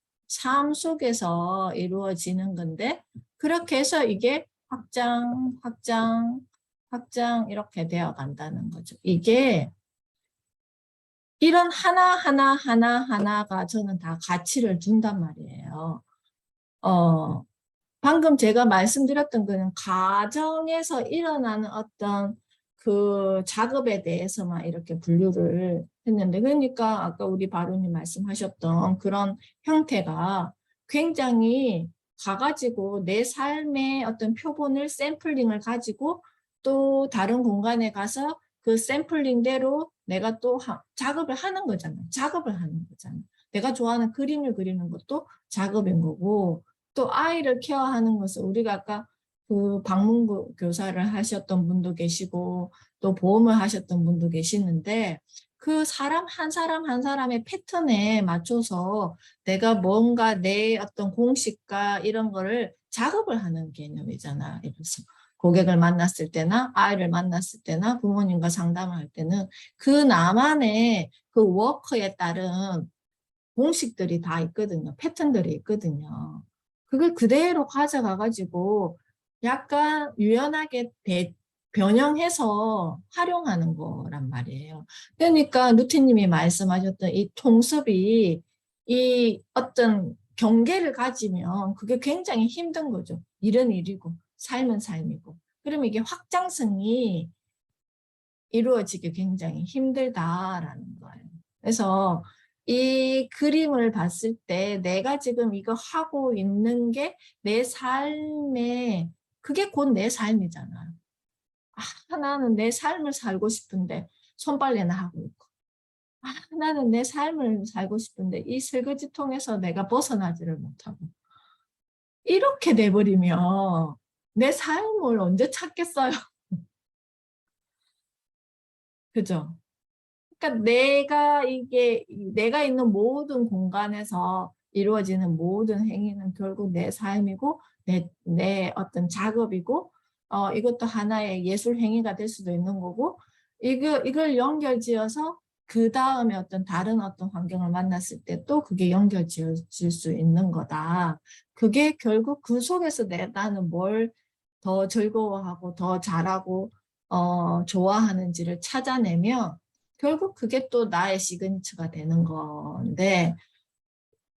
삶 속에서 이루어지는 건데 그렇게 해서 이게 확장 이렇게 되어 간다는 거죠. 이게 이런 하나가 저는 다 가치를 둔단 말이에요. 방금 제가 말씀드렸던 거는 가정에서 일어나는 어떤 그 작업에 대해서만 이렇게 분류를 했는데 그러니까 아까 우리 바로님 말씀하셨던 그런 형태가 굉장히 가가지고 내 삶의 어떤 표본을 샘플링을 가지고 또 다른 공간에 가서 그 샘플링대로 내가 또 작업을 하는 거잖아. 내가 좋아하는 그림을 그리는 것도 작업인 거고 또 아이를 케어하는 것은 우리가 아까 그 방문 교사를 하셨던 분도 계시고 또 보험을 하셨던 분도 계시는데 그 사람 한 사람의 패턴에 맞춰서 내가 뭔가 내 어떤 공식과 이런 거를 작업을 하는 개념이잖아. 그래서 고객을 만났을 때나 아이를 만났을 때나 부모님과 상담을 할 때는 그 나만의 그 워크에 따른 공식들이 다 있거든요. 패턴들이 있거든요. 그걸 그대로 가져가가지고 약간 유연하게 변형해서 활용하는 거란 말이에요. 그러니까 루티님이 말씀하셨던 이 통섭이 이 어떤 경계를 가지면 그게 굉장히 힘든 거죠. 일은 일이고 삶은 삶이고. 그러면 이게 확장성이 이루어지기 굉장히 힘들다라는 거예요. 그래서 이 그림을 봤을 때 내가 지금 이거 하고 있는 게 내 삶에 그게 곧 내 삶이잖아요. 나는 내 삶을 살고 싶은데 손빨래나 하고 있고 나는 내 삶을 살고 싶은데 이 설거지통에서 내가 벗어나지를 못하고 이렇게 돼버리면 내 삶을 언제 찾겠어요? 그죠? 그러니까 내가 있는 모든 공간에서 이루어지는 모든 행위는 결국 내 삶이고 내 어떤 작업이고 이것도 하나의 예술 행위가 될 수도 있는 거고 이걸 연결지어서 그 다음에 어떤 다른 어떤 환경을 만났을 때 또 그게 연결지어질 수 있는 거다. 그게 결국 그 속에서 나는 뭘 더 즐거워하고 더 잘하고 좋아하는지를 찾아내면 결국 그게 또 나의 시그니처가 되는 건데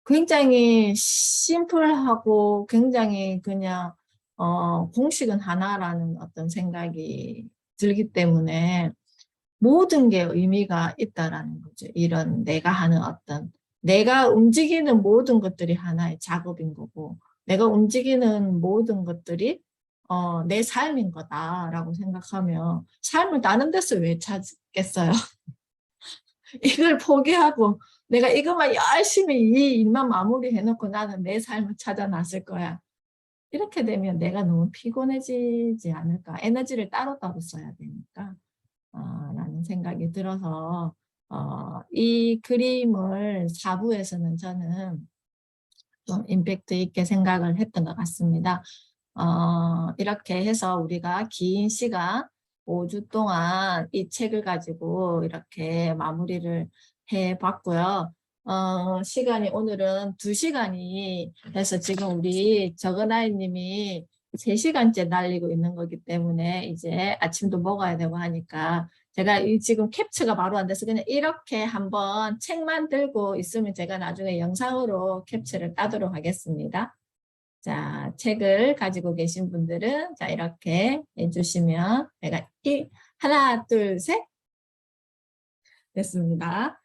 굉장히 심플하고 굉장히 그냥 공식은 하나라는 어떤 생각이 들기 때문에 모든 게 의미가 있다라는 거죠. 이런 내가 하는 내가 움직이는 모든 것들이 하나의 작업인 거고 내가 움직이는 모든 것들이 내 삶인 거다라고 생각하면 삶을 다른 데서 왜 찾겠어요? 이걸 포기하고 내가 이것만 열심히 이 일만 마무리해놓고 나는 내 삶을 찾아 나설 거야. 이렇게 되면 내가 너무 피곤해지지 않을까. 에너지를 따로따로 써야 되니까. 라는 생각이 들어서 이 그림을 4부에서는 저는 좀 임팩트 있게 생각을 했던 것 같습니다. 이렇게 해서 우리가 긴 시간 5주 동안 이 책을 가지고 이렇게 마무리를 해봤고요. 시간이 오늘은 2시간이 돼서 지금 우리 적은아이님이 3시간째 날리고 있는 거기 때문에 이제 아침도 먹어야 되고 하니까 제가 지금 캡처가 바로 안 돼서 그냥 이렇게 한번 책만 들고 있으면 제가 나중에 영상으로 캡처를 따도록 하겠습니다. 자, 책을 가지고 계신 분들은 자 이렇게 해주시면 제가 하나, 둘, 셋 됐습니다.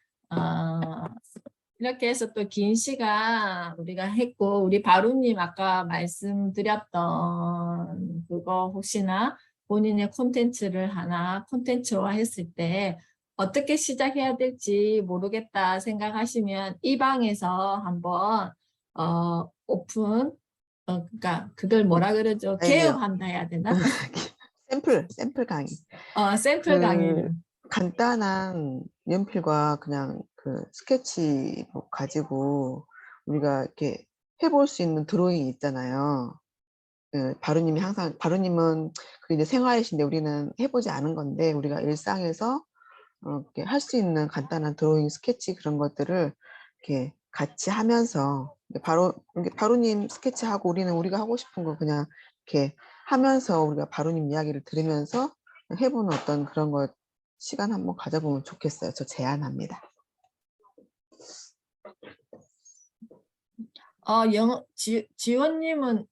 이렇게 해서 또 긴 시간 우리가 했고 우리 바루님 아까 말씀드렸던 그거 혹시나 본인의 콘텐츠를 하나 콘텐츠화 했을 때 어떻게 시작해야 될지 모르겠다 생각하시면 이 방에서 한번 오픈 그러니까 그걸 뭐라 그러죠? 개업한다 해야 되나? 샘플 강의. 샘플 강의를. 간단한 연필과 그냥 그 스케치북 가지고 우리가 이렇게 해볼 수 있는 드로잉이 있잖아요. 바루님은 그 이제 생활이신데 우리는 해보지 않은 건데 우리가 일상에서 이렇게 할 수 있는 간단한 드로잉, 스케치 그런 것들을 이렇게 같이 하면서 바루님 스케치하고 우리가 하고 싶은 거 그냥 이렇게 하면서 우리가 바루님 이야기를 들으면서 해보는 어떤 그런 것 시간 한번 가져보면 좋겠어요. 저 제안합니다. 지원님은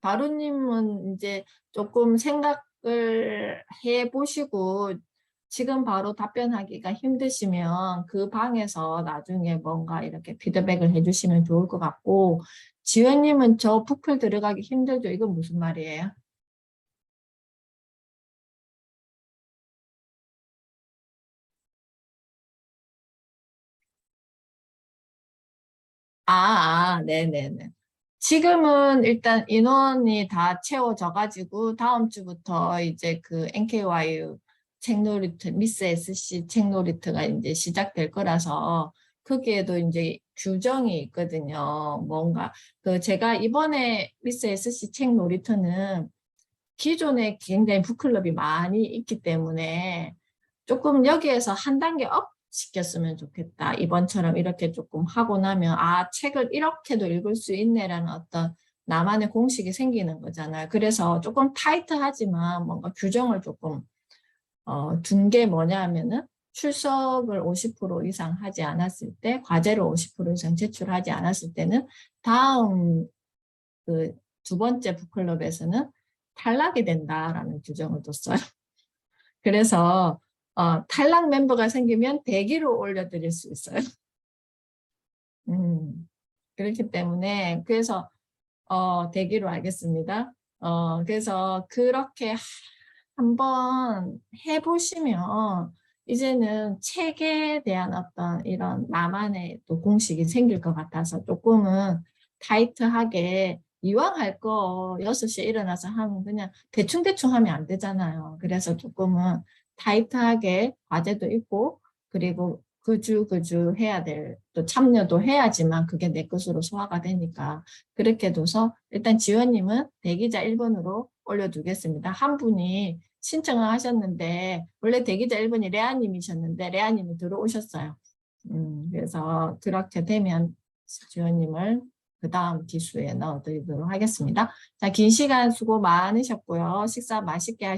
바루님은 이제 조금 생각을 해보시고 지금 바로 답변하기가 힘드시면 그 방에서 나중에 뭔가 이렇게 피드백을 해주시면 좋을 것 같고 지원님은 저 부풀 들어가기 힘들죠. 이건 무슨 말이에요? 네네네. 지금은 일단 인원이 다 채워져가지고 다음 주부터 이제 그 NKYU 책놀이트, 미스 SC 책놀이트가 이제 시작될 거라서 거기에도 이제 규정이 있거든요. 뭔가 제가 이번에 미스 SC 책놀이트는 기존에 굉장히 북클럽이 많이 있기 때문에 조금 여기에서 한 단계 업 시켰으면 좋겠다. 이번처럼 이렇게 조금 하고 나면 책을 이렇게도 읽을 수 있네라는 어떤 나만의 공식이 생기는 거잖아요. 그래서 조금 타이트하지만 뭔가 규정을 조금 둔 게 뭐냐 하면은 출석을 50% 이상 하지 않았을 때 과제를 50% 이상 제출하지 않았을 때는 다음 그 2번째 북클럽에서는 탈락이 된다라는 규정을 뒀어요. 그래서 탈락 멤버가 생기면 대기로 올려드릴 수 있어요. 그렇기 때문에 그래서 대기로 알겠습니다. 그래서 그렇게 한번 해보시면 이제는 책에 대한 어떤 이런 나만의 또 공식이 생길 것 같아서 조금은 타이트하게 이왕 할 거 6시에 일어나서 하면 그냥 대충대충 하면 안 되잖아요. 그래서 조금은 타이트하게 과제도 있고, 그리고 그 주 해야 될, 또 참여도 해야지만 그게 내 것으로 소화가 되니까 그렇게 둬서 일단 지원님은 대기자 1번으로 올려두겠습니다. 한 분이 신청을 하셨는데 원래 대기자 1번이 레아님이셨는데 레아님이 들어오셨어요. 그래서 그렇게 되면 지원님을 그 다음 기수에 넣어드리도록 하겠습니다. 자, 긴 시간 수고 많으셨고요. 식사 맛있게 하시고